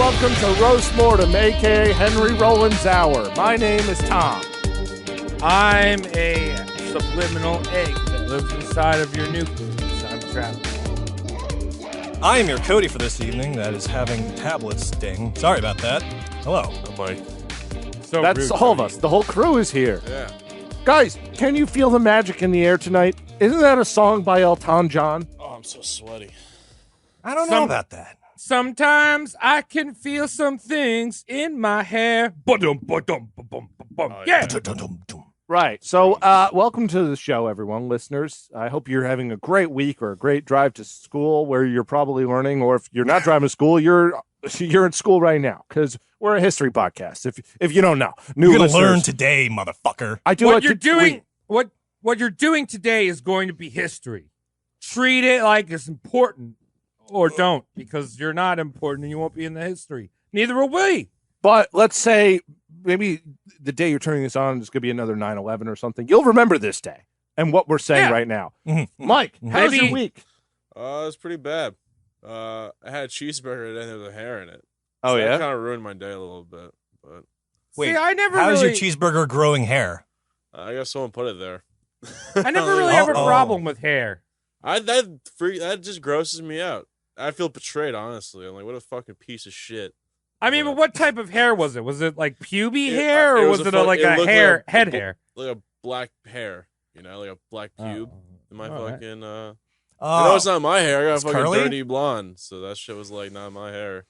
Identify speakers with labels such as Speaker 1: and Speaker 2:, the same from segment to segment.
Speaker 1: welcome to Roast Mortem, a.k.a. Henry Rollins Hour. My name is Tom.
Speaker 2: I'm a subliminal egg that lives inside of your nucleus. I'm Travis.
Speaker 3: I am your Cody for this evening that is having tablets ding. Sorry about that. Hello.
Speaker 4: I'm Mike.
Speaker 2: So
Speaker 1: That's
Speaker 2: rude,
Speaker 1: all of
Speaker 2: Cody.
Speaker 1: us. The whole crew is here.
Speaker 4: Yeah.
Speaker 1: Guys, can you feel the magic in the air tonight? Isn't that a song by Elton John?
Speaker 4: Oh, I'm so sweaty.
Speaker 3: I don't know about that.
Speaker 2: Sometimes I can feel some things in my hair. Ba-dum, ba-dum, ba-bum, ba-bum.
Speaker 4: Oh,
Speaker 2: Yeah.
Speaker 1: Right. So, welcome to the show, everyone, listeners. I hope you're having a great week or a great drive to school where you're probably learning, or if you're not driving to school, you're in school right now because we're a history podcast. If you don't know, new
Speaker 3: You're gonna
Speaker 1: listeners,
Speaker 3: learn today, motherfucker.
Speaker 1: I do
Speaker 2: What
Speaker 1: like
Speaker 2: you're
Speaker 1: to
Speaker 2: doing,
Speaker 1: tweet.
Speaker 2: what you're doing today is going to be history. Treat it like it's important, or don't, because you're not important and you won't be in the history. Neither will we.
Speaker 1: But let's say maybe the day you're turning this on is going to be another 9/11 or something. You'll remember this day and what we're saying
Speaker 2: Yeah.
Speaker 1: right now.
Speaker 3: Mm-hmm.
Speaker 1: Mike, how's
Speaker 2: Maybe-
Speaker 1: your week?
Speaker 4: It's pretty bad. I had a cheeseburger that ended with hair in it.
Speaker 1: Oh,
Speaker 4: So
Speaker 1: yeah?
Speaker 4: That kind of ruined my day a little bit. But
Speaker 3: Wait,
Speaker 2: See, I never
Speaker 3: how's
Speaker 2: really,
Speaker 3: your cheeseburger growing hair?
Speaker 4: I guess someone put it there.
Speaker 2: I never really have a
Speaker 3: Uh-oh.
Speaker 2: problem with hair.
Speaker 4: That just grosses me out. I feel betrayed, honestly. I'm like, what a fucking piece of shit.
Speaker 2: I mean, but what type of hair was it? Was it like puby
Speaker 4: It-
Speaker 2: hair,
Speaker 4: it
Speaker 2: or
Speaker 4: was
Speaker 2: was
Speaker 4: a
Speaker 2: it
Speaker 4: fu-
Speaker 2: like
Speaker 4: it
Speaker 2: a
Speaker 4: looked
Speaker 2: hair,
Speaker 4: like a-
Speaker 2: head hair?
Speaker 4: Like a black hair, like a black pube in my
Speaker 2: all right.
Speaker 4: fucking. I
Speaker 3: Oh,
Speaker 4: know it's not my hair. I got
Speaker 3: It's
Speaker 4: fucking
Speaker 3: curly?
Speaker 4: dirty blonde, so that shit was like not my hair.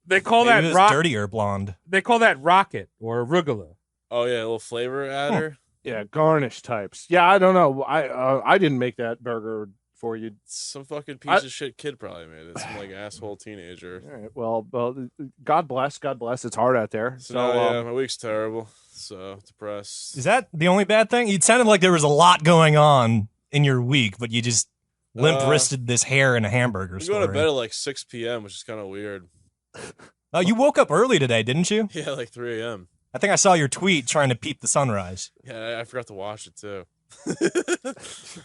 Speaker 2: They call
Speaker 3: maybe
Speaker 2: that
Speaker 3: it was
Speaker 2: rock.
Speaker 3: dirtier blonde.
Speaker 2: They call that rocket or arugula.
Speaker 4: Oh yeah, a little flavor adder.
Speaker 1: Yeah, garnish types. Yeah, I don't know. I didn't make that burger for you.
Speaker 4: Some fucking piece of shit kid probably made it. Some like asshole teenager.
Speaker 1: All right, well, God bless. God bless. It's hard out there.
Speaker 4: So,
Speaker 1: So,
Speaker 4: now, yeah, my week's terrible. So depressed.
Speaker 3: Is that the only bad thing? It sounded like there was a lot going on in your week, but you just limp-wristed this hair in a hamburger
Speaker 4: I'm
Speaker 3: story.
Speaker 4: going to bed at like 6 p.m., which is kind of weird.
Speaker 3: Oh, you woke up early today, didn't you?
Speaker 4: Yeah, like 3 a.m.
Speaker 3: I think I saw your tweet trying to peep the sunrise.
Speaker 4: Yeah, I forgot to watch it too.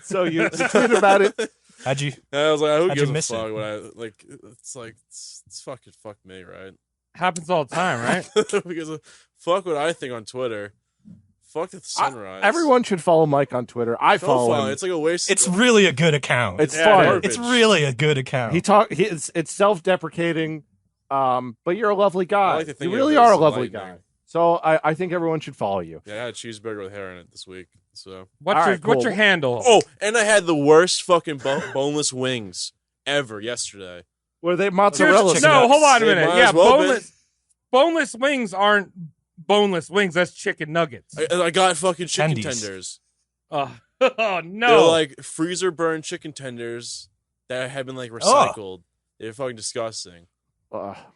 Speaker 1: so you tweeted about it.
Speaker 3: How'd you?
Speaker 4: I was like, who
Speaker 3: How'd you
Speaker 4: gives a
Speaker 3: miss it?
Speaker 4: fuck? When I like, it's fucking fuck me, right?
Speaker 2: Happens all the time, right?
Speaker 4: Because fuck what I think on Twitter. Fuck the sunrise.
Speaker 1: Everyone should follow Mike on Twitter. I
Speaker 4: Don't
Speaker 1: follow
Speaker 4: follow.
Speaker 1: him.
Speaker 4: It's like a waste.
Speaker 3: It's really a good account.
Speaker 1: It's
Speaker 4: Yeah,
Speaker 1: fun.
Speaker 4: garbage.
Speaker 3: It's really a good account.
Speaker 1: It's self-deprecating, but you're a lovely guy.
Speaker 4: I like to think
Speaker 1: you
Speaker 4: of
Speaker 1: really
Speaker 4: it
Speaker 1: are a
Speaker 4: as
Speaker 1: lovely
Speaker 4: enlightening.
Speaker 1: guy. So I think everyone should follow you.
Speaker 4: Yeah, I had a cheeseburger with hair in it this week. So.
Speaker 2: What's
Speaker 1: All
Speaker 2: your
Speaker 1: right,
Speaker 2: what's
Speaker 1: cool.
Speaker 2: your handle?
Speaker 4: Oh, and I had the worst fucking boneless wings ever yesterday.
Speaker 1: Were they
Speaker 2: Dude,
Speaker 1: mozzarella?
Speaker 3: chicken
Speaker 2: no,
Speaker 3: nuggets.
Speaker 2: hold on a
Speaker 4: They
Speaker 2: minute.
Speaker 4: might
Speaker 2: Yeah,
Speaker 4: as well be.
Speaker 2: boneless wings aren't boneless wings. That's chicken nuggets.
Speaker 4: I got fucking chicken
Speaker 3: Tendies.
Speaker 4: tenders.
Speaker 2: Oh
Speaker 4: They're
Speaker 2: no!
Speaker 4: like freezer burned chicken tenders that have been like recycled. They're fucking disgusting.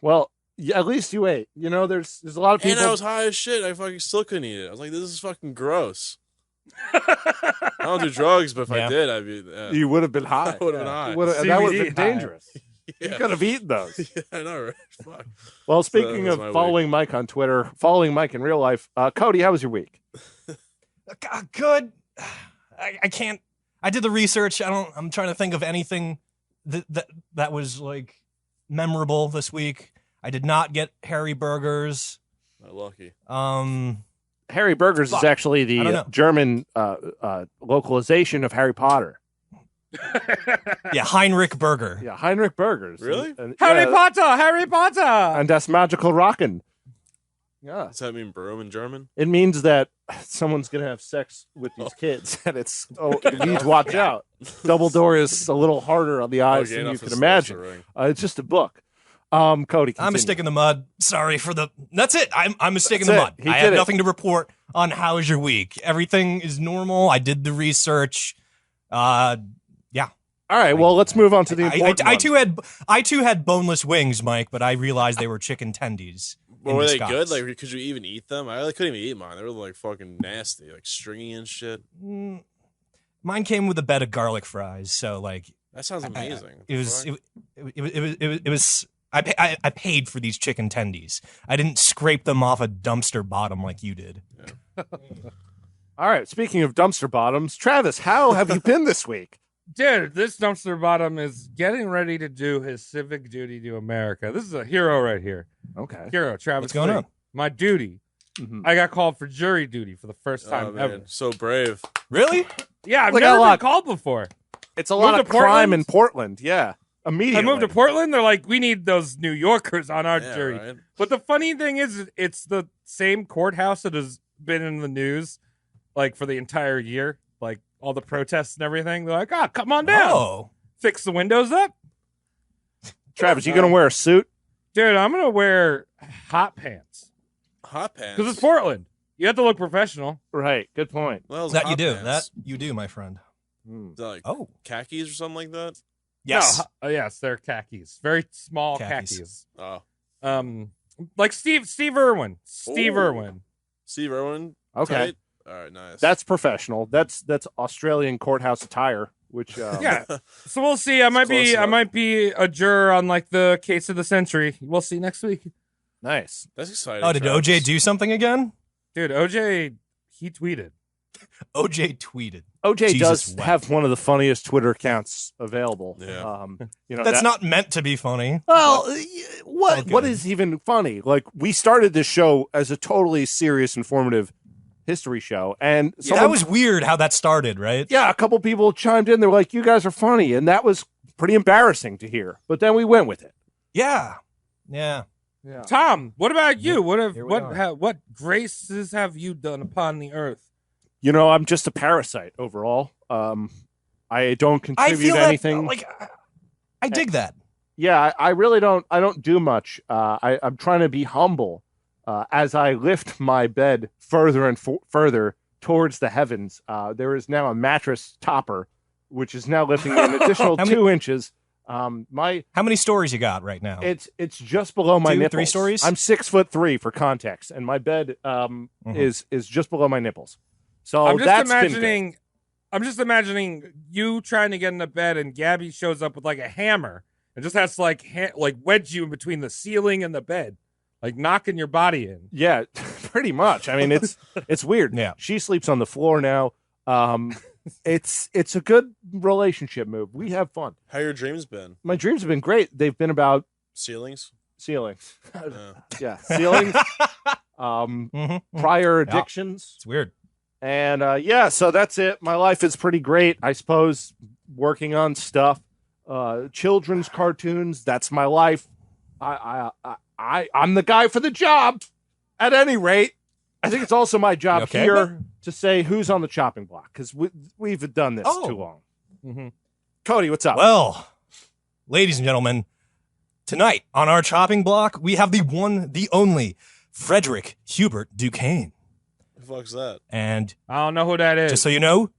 Speaker 1: Well, at least you ate. You know, there's a lot of people.
Speaker 4: And I was high as shit. I fucking still couldn't eat it. I was like, this is fucking gross. I don't do drugs, but if
Speaker 3: Yeah.
Speaker 4: I did, I'd be.
Speaker 1: You would have been high.
Speaker 4: I would've been high.
Speaker 1: That would have
Speaker 2: CBD
Speaker 1: been
Speaker 2: high.
Speaker 1: dangerous. You
Speaker 4: Yeah.
Speaker 1: could have eaten those.
Speaker 4: Yeah, I know, right? Fuck.
Speaker 1: Well,
Speaker 4: So
Speaker 1: speaking
Speaker 4: that was
Speaker 1: of
Speaker 4: my
Speaker 1: following Mike on Twitter, following Mike in real life, Cody, how was your week?
Speaker 3: Good. I can't. I did the research. I'm trying to think of anything that was like memorable this week. I did not get Harry Burgers.
Speaker 4: Not lucky.
Speaker 1: Harry Burgers
Speaker 3: Fuck.
Speaker 1: is actually
Speaker 3: I don't
Speaker 1: the
Speaker 3: know.
Speaker 1: German localization of Harry Potter.
Speaker 3: Yeah, Heinrich Burger.
Speaker 1: Yeah, Heinrich Burgers.
Speaker 4: Really?
Speaker 2: Harry Potter.
Speaker 1: And das magical Rocken. Yeah.
Speaker 4: Does that mean broom in German?
Speaker 1: It means that someone's going to have sex with these kids, and it needs watch out. Dumbledore is a little harder on the eyes
Speaker 4: Okay,
Speaker 1: than you
Speaker 4: enough
Speaker 1: can
Speaker 4: of
Speaker 1: imagine.
Speaker 4: Sorcerer.
Speaker 1: It's just a book. Cody,
Speaker 3: I'm a
Speaker 1: continue.
Speaker 3: stick in the mud. Sorry for the. That's it. I'm a stick in
Speaker 1: That's
Speaker 3: the
Speaker 1: it.
Speaker 3: mud.
Speaker 1: He
Speaker 3: I
Speaker 1: did
Speaker 3: have
Speaker 1: it.
Speaker 3: nothing to report on how is your week. Everything is normal. I did the research. Yeah.
Speaker 1: All right, well, let's move on to the important
Speaker 3: I too had boneless wings, Mike, but I realized they were chicken tendies.
Speaker 4: But
Speaker 3: in
Speaker 4: were they
Speaker 3: disguise.
Speaker 4: good? Like, could you even eat them? I couldn't even eat mine. They were like fucking nasty, like stringy and shit.
Speaker 3: Mine came with a bed of garlic fries, so like
Speaker 4: That sounds amazing.
Speaker 3: it was.
Speaker 4: Fuck.
Speaker 3: It was. I paid for these chicken tendies. I didn't scrape them off a dumpster bottom like you did.
Speaker 1: All right, speaking of dumpster bottoms, Travis, how have you been this week?
Speaker 2: Dude, this dumpster bottom is getting ready to do his civic duty to America. This is a hero right here.
Speaker 1: Okay.
Speaker 2: Hero, Travis.
Speaker 3: What's going
Speaker 2: Lee.
Speaker 3: on?
Speaker 2: My duty.
Speaker 1: Mhm.
Speaker 2: I got called for jury duty for the first time
Speaker 4: Oh,
Speaker 2: ever.
Speaker 4: man. So brave.
Speaker 3: Really?
Speaker 2: Yeah, I've
Speaker 1: Look,
Speaker 2: never
Speaker 1: a
Speaker 2: been
Speaker 1: lot.
Speaker 2: called before.
Speaker 1: It's a
Speaker 2: Moved
Speaker 1: lot
Speaker 2: to
Speaker 1: of crime
Speaker 2: Portland?
Speaker 1: in Portland. Yeah. Immediately.
Speaker 2: I moved to Portland. They're like, we need those New Yorkers on our
Speaker 4: Yeah,
Speaker 2: jury.
Speaker 4: right?
Speaker 2: But the funny thing is, it's the same courthouse that has been in the news, like for the entire year, like all the protests and everything. They're like, come on down,
Speaker 3: Oh.
Speaker 2: fix the windows up,
Speaker 1: Travis, you going to wear a suit?
Speaker 2: dude. I'm gonna wear hot pants
Speaker 4: Hot pants.
Speaker 2: because it's Portland. You have to look professional.
Speaker 1: Right. Good point.
Speaker 4: What the hell's
Speaker 3: That
Speaker 4: hot
Speaker 3: you do.
Speaker 4: pants?
Speaker 3: That you do, my friend.
Speaker 1: Hmm.
Speaker 4: Is that like
Speaker 3: Oh.
Speaker 4: khakis or something like that?
Speaker 3: Yes.
Speaker 2: No, yes, they're khakis, very small
Speaker 3: Khakis.
Speaker 2: khakis.
Speaker 4: Oh.
Speaker 2: Like Steve Irwin,
Speaker 4: Ooh.
Speaker 2: Irwin.
Speaker 4: Steve Irwin?
Speaker 1: Okay.
Speaker 4: Tight? All right, nice.
Speaker 1: That's professional. That's Australian courthouse attire, which
Speaker 2: Yeah. So we'll see. I might
Speaker 4: close enough.
Speaker 2: be a juror on like the case of the century. We'll see next week.
Speaker 1: nice.
Speaker 4: That's exciting.
Speaker 3: Oh, did
Speaker 4: Travis.
Speaker 3: OJ do something again?
Speaker 2: Dude, OJ, he tweeted.
Speaker 3: OJ tweeted.
Speaker 1: OJ
Speaker 3: Jesus
Speaker 1: does
Speaker 3: wept.
Speaker 1: have one of the funniest Twitter accounts available.
Speaker 4: Yeah.
Speaker 3: That's not meant to be funny.
Speaker 1: Well, what
Speaker 3: Okay.
Speaker 1: what is even funny? Like, we started this show as a totally serious, informative history show, and
Speaker 3: That was weird how that started, right?
Speaker 1: a couple people chimed in. They're like, "You guys are funny," and that was pretty embarrassing to hear. But then we went with it.
Speaker 3: Yeah. Yeah.
Speaker 1: Yeah.
Speaker 2: Tom, what about you?
Speaker 3: Here we are.
Speaker 2: What graces have you done upon the earth?
Speaker 1: You know, I'm just a parasite overall. I don't
Speaker 3: I
Speaker 1: contribute
Speaker 3: feel
Speaker 1: anything.
Speaker 3: that, like, I dig that.
Speaker 1: Yeah, I really don't. I don't do much. I'm trying to be humble as I lift my bed further and further towards the heavens. There is now a mattress topper, which is now lifting me an additional
Speaker 3: How many-
Speaker 1: 2 inches.
Speaker 3: How many stories you got right now?
Speaker 1: It's just below my
Speaker 3: 2,
Speaker 1: nipples.
Speaker 3: 3 stories?
Speaker 1: I'm 6'3" for context, and my bed is just below my nipples. So
Speaker 2: I'm just
Speaker 1: that's been good.
Speaker 2: imagining. I'm just imagining you trying to get into bed, and Gabby shows up with like a hammer and just has to like wedge you in between the ceiling and the bed, like knocking your body in.
Speaker 1: Yeah, pretty much. I mean, it's weird.
Speaker 3: Yeah.
Speaker 1: She sleeps on the floor now. It's a good relationship move. We have fun.
Speaker 4: How your dreams been?
Speaker 1: My dreams have been great. They've been about
Speaker 4: Ceilings?
Speaker 1: ceilings.
Speaker 4: Yeah.
Speaker 1: Yeah, ceilings.
Speaker 3: Mhm.
Speaker 1: Prior addictions.
Speaker 3: It's weird.
Speaker 1: And so that's it. My life is pretty great, I suppose. Working on stuff, children's cartoons. That's my life. I'm the guy for the job. At any rate, I think it's also my job
Speaker 3: You okay,
Speaker 1: here to say who's on the chopping block, because we've done this
Speaker 3: Oh.
Speaker 1: too long.
Speaker 2: Mm-hmm.
Speaker 1: Cody, what's up?
Speaker 3: Well, ladies and gentlemen, tonight on our chopping block, we have the one, the only Frederick Hubert Duquesne.
Speaker 4: Who the fuck's that?
Speaker 3: And
Speaker 2: I don't know who that is.
Speaker 3: just so you know,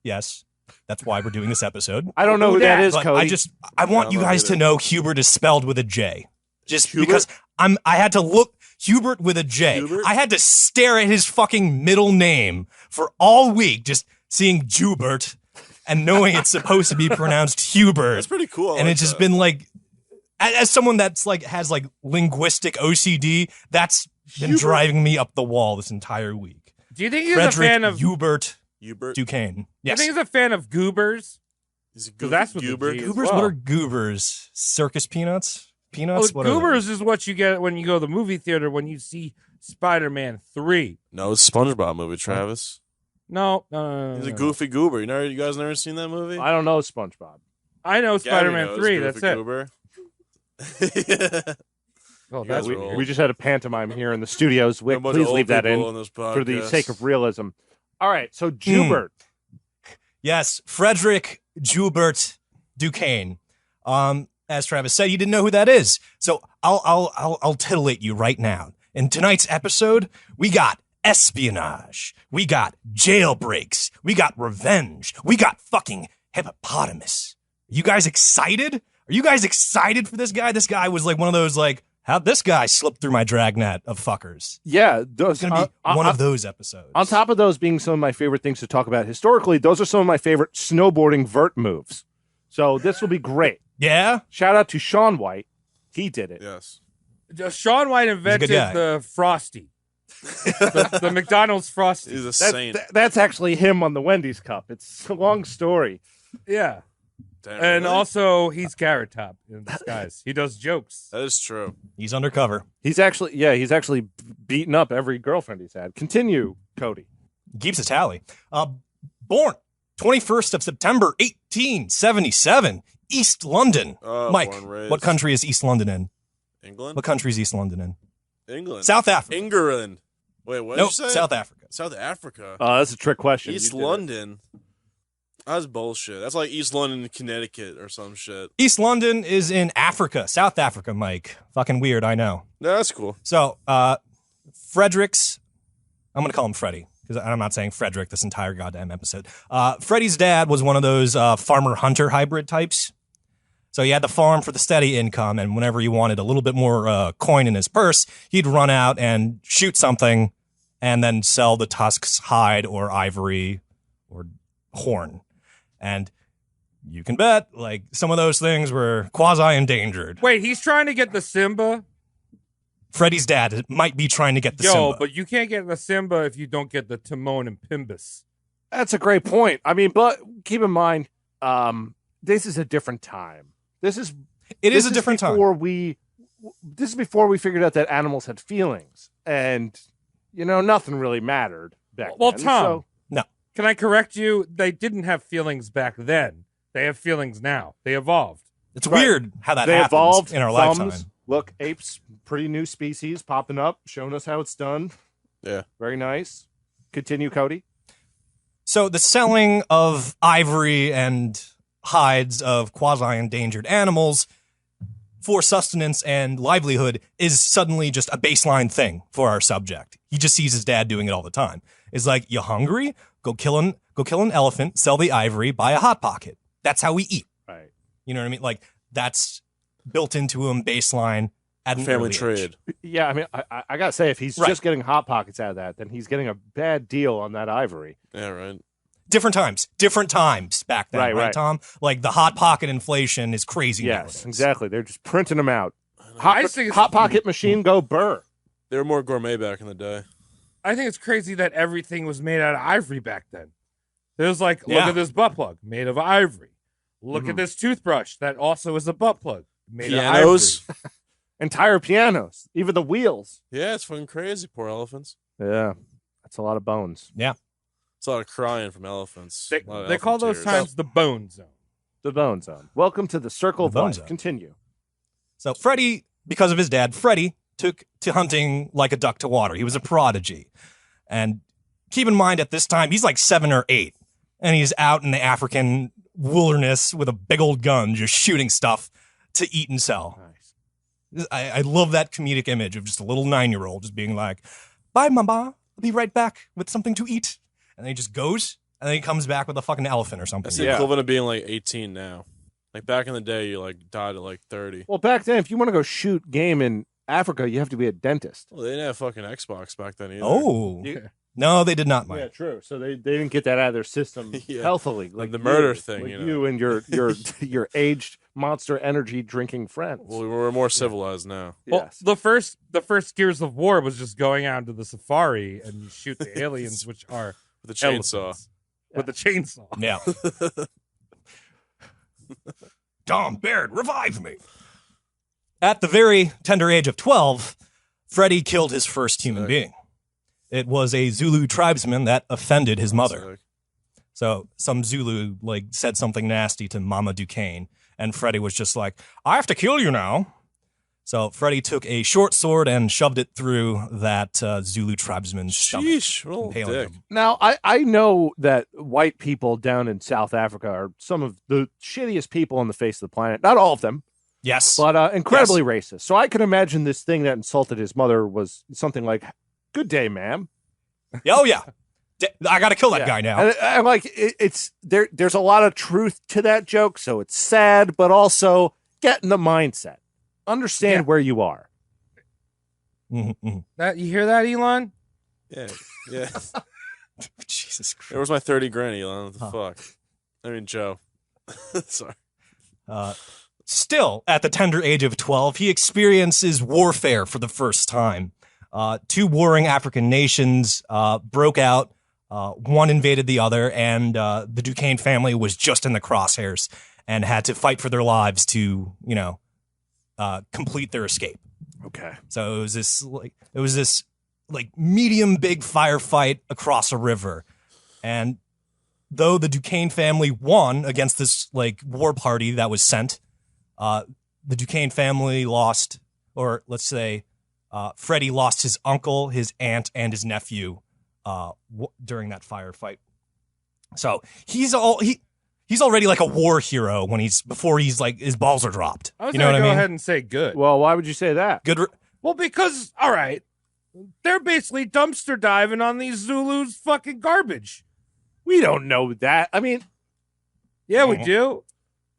Speaker 3: yes, that's why we're doing this episode.
Speaker 1: I don't know who
Speaker 2: Who
Speaker 1: that
Speaker 2: dat?
Speaker 1: is,
Speaker 3: But
Speaker 1: Cody.
Speaker 3: I want
Speaker 4: I
Speaker 3: you
Speaker 4: don't
Speaker 3: guys
Speaker 4: either.
Speaker 3: to know Hubert is spelled with a J. Just
Speaker 4: Hubert?
Speaker 3: because I had to look Hubert with a J.
Speaker 4: Hubert?
Speaker 3: I had to stare at his fucking middle name for all week, just seeing Jubert and knowing it's supposed to be pronounced Hubert.
Speaker 4: That's pretty cool. I
Speaker 3: And
Speaker 4: like
Speaker 3: it's just
Speaker 4: that.
Speaker 3: been like, as someone that's like has like linguistic OCD, that's been
Speaker 4: Hubert?
Speaker 3: driving me up the wall this entire week.
Speaker 2: Do you think he's
Speaker 3: Frederick
Speaker 2: a fan of?
Speaker 3: Hubert
Speaker 4: Hubert.
Speaker 3: Duquesne.
Speaker 2: Do you
Speaker 3: Yes.
Speaker 2: think he's a fan of goobers?
Speaker 4: Is it
Speaker 2: Because that's what
Speaker 4: Hubert?
Speaker 2: the G is.
Speaker 3: Goobers?
Speaker 2: well.
Speaker 3: What are goobers? Circus peanuts? Peanuts?
Speaker 2: Oh,
Speaker 3: What are they?
Speaker 2: goobers is what you get when you go to the movie theater when you see Spider-Man 3.
Speaker 4: No, it's a SpongeBob movie, Travis.
Speaker 2: No.
Speaker 4: He's a goofy goober. You guys never seen that movie?
Speaker 1: I don't know SpongeBob.
Speaker 2: I know
Speaker 4: Gabby
Speaker 2: Spider-Man
Speaker 4: knows
Speaker 2: 3.
Speaker 4: Goofy
Speaker 2: That's it.
Speaker 4: Goober.
Speaker 2: Oh,
Speaker 4: You
Speaker 2: that's
Speaker 4: guys
Speaker 1: We,
Speaker 4: are old.
Speaker 1: we just had a pantomime here in the studios.
Speaker 4: We're a bunch of
Speaker 1: Please
Speaker 4: old
Speaker 1: leave that
Speaker 4: people
Speaker 1: in
Speaker 4: on this
Speaker 1: for the
Speaker 4: podcast.
Speaker 1: sake of realism. All right, so Jubert.
Speaker 3: Yes, Frederick Jubert Duquesne. As Travis said, you didn't know who that is. So I'll titillate you right now. In tonight's episode, we got espionage. We got jailbreaks. We got revenge. We got fucking hippopotamus. You guys excited? Are you guys excited for this guy? This guy was like one of those like, how'd this guy slip through my dragnet of fuckers?
Speaker 1: Yeah, those
Speaker 3: It's gonna be one of those episodes.
Speaker 1: On top of those being some of my favorite things to talk about historically, those are some of my favorite snowboarding vert moves. So this will be great.
Speaker 3: Yeah?
Speaker 1: Shout out to Sean White. He did it.
Speaker 4: Yes.
Speaker 2: Sean White invented
Speaker 3: guy.
Speaker 2: the Frosty. the McDonald's Frosty.
Speaker 4: He's a
Speaker 1: That-
Speaker 4: saint.
Speaker 1: that's actually him on the Wendy's cup. It's a long story.
Speaker 2: Yeah.
Speaker 4: Damn,
Speaker 2: And
Speaker 4: really?
Speaker 2: also, he's Carrot Top in disguise. He does jokes.
Speaker 4: That is true.
Speaker 3: He's undercover.
Speaker 1: He's actually beaten up every girlfriend he's had. Continue, Cody.
Speaker 3: Keeps a tally. Born 21st of September, 1877, East London.
Speaker 4: Oh,
Speaker 3: Mike,
Speaker 4: born, raised.
Speaker 3: what country is East London in?
Speaker 4: England?
Speaker 3: What country is East London in?
Speaker 4: England.
Speaker 3: South Africa.
Speaker 4: England. Wait, what did
Speaker 3: Nope,
Speaker 4: you say?
Speaker 3: South Africa.
Speaker 4: South Africa.
Speaker 1: That's a trick question.
Speaker 4: East
Speaker 1: You did it.
Speaker 4: London. That's bullshit. That's like East London, Connecticut or some shit.
Speaker 3: East London is in Africa, South Africa, Mike. Fucking weird, I know.
Speaker 4: No, that's cool.
Speaker 3: So, Frederick's, I'm going to call him Freddie, because I'm not saying Frederick this entire goddamn episode. Freddie's dad was one of those farmer-hunter hybrid types. So he had the farm for the steady income, and whenever he wanted a little bit more coin in his purse, he'd run out and shoot something and then sell the tusks, hide, or ivory, or horn. And you can bet, like, some of those things were quasi-endangered.
Speaker 2: Wait, he's trying to get the Simba?
Speaker 3: Freddie's dad might be trying to get the
Speaker 2: Yo,
Speaker 3: Simba.
Speaker 2: but you can't get the Simba if you don't get the Timon and Pumbaa.
Speaker 1: That's a great point. I mean, but keep in mind, this is a different time.
Speaker 3: It is a different time.
Speaker 1: This is before we figured out that animals had feelings, and nothing really mattered back
Speaker 2: Well,
Speaker 1: then.
Speaker 2: Tom,
Speaker 1: So,
Speaker 3: No.
Speaker 2: Can I correct you? They didn't have feelings back then. They have feelings now. They evolved.
Speaker 3: It's weird how that
Speaker 1: they
Speaker 3: happens
Speaker 1: evolved
Speaker 3: in our
Speaker 1: thumbs.
Speaker 3: lifetime.
Speaker 1: Look, apes, pretty new species popping up, showing us how it's done.
Speaker 4: Yeah.
Speaker 1: Very nice. Continue, Cody.
Speaker 3: So the selling of ivory and hides of quasi-endangered animals for sustenance and livelihood is suddenly just a baseline thing for our subject. He just sees his dad doing it all the time. It's like, you hungry? Go kill an elephant, sell the ivory, buy a Hot Pocket. That's how we eat.
Speaker 1: Right.
Speaker 3: You know what I mean? Like, that's built into him baseline at an
Speaker 4: Family
Speaker 3: early
Speaker 4: trade.
Speaker 3: age.
Speaker 1: Yeah, I mean, I gotta say, if he's
Speaker 3: Right.
Speaker 1: just getting Hot Pockets out of that, then he's getting a bad deal on that ivory.
Speaker 4: Yeah, right.
Speaker 3: Different times back then,
Speaker 1: Right,
Speaker 3: right,
Speaker 1: right.
Speaker 3: Tom? Like, the Hot Pocket inflation is crazy
Speaker 1: Yes,
Speaker 3: nowadays.
Speaker 1: exactly. They're just printing them out.
Speaker 2: I just think it's-
Speaker 1: Hot Pocket machine, go burr.
Speaker 4: They were more gourmet back in the day.
Speaker 2: I think it's crazy that everything was made out of ivory back then. There's like, look
Speaker 3: Yeah.
Speaker 2: at this butt plug made of ivory. Look
Speaker 1: Mhm.
Speaker 2: at this toothbrush that also is a butt plug made
Speaker 4: Pianos.
Speaker 2: of ivory.
Speaker 1: Entire pianos, even the wheels.
Speaker 4: Yeah, it's fucking crazy. Poor elephants.
Speaker 1: Yeah, that's a lot of bones.
Speaker 4: It's a lot of crying from elephants.
Speaker 2: They,
Speaker 4: A lot of
Speaker 2: they call
Speaker 4: elephant
Speaker 2: those
Speaker 4: tears.
Speaker 2: times the bone zone.
Speaker 1: The bone zone. Welcome to the circle of
Speaker 3: The bone
Speaker 1: life.
Speaker 3: zone.
Speaker 1: Continue.
Speaker 3: So Freddie, because of his dad, Freddie took to hunting like a duck to water. He was a prodigy. And keep in mind, at this time, he's like 7 or 8. And he's out in the African wilderness with a big old gun, just shooting stuff to eat and sell.
Speaker 1: Nice.
Speaker 3: I love that comedic image of just a little 9-year-old just being like, bye, mama. I'll be right back with something to eat. And then he just goes, and then he comes back with a fucking elephant or something.
Speaker 4: That's the
Speaker 1: Yeah.
Speaker 4: equivalent of being like 18 now. Like back in the day, you like died at like 30.
Speaker 1: Well, back then, if you want to go shoot game in Africa, you have to be a dentist.
Speaker 4: Well, they didn't have fucking Xbox back then either.
Speaker 3: Oh.
Speaker 1: You-
Speaker 3: No, they did not,
Speaker 1: Yeah,
Speaker 3: Mike.
Speaker 1: true. So they didn't get that out of their system
Speaker 4: Yeah.
Speaker 1: healthily,
Speaker 4: Like the murder
Speaker 1: you,
Speaker 4: thing,
Speaker 1: like
Speaker 4: you know.
Speaker 1: you and your your aged Monster Energy drinking friends.
Speaker 4: Well, we're more civilized now.
Speaker 2: Well,
Speaker 1: Yes.
Speaker 2: the first Gears of War was just going out to the safari and you shoot the aliens, which are
Speaker 4: With the chainsaw.
Speaker 2: elephants, with the chainsaw.
Speaker 3: Yeah. Tom Baird, revive me. At the very tender age of 12, Freddie killed his first human
Speaker 4: Sick.
Speaker 3: being. It was a Zulu tribesman that offended his mother.
Speaker 4: Sick.
Speaker 3: So some Zulu said something nasty to Mama Duquesne, and Freddie was just like, I have to kill you now. So Freddie took a short sword and shoved it through that Zulu tribesman's stomach,
Speaker 4: Sheesh, what a little
Speaker 3: impaling
Speaker 4: dick.
Speaker 3: him.
Speaker 1: Now, I know that white people down in South Africa are some of the shittiest people on the face of the planet. Not all of them,
Speaker 3: Yes.
Speaker 1: but incredibly racist. So I can imagine this thing that insulted his mother was something like, "Good day, ma'am."
Speaker 3: Oh, yeah. I got to kill that
Speaker 1: Yeah.
Speaker 3: guy now.
Speaker 1: And like it's there. There's a lot of truth to that joke, so it's sad, but also get in the mindset. Understand where you are.
Speaker 3: Mhm, mhm.
Speaker 2: That you hear that, Elon?
Speaker 4: Yeah, yeah.
Speaker 3: Jesus Christ.
Speaker 4: Where's my 30 grand, Elon? What the
Speaker 3: Huh.
Speaker 4: fuck? I mean, Joe. Sorry.
Speaker 3: Still, at the tender age of 12, he experiences warfare for the first time. Two warring African nations broke out. One invaded the other, and the Duquesne family was just in the crosshairs. and had to fight for their lives to, complete their escape.
Speaker 1: Okay.
Speaker 3: So it was this medium big firefight across a river. And though the Duquesne family won against this war party that was sent, the Duquesne family lost, or let's say Freddie lost his uncle, his aunt, and his nephew during that firefight. So he's already like a war hero before he's like his balls are dropped.
Speaker 2: I was
Speaker 3: You know
Speaker 2: gonna
Speaker 3: what
Speaker 2: go
Speaker 3: I mean?
Speaker 2: ahead and say good.
Speaker 1: Well, why would you say that?
Speaker 3: Good.
Speaker 2: Well, because all right, they're basically dumpster diving on these Zulus' fucking garbage.
Speaker 1: We don't know that. I mean,
Speaker 2: Yeah, we do.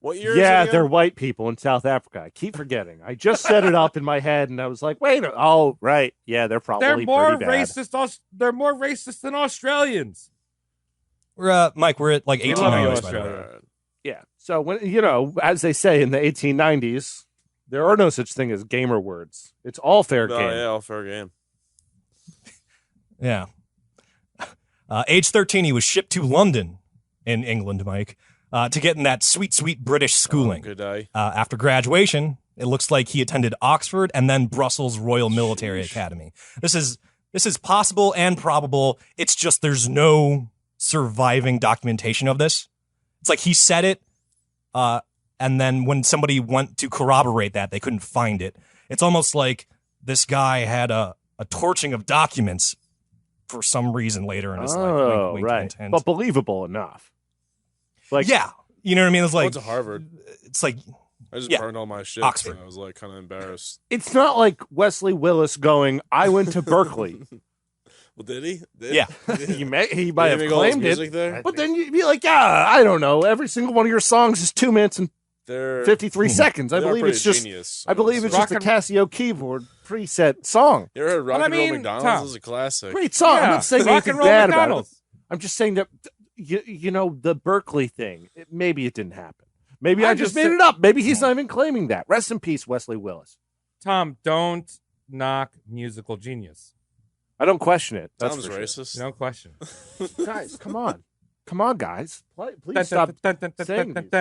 Speaker 4: What year?
Speaker 1: yeah,
Speaker 4: is it
Speaker 1: they're
Speaker 4: again?
Speaker 1: white people in South Africa. I keep forgetting. I just set it up in my head, and I was like, wait. Oh, right. Yeah, they're probably
Speaker 2: They're more
Speaker 1: pretty bad.
Speaker 2: racist. They're more racist than Australians.
Speaker 3: We're Mike. We're at like
Speaker 2: We love you,
Speaker 3: 1890s. By the way.
Speaker 2: Australia.
Speaker 1: Yeah. So when as they say in the 1890s, there are no such thing as gamer words. It's all fair
Speaker 4: Oh,
Speaker 1: game.
Speaker 4: yeah, all fair game.
Speaker 3: Yeah. Age 13, he was shipped to London in England, Mike, to get in that sweet, sweet British schooling.
Speaker 4: Good day.
Speaker 3: After graduation, it looks like he attended Oxford and then Brussels Royal Military Academy. This is possible and probable. It's just there's no surviving documentation of this. It's like he said it, and then when somebody went to corroborate that, they couldn't find it. It's almost like this guy had a torching of documents for some reason later in his life.
Speaker 1: Oh,
Speaker 3: Wink, wink,
Speaker 1: right.
Speaker 3: hint, hint.
Speaker 1: But believable enough. Like,
Speaker 3: Yeah, you know what I mean? It's
Speaker 4: I
Speaker 3: like
Speaker 4: went to Harvard.
Speaker 3: it's like
Speaker 4: I just
Speaker 3: yeah.
Speaker 4: burned all my shit.
Speaker 3: Oxford.
Speaker 4: So I was like kind of embarrassed.
Speaker 1: it's not like Wesley Willis going, I went to Berkeley.
Speaker 4: Well, did he?
Speaker 3: Yeah.
Speaker 1: he might
Speaker 4: Did he
Speaker 1: have
Speaker 4: make all his
Speaker 1: claimed
Speaker 4: music
Speaker 1: it.
Speaker 4: there?
Speaker 1: But then you'd be like, yeah, I don't know. Every single one of your songs is 2 minutes and
Speaker 4: They're
Speaker 1: 53 seconds. I
Speaker 4: they are
Speaker 1: believe
Speaker 4: pretty
Speaker 1: it's just
Speaker 4: genius.
Speaker 1: I believe it's just a
Speaker 2: Rock
Speaker 1: Casio keyboard preset song.
Speaker 4: You ever heard Rock
Speaker 2: Well, I
Speaker 4: and Roll
Speaker 2: mean,
Speaker 4: McDonald's?
Speaker 2: Tom.
Speaker 4: Is a classic.
Speaker 1: Great song. I'm
Speaker 2: Yeah,
Speaker 1: not saying
Speaker 2: Rock
Speaker 1: anything
Speaker 2: and Roll
Speaker 1: bad about it.
Speaker 2: McDonald's.
Speaker 1: I'm just saying that you know the Berkeley thing. Maybe it didn't happen. Maybe I
Speaker 2: I'm
Speaker 1: just
Speaker 2: just
Speaker 1: made it up. Maybe he's not even claiming that. Rest in peace, Wesley Willis.
Speaker 2: Tom, don't knock musical genius.
Speaker 1: I don't question it. That's
Speaker 4: Tom's
Speaker 1: for sure.
Speaker 4: racist.
Speaker 2: No question.
Speaker 1: Guys, come on. Come on, guys. Please stop saying these.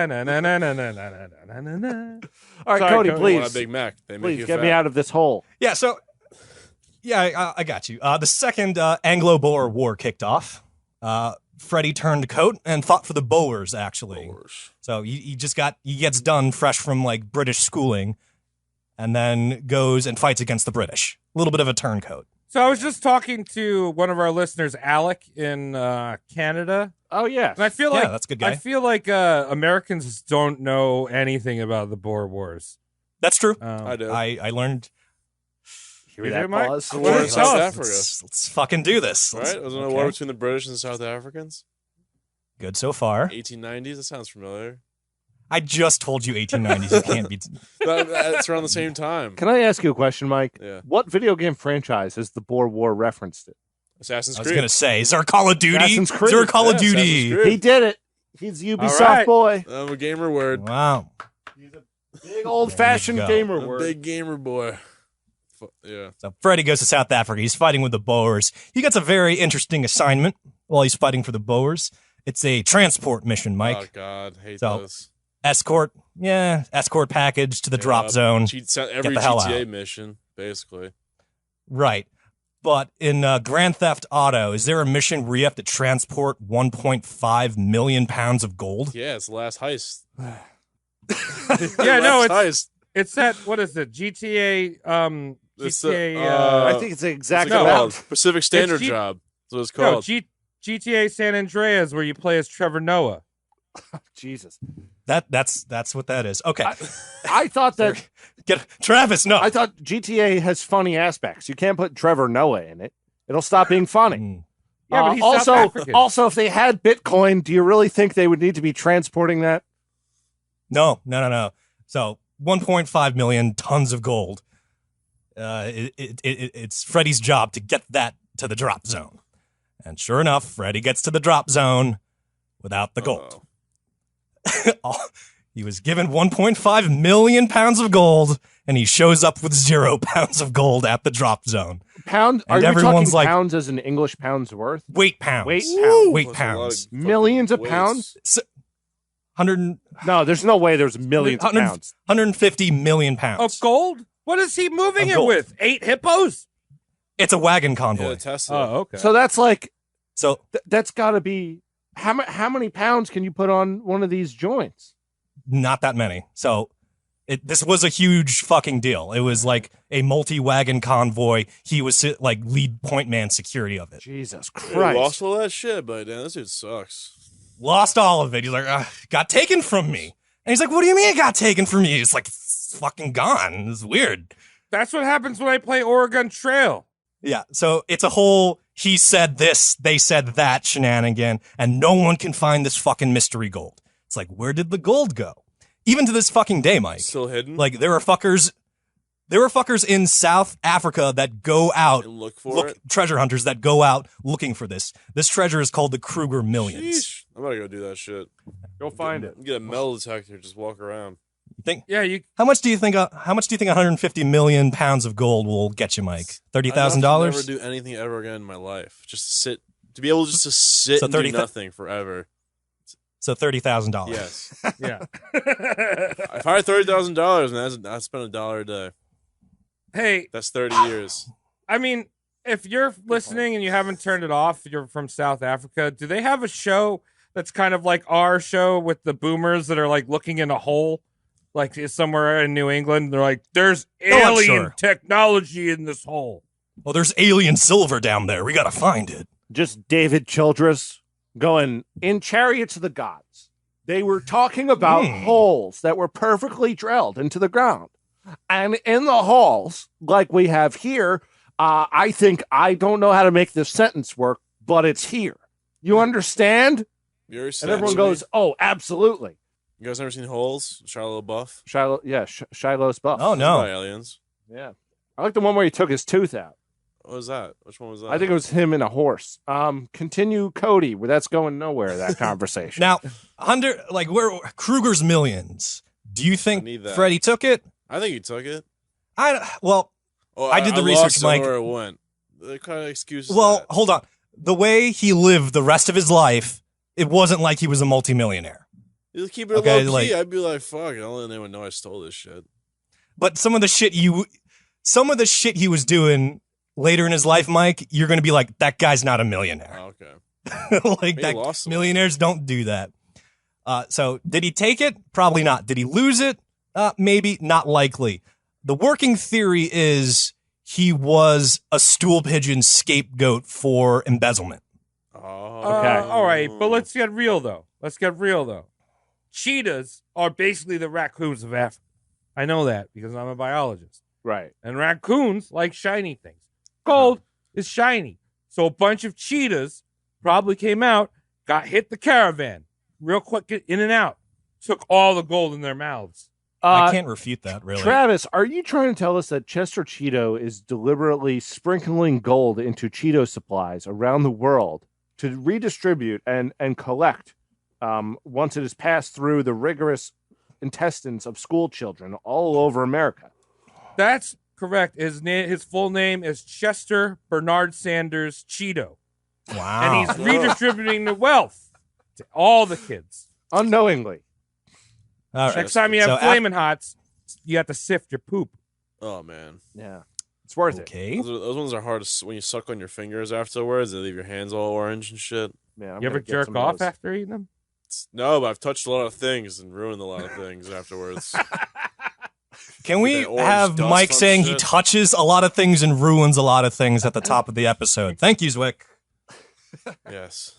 Speaker 1: All right,
Speaker 2: Sorry,
Speaker 1: Cody,
Speaker 2: Cody.
Speaker 4: They want
Speaker 1: please.
Speaker 4: a Big Mac. They make
Speaker 1: Please
Speaker 4: you
Speaker 1: get
Speaker 4: fat.
Speaker 1: me out of this hole.
Speaker 3: yeah. So yeah, I got you. The second Anglo-Boer War kicked off. Freddie turned coat and fought for the Boers, actually.
Speaker 4: Boers.
Speaker 3: So he gets done fresh from like British schooling, and then goes and fights against the British. A little bit of a turncoat.
Speaker 2: So I was just talking to one of our listeners, Alec, in Canada,
Speaker 1: Oh, yeah.
Speaker 2: and I feel
Speaker 3: Yeah,
Speaker 2: like
Speaker 3: that's a good guy.
Speaker 2: I feel like Americans don't know anything about the Boer Wars.
Speaker 3: That's true.
Speaker 4: I do.
Speaker 3: I learned.
Speaker 1: Hear
Speaker 2: You
Speaker 1: that
Speaker 2: do, Mike?
Speaker 1: pause?
Speaker 4: The war in
Speaker 2: Tell
Speaker 4: South
Speaker 2: us.
Speaker 4: Africa.
Speaker 3: Let's fucking do this.
Speaker 4: Right? Wasn't it a
Speaker 3: okay.
Speaker 4: war between the British and the South Africans?
Speaker 3: Good so far.
Speaker 4: 1890s? That sounds familiar.
Speaker 3: I just told you 1890s. It can't be.
Speaker 4: It's around the same time.
Speaker 1: Can I ask you a question, Mike?
Speaker 4: Yeah.
Speaker 1: What video game franchise has the Boer War referenced it?
Speaker 4: Assassin's
Speaker 3: I was
Speaker 4: Creed.
Speaker 3: gonna say, is there a Call of Duty?
Speaker 1: Assassin's
Speaker 3: Is
Speaker 1: Creed.
Speaker 3: there a Call of
Speaker 4: Yeah, Assassin's
Speaker 3: Duty?
Speaker 4: Creed.
Speaker 1: He did it. He's a Ubisoft
Speaker 2: right.
Speaker 1: boy.
Speaker 4: I'm a gamer word.
Speaker 3: Wow.
Speaker 1: Big old-fashioned
Speaker 3: go.
Speaker 1: gamer
Speaker 4: I'm a
Speaker 1: word.
Speaker 4: big gamer boy. Yeah.
Speaker 3: So Freddie goes to South Africa. He's fighting with the Boers. He gets a very interesting assignment while he's fighting for the Boers. It's a transport mission, Mike.
Speaker 4: Oh God, hate
Speaker 3: So,
Speaker 4: those.
Speaker 3: Escort package to the drop zone.
Speaker 4: Every
Speaker 3: the hell
Speaker 4: GTA
Speaker 3: out.
Speaker 4: mission, basically.
Speaker 3: Right. But in Grand Theft Auto, is there a mission where you have to transport 1.5 million pounds of gold?
Speaker 4: Yeah, it's the last heist.
Speaker 2: Yeah, no,
Speaker 4: Last heist.
Speaker 2: It's that. What is it? GTA.
Speaker 4: It's
Speaker 2: GTA.
Speaker 1: I think it's the exact
Speaker 4: What's it
Speaker 1: amount.
Speaker 4: called? Pacific Standard
Speaker 2: G-
Speaker 4: Job. That's what it's
Speaker 2: no,
Speaker 4: called.
Speaker 2: GTA San Andreas, where you play as Trevor Noah.
Speaker 1: Jesus.
Speaker 3: That's what that is. Okay.
Speaker 1: I thought that
Speaker 3: Get Travis, no.
Speaker 1: I thought GTA has funny aspects. You can't put Trevor Noah in it. It'll stop being funny.
Speaker 3: Mm.
Speaker 2: Yeah, but he's
Speaker 1: also,
Speaker 2: South African.
Speaker 1: also, if they had Bitcoin, do you really think they would need to be transporting that?
Speaker 3: No. So 1.5 million tons of gold. It's Freddie's job to get that to the drop zone. And sure enough, Freddie gets to the drop zone without the gold. He was given 1.5 million pounds of gold, and he shows up with 0 pounds of gold at the drop zone.
Speaker 1: Pound?
Speaker 3: And
Speaker 1: Are you
Speaker 3: everyone's
Speaker 1: talking
Speaker 3: like-
Speaker 1: pounds as an English pound's worth?
Speaker 3: Weight pounds.
Speaker 1: Weight pounds.
Speaker 3: Weight
Speaker 4: That's a lot
Speaker 3: pounds.
Speaker 4: fucking
Speaker 1: Millions of
Speaker 4: weights.
Speaker 1: pounds?
Speaker 3: 100.
Speaker 1: No, there's no way there's millions of
Speaker 3: 100
Speaker 1: pounds.
Speaker 3: 150 million pounds.
Speaker 2: Of gold? What is he moving
Speaker 3: Of
Speaker 2: it
Speaker 3: gold.
Speaker 2: with? 8 hippos?
Speaker 3: It's a wagon
Speaker 4: Yeah,
Speaker 3: convoy.
Speaker 4: Tesla.
Speaker 2: Oh, okay.
Speaker 1: So that's like,
Speaker 3: So
Speaker 1: that's got to be, how many pounds can you put on one of these joints?
Speaker 3: not that many. So this was a huge fucking deal. It was like a multi-wagon convoy. He was like lead point man security of it.
Speaker 1: Jesus
Speaker 4: Dude,
Speaker 1: Christ.
Speaker 4: lost all that shit, but damn, this dude sucks.
Speaker 3: Lost all of it. He's like, got taken from me. And he's like, what do you mean it got taken from you? It's like, it's fucking gone. It's weird.
Speaker 2: That's what happens when I play Oregon Trail.
Speaker 3: Yeah. So it's a whole he said this, they said that shenanigan, and no one can find this fucking mystery gold. It's like, where did the gold go? Even to this fucking day, Mike.
Speaker 4: Still hidden.
Speaker 3: Like, there were fuckers in South Africa that go out,
Speaker 4: and look for it.
Speaker 3: treasure hunters that go out looking for this. This treasure is called the Kruger Millions.
Speaker 4: Sheesh. I'm gonna go do that shit.
Speaker 1: Go find it.
Speaker 4: Get a metal detector. Just walk around.
Speaker 3: You think?
Speaker 2: Yeah, you.
Speaker 3: How much do you think? 150 million pounds of gold will get you, Mike?
Speaker 4: Enough to
Speaker 3: $30,000.
Speaker 4: Never do anything ever again in my life. Just to sit, to be able just to sit
Speaker 3: So
Speaker 4: and
Speaker 3: 30
Speaker 4: do nothing forever.
Speaker 3: So $30,000.
Speaker 4: Yes.
Speaker 2: Yeah.
Speaker 4: If I had $30,000, man, I'd spend $1 a day.
Speaker 2: Hey,
Speaker 4: That's 30 years.
Speaker 2: I mean, if you're listening and you haven't turned it off, you're from South Africa. Do they have a show that's kind of like our show with the boomers that are like looking in a hole, like somewhere in New England? They're like, "There's
Speaker 3: Oh, I'm
Speaker 2: alien
Speaker 3: sure.
Speaker 2: technology in this hole."
Speaker 3: Oh, there's alien silver down there. We gotta find it.
Speaker 1: Just David Childress going, in Chariots of the Gods, they were talking about holes that were perfectly drilled into the ground. And in the holes, like we have here, I think, I don't know how to make this sentence work, but it's here. You understand?
Speaker 4: You're
Speaker 1: And everyone goes, oh, absolutely.
Speaker 4: You guys ever seen Holes? Shia LaBeouf?
Speaker 1: Shiloh, yeah, Shiloh's buff.
Speaker 3: Oh
Speaker 4: It's
Speaker 3: no.
Speaker 4: by aliens.
Speaker 1: Yeah. I like the one where he took his tooth out.
Speaker 4: What was that? Which one was that?
Speaker 1: I think it was him and a horse. Continue, Cody, where that's going nowhere, that conversation.
Speaker 3: Now, where Kruger's Millions. Do you
Speaker 4: I
Speaker 3: think
Speaker 4: need that.
Speaker 3: Freddie took it?
Speaker 4: I think he took it.
Speaker 3: Oh, I did the research,
Speaker 4: lost
Speaker 3: Mike.
Speaker 4: Where it went. The kind of excuses.
Speaker 3: Well, hold on. The way he lived the rest of his life, it wasn't like he was a multimillionaire.
Speaker 4: you keep it
Speaker 3: okay,
Speaker 4: low
Speaker 3: like-
Speaker 4: key. I'd be like, fuck. I don't let anyone know I stole this shit.
Speaker 3: But some of the shit he was doing later in his life, Mike, you're going to be like, that guy's not a millionaire.
Speaker 4: Oh, okay.
Speaker 3: Like
Speaker 4: He
Speaker 3: that,
Speaker 4: lost some.
Speaker 3: millionaires don't do that. So did he take it? Probably not. Did he lose it? Maybe, not likely. The working theory is he was a stool pigeon scapegoat for embezzlement.
Speaker 4: Oh,
Speaker 1: Okay.
Speaker 2: All right, but let's get real though. Cheetahs are basically the raccoons of Africa. I know that because I'm a biologist.
Speaker 1: Right.
Speaker 2: And raccoons like shiny things. Gold is shiny. So a bunch of cheetahs probably came out, got hit the caravan real quick, get in and out, took all the gold in their mouths.
Speaker 3: I can't refute that, really.
Speaker 1: Travis, are you trying to tell us that Chester Cheeto is deliberately sprinkling gold into Cheeto supplies around the world to redistribute and collect once it has passed through the rigorous intestines of school children all over America?
Speaker 2: That's correct. His full name is Chester Bernard Sanders Cheeto.
Speaker 3: Wow.
Speaker 2: And he's redistributing the wealth to all the kids.
Speaker 1: Unknowingly.
Speaker 3: All right.
Speaker 2: Next time you have
Speaker 3: So
Speaker 2: flaming hots, you have to sift your poop.
Speaker 4: Oh man.
Speaker 1: Yeah. It's worth it.
Speaker 3: Okay.
Speaker 4: Those ones are hard when you suck on your fingers afterwards. They leave your hands all orange and shit.
Speaker 1: Man, I'm
Speaker 2: You ever
Speaker 1: gonna get
Speaker 2: jerk
Speaker 1: some of
Speaker 2: off
Speaker 1: those.
Speaker 2: after eating them?
Speaker 4: No, but I've touched a lot of things and ruined a lot of things afterwards.
Speaker 3: Can we
Speaker 4: That orange
Speaker 3: have
Speaker 4: dust
Speaker 3: Mike
Speaker 4: on
Speaker 3: saying he
Speaker 4: shit.
Speaker 3: touches a lot of things and ruins a lot of things at the top of the episode? Thank you, Zwick.
Speaker 4: Yes.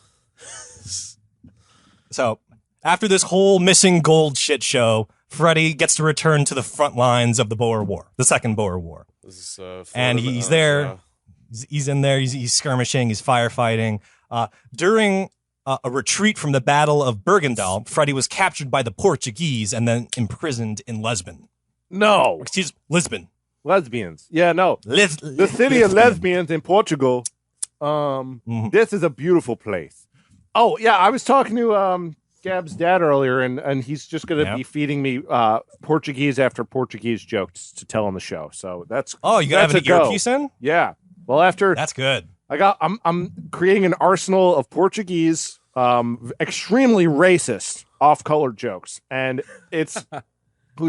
Speaker 3: So, after this whole missing gold shit show, Freddie gets to return to the front lines of the Boer War, the Second Boer War.
Speaker 4: This is,
Speaker 3: And
Speaker 4: Florida-
Speaker 3: he's there.
Speaker 4: yeah.
Speaker 3: He's in there. He's skirmishing. He's firefighting. During a retreat from the Battle of Bergendal, Freddie was captured by the Portuguese and then imprisoned in Lisbon.
Speaker 1: No.
Speaker 3: Lisbon.
Speaker 1: Lesbians. Yeah, no. The city of lesbians in Portugal. This is a beautiful place. Oh, yeah, I was talking to Gab's dad earlier, and he's just going to be feeding me Portuguese after Portuguese jokes to tell on the show. So that's
Speaker 3: Oh, you gotta have
Speaker 1: that's
Speaker 3: an
Speaker 1: a go.
Speaker 3: earpiece in?
Speaker 1: Yeah. Well, after
Speaker 3: That's good.
Speaker 1: I'm creating an arsenal of Portuguese, extremely racist, off-color jokes, and it's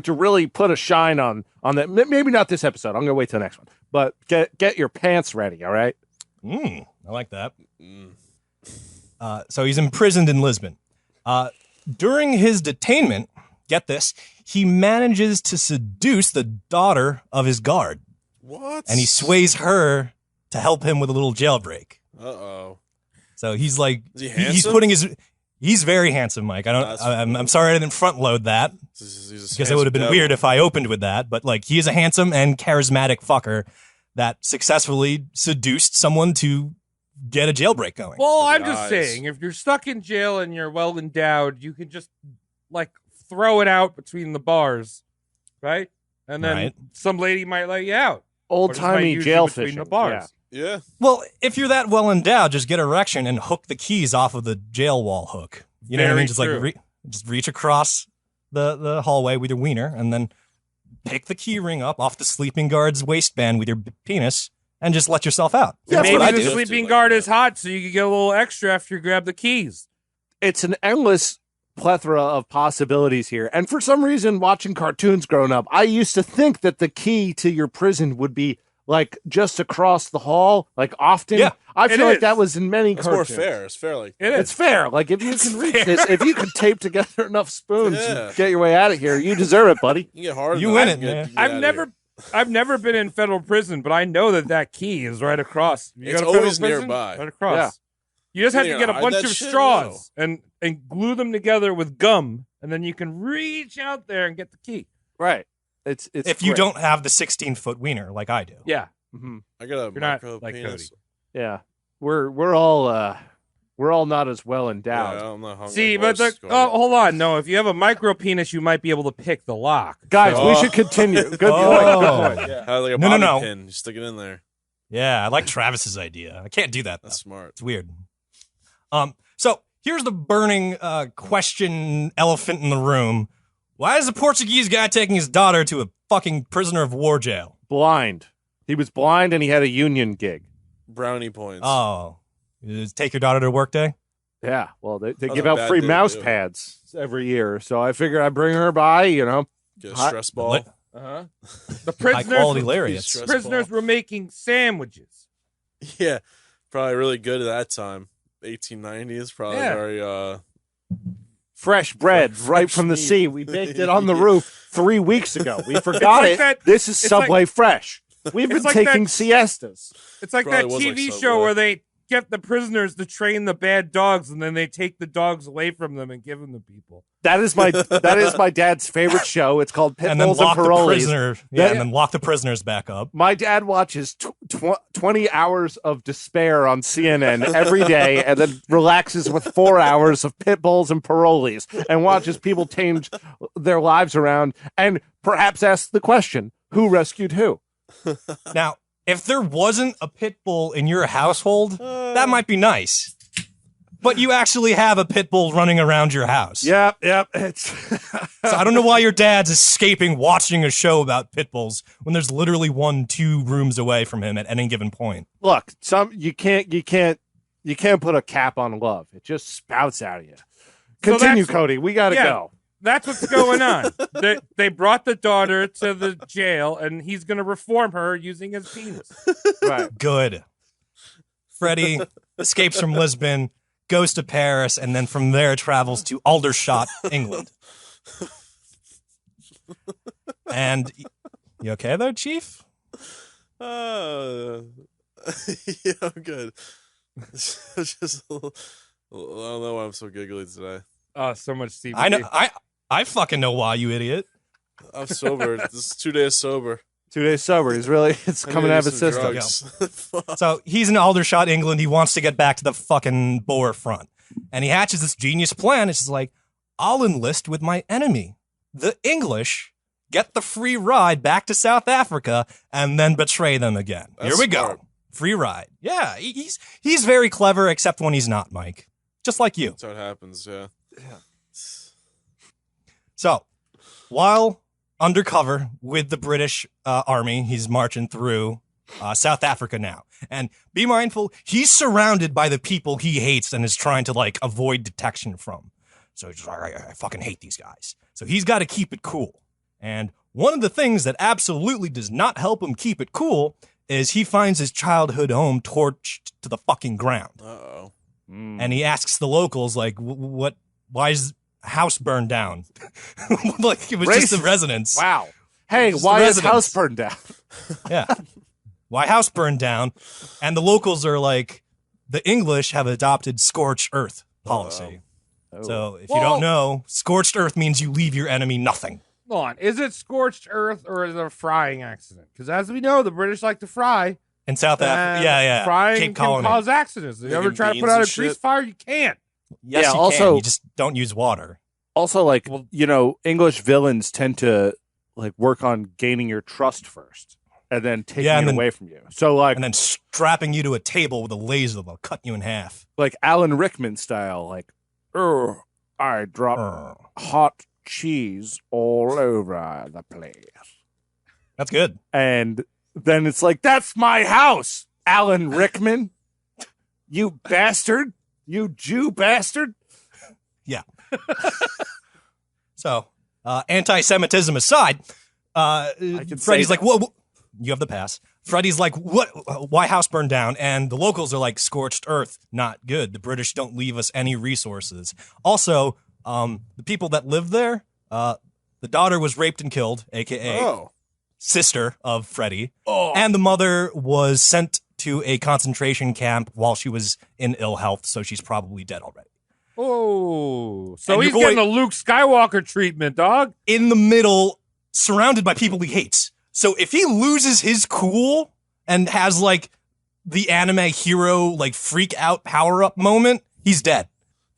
Speaker 1: to really put a shine on that. Maybe not this episode. I'm gonna wait till the next one, but get your pants ready. All right.
Speaker 3: I like that. So he's imprisoned in Lisbon. During his detainment, get this, he manages to seduce the daughter of his guard.
Speaker 4: What?
Speaker 3: And he sways her to help him with a little jailbreak.
Speaker 4: Uh-oh.
Speaker 3: So he's like,
Speaker 4: Is he handsome?
Speaker 3: he's putting his, he's very handsome, Mike. I'm sorry I didn't front load that because it would have been weird if I opened with that. But like, he is a handsome and charismatic fucker that successfully seduced someone to get a jailbreak going.
Speaker 2: Well, I'm just saying, if you're stuck in jail and you're well endowed, you can just like throw it out between the bars, right? And then some lady might let you out.
Speaker 1: Old-timey jail fishing.
Speaker 2: The bars.
Speaker 4: Yeah.
Speaker 3: Well, if you're that well endowed, just get erection and hook the keys off of the jail wall hook. You know what I mean? Just like just reach across the hallway with your wiener and then pick the key ring up off the sleeping guard's waistband with your penis and just let yourself out.
Speaker 2: Yeah,
Speaker 3: That's
Speaker 2: maybe
Speaker 3: what I
Speaker 2: the
Speaker 3: do.
Speaker 2: sleeping guard is hot, so you can get a little extra after you grab the keys.
Speaker 1: It's an endless plethora of possibilities here. And for some reason, watching cartoons growing up, I used to think that the key to your prison would be like just across the hall, like often.
Speaker 3: Yeah,
Speaker 1: I feel like that was in many
Speaker 4: It's
Speaker 1: cartoons.
Speaker 4: more fair. It's fair like
Speaker 1: It's fair. Like if you can reach this, if you can tape together enough spoons and get your way out of here, you deserve it, buddy.
Speaker 4: You get hard.
Speaker 3: You win it, man.
Speaker 2: I've never been in federal prison, but I know that key is right across. You
Speaker 4: It's
Speaker 2: go to federal
Speaker 4: always
Speaker 2: prison,
Speaker 4: nearby.
Speaker 2: right across.
Speaker 1: Yeah.
Speaker 2: You just have
Speaker 4: You
Speaker 2: to get a
Speaker 4: hide
Speaker 2: bunch
Speaker 4: that
Speaker 2: of
Speaker 4: shit?
Speaker 2: straws and glue them together with gum, and then you can reach out there and get the key.
Speaker 1: Right. It's
Speaker 3: if you don't have the 16-foot wiener like I do.
Speaker 2: Yeah.
Speaker 1: Mm-hmm.
Speaker 4: I got a
Speaker 2: You're not
Speaker 4: micro
Speaker 2: like
Speaker 4: penis.
Speaker 2: Cody.
Speaker 1: Yeah. We're all not as well endowed.
Speaker 4: Yeah, I'm not hungry.
Speaker 2: See, but hold on. No, if you have a micro penis, you might be able to pick the lock.
Speaker 1: Guys, we should continue. Good point. Good point.
Speaker 4: Yeah. Like a
Speaker 3: No,
Speaker 4: bobby
Speaker 3: no.
Speaker 4: pin. You stick it in there.
Speaker 3: Yeah, I like Travis's idea. I can't do that, though.
Speaker 4: That's smart.
Speaker 3: It's weird. So here's the burning question elephant in the room. Why is the Portuguese guy taking his daughter to a fucking prisoner of war jail?
Speaker 1: Blind. He was blind and he had a union gig.
Speaker 4: Brownie points.
Speaker 3: Oh. Is take your daughter to work day?
Speaker 1: Yeah. Well, they
Speaker 4: That was
Speaker 1: give
Speaker 4: a
Speaker 1: out
Speaker 4: bad
Speaker 1: free
Speaker 4: day,
Speaker 1: mouse
Speaker 4: too.
Speaker 1: pads every year. So I figured I'd bring her by,
Speaker 4: Get a stress ball.
Speaker 2: The
Speaker 3: High quality
Speaker 2: prisoners,
Speaker 3: lariats.
Speaker 4: Stress
Speaker 2: prisoners were making sandwiches.
Speaker 4: Yeah. Probably really good at that time. 1890 is probably very
Speaker 1: fresh bread right from the
Speaker 4: meat.
Speaker 1: sea. We baked it on the roof 3 weeks ago. We forgot
Speaker 2: like
Speaker 1: it.
Speaker 2: that-
Speaker 1: This is
Speaker 2: it's
Speaker 1: Subway Fresh. We've been
Speaker 2: it's like
Speaker 1: taking
Speaker 2: that-
Speaker 1: siestas.
Speaker 2: It's like
Speaker 4: Probably
Speaker 2: that
Speaker 4: was like
Speaker 2: TV
Speaker 4: Subway.
Speaker 2: show where they get the prisoners to train the bad dogs, and then they take the dogs away from them and give them to people.
Speaker 1: That is my dad's favorite show. It's called
Speaker 3: And then
Speaker 1: Pitbulls and
Speaker 3: lock the
Speaker 1: Parolees.
Speaker 3: prisoner. Yeah, and then lock the prisoners back up.
Speaker 1: My dad watches 20 hours of despair on CNN every day and then relaxes with 4 hours of Pitbulls and Parolees and watches people change their lives around and perhaps asks the question, who rescued who?
Speaker 3: Now, if there wasn't a pit bull in your household, that might be nice. But you actually have a pit bull running around your house.
Speaker 1: Yep. It's
Speaker 3: So I don't know why your dad's escaping watching a show about pit bulls when there's literally 1-2 rooms away from him at any given point.
Speaker 1: Look, you can't put a cap on love. It just spouts out of you. Continue, Cody. We got to go.
Speaker 2: That's what's going on. They brought the daughter to the jail, and he's going to reform her using his penis.
Speaker 1: Right.
Speaker 3: Good. Freddie escapes from Lisbon, goes to Paris, and then from there travels to Aldershot, England. And you okay there, Chief?
Speaker 4: yeah, I'm good. It's just a little, I don't know why I'm so giggly today.
Speaker 2: Oh, so much CBD.
Speaker 3: I know. I fucking know why, you idiot.
Speaker 4: I'm sober. This is 2 days sober.
Speaker 1: 2 days sober. It's coming out of his system.
Speaker 3: So he's in Aldershot, England. He wants to get back to the fucking Boer front. And he hatches this genius plan. It's just like, I'll enlist with my enemy, the English, get the free ride back to South Africa, and then betray them again.
Speaker 4: That's
Speaker 3: Here we
Speaker 4: smart.
Speaker 3: go. Free ride. Yeah, he's very clever, except when he's not, Mike. Just like you.
Speaker 4: That's how it happens, yeah.
Speaker 3: So, while undercover with the British army, he's marching through South Africa now. And be mindful, he's surrounded by the people he hates and is trying to, avoid detection from. So he's just like, I fucking hate these guys. So he's got to keep it cool. And one of the things that absolutely does not help him keep it cool is he finds his childhood home torched to the fucking ground.
Speaker 4: Uh-oh.
Speaker 3: And he asks the locals, like, why is house burned down? Like, it was just the residents.
Speaker 1: Wow. Hey,
Speaker 3: Just
Speaker 1: why
Speaker 3: the
Speaker 1: is house
Speaker 3: residents.
Speaker 1: burned down?
Speaker 3: Yeah. Why house burned down? And the locals are like, the English have adopted scorched earth policy. So if you don't know, scorched earth means you leave your enemy nothing.
Speaker 2: Hold on. Is it scorched earth or is it a frying accident? Because as we know, the British like to fry.
Speaker 3: In South Africa, yeah.
Speaker 2: Frying
Speaker 3: Cape
Speaker 2: can
Speaker 3: Colony.
Speaker 2: cause accidents. If you ever
Speaker 4: Making
Speaker 2: try to put
Speaker 4: beans
Speaker 2: out a
Speaker 4: and
Speaker 2: grease
Speaker 4: shit.
Speaker 2: fire, you can't.
Speaker 3: Yes,
Speaker 1: Yeah,
Speaker 3: you
Speaker 1: also-
Speaker 3: can. You just don't use water.
Speaker 1: Also, like, English villains tend to like work on gaining your trust first and then taking
Speaker 3: Yeah, and
Speaker 1: it
Speaker 3: then-
Speaker 1: away from you. So like
Speaker 3: And then strapping you to a table with a laser that'll cut you in half.
Speaker 1: Alan Rickman style, like, I drop hot cheese all over the place.
Speaker 3: That's good.
Speaker 1: And then it's like, that's my house, Alan Rickman. You bastard. You Jew bastard.
Speaker 3: So, anti-Semitism aside,
Speaker 1: can
Speaker 3: Freddie's
Speaker 1: say
Speaker 3: like, "Whoa, you have the pass." Freddie's like, "What? Why house burned down?" And the locals are like, "Scorched earth, not good. The British don't leave us any resources." Also, the people that live there, the daughter was raped and killed, aka
Speaker 4: Oh.
Speaker 3: sister of Freddie, and the mother was sent to a concentration camp while she was in ill health, so she's probably dead already.
Speaker 2: Oh, so
Speaker 3: And
Speaker 2: he's
Speaker 3: you're
Speaker 2: getting a Luke Skywalker treatment, dog.
Speaker 3: In the middle, surrounded by people he hates. So if he loses his cool and has like the anime hero like freak out power up moment, he's dead.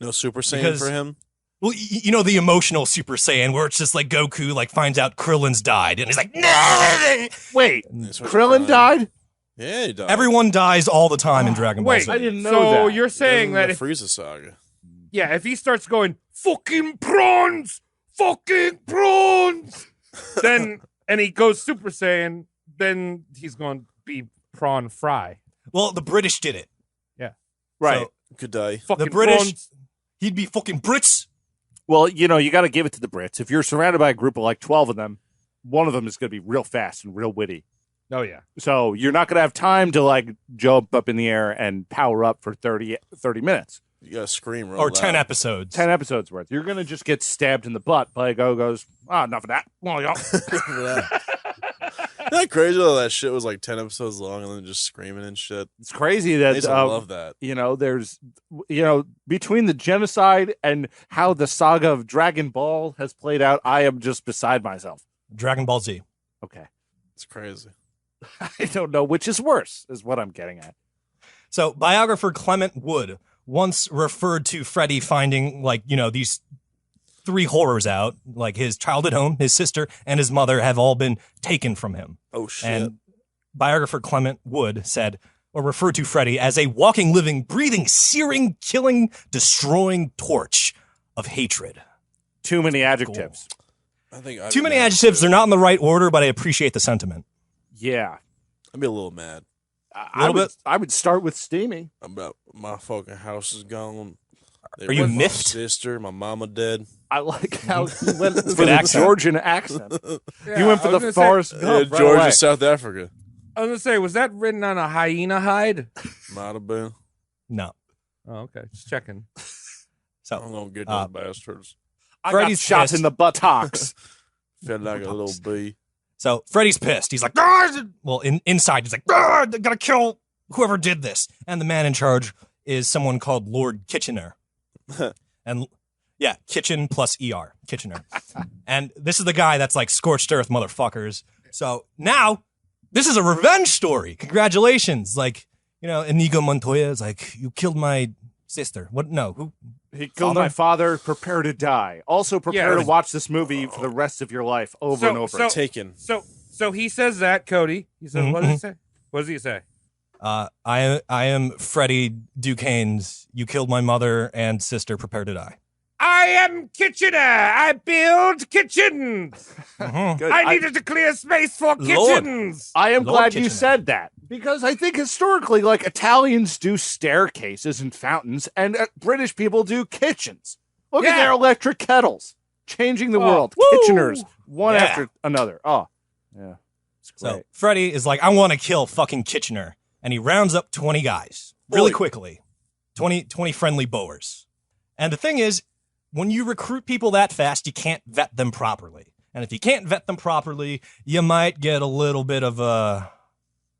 Speaker 4: No Super Saiyan
Speaker 3: Because-
Speaker 4: for him?
Speaker 3: Well, you know the emotional Super Saiyan where it's just like Goku like finds out Krillin's died and he's like, no!
Speaker 1: Wait,
Speaker 4: And he starts
Speaker 1: Krillin
Speaker 4: crying.
Speaker 1: died?
Speaker 4: Yeah, he died.
Speaker 3: Everyone dies all the time in Dragon Ball
Speaker 2: Wait,
Speaker 3: Z.
Speaker 1: I didn't know
Speaker 2: so
Speaker 1: that.
Speaker 2: you're saying that
Speaker 4: the
Speaker 2: if,
Speaker 4: Frieza saga.
Speaker 2: yeah, if he starts going fucking prawns, then and he goes Super Saiyan, then he's going to be prawn fry.
Speaker 3: Well, the British did it.
Speaker 1: Right.
Speaker 3: So
Speaker 4: Could die.
Speaker 2: Fucking
Speaker 3: the British,
Speaker 2: prawns.
Speaker 3: he'd be fucking Brits.
Speaker 1: Well, you got to give it to the Brits. If you're surrounded by a group of like 12 of them, one of them is going to be real fast and real witty.
Speaker 2: Oh yeah.
Speaker 1: So you're not going to have time to like jump up in the air and power up for 30 minutes.
Speaker 4: You gotta scream real
Speaker 3: Or
Speaker 4: loud.
Speaker 3: 10 episodes.
Speaker 1: 10 episodes worth. You're going to just get stabbed in the butt by a goes, enough of that. Well, yeah.
Speaker 4: Isn't that crazy though? That shit was like 10 episodes long and then just screaming and shit.
Speaker 1: It's crazy
Speaker 4: I
Speaker 1: that,
Speaker 4: used to love that.
Speaker 1: there's, between the genocide and how the saga of Dragon Ball has played out, I am just beside myself.
Speaker 3: Dragon Ball Z.
Speaker 1: Okay.
Speaker 4: It's crazy.
Speaker 1: I don't know which is worse, is what I'm getting at.
Speaker 3: So, biographer Clement Wood once referred to Freddie finding, these three horrors out, like his childhood home, his sister, and his mother have all been taken from him.
Speaker 4: Oh shit.
Speaker 3: And biographer Clement Wood said, or referred to Freddie as a walking, living, breathing, searing, killing, destroying torch of hatred.
Speaker 1: Too many adjectives.
Speaker 4: I think
Speaker 3: Too many adjectives. They're not in the right order, but I appreciate the sentiment.
Speaker 1: Yeah.
Speaker 4: I'd be a little mad.
Speaker 1: I would start with steamy.
Speaker 4: About my fucking house is gone.
Speaker 3: Are you
Speaker 4: my
Speaker 3: miffed?
Speaker 4: sister, my mama dead.
Speaker 1: I like how he went for
Speaker 3: good
Speaker 1: the
Speaker 3: accent.
Speaker 1: Georgian accent.
Speaker 2: Yeah,
Speaker 1: He went for
Speaker 2: I was
Speaker 1: the
Speaker 2: gonna say-
Speaker 1: Forrest
Speaker 4: Yeah,
Speaker 1: Gump right
Speaker 4: Georgia,
Speaker 1: away.
Speaker 4: South Africa.
Speaker 2: I was gonna say, was that written on a hyena hide?
Speaker 4: Might have been.
Speaker 3: No.
Speaker 2: Oh, okay, just checking.
Speaker 4: I'm
Speaker 3: So,
Speaker 4: gonna get those bastards.
Speaker 1: I
Speaker 3: Freddie's
Speaker 1: got shot
Speaker 3: pissed.
Speaker 1: in the buttocks.
Speaker 4: Felt like a little bee.
Speaker 3: So Freddie's pissed. He's like, "Ah!" Well, inside, he's like, "Ah, they gotta kill whoever did this." And the man in charge is someone called Lord Kitchener. And yeah, Kitchen plus ER, Kitchener. And this is the guy that's like scorched earth motherfuckers. So now this is a revenge story. Congratulations. Like, Inigo Montoya is like, you killed my sister. What? No, who?
Speaker 1: He killed
Speaker 3: Father?
Speaker 1: my father. Prepare to die. Also, prepare
Speaker 2: Yeah.
Speaker 1: to watch this movie for the rest of your life over and over.
Speaker 4: Taken.
Speaker 2: So he says that, Cody. He says, what does he say? What does he say?
Speaker 3: I am Freddie Duquesne's. You killed my mother and sister. Prepare to die.
Speaker 2: I am Kitchener. I build kitchens.
Speaker 3: Mhm.
Speaker 1: Good.
Speaker 2: I needed to clear space for
Speaker 3: Lord.
Speaker 2: kitchens.
Speaker 1: I am
Speaker 3: Lord
Speaker 1: glad you
Speaker 3: Kitchener.
Speaker 1: said that because I think historically, like Italians do staircases and fountains, and British people do kitchens. Look at
Speaker 2: Yeah.
Speaker 1: their electric kettles, changing the world.
Speaker 3: woo!
Speaker 1: Kitcheners, one
Speaker 3: Yeah.
Speaker 1: after another. Oh, yeah. It's
Speaker 3: So
Speaker 1: great.
Speaker 3: Freddy is like, I want to kill fucking Kitchener. And he rounds up 20 guys really quickly. 20 friendly bowers. And the thing is, when you recruit people that fast, you can't vet them properly. And if you can't vet them properly, you might get a little bit of a,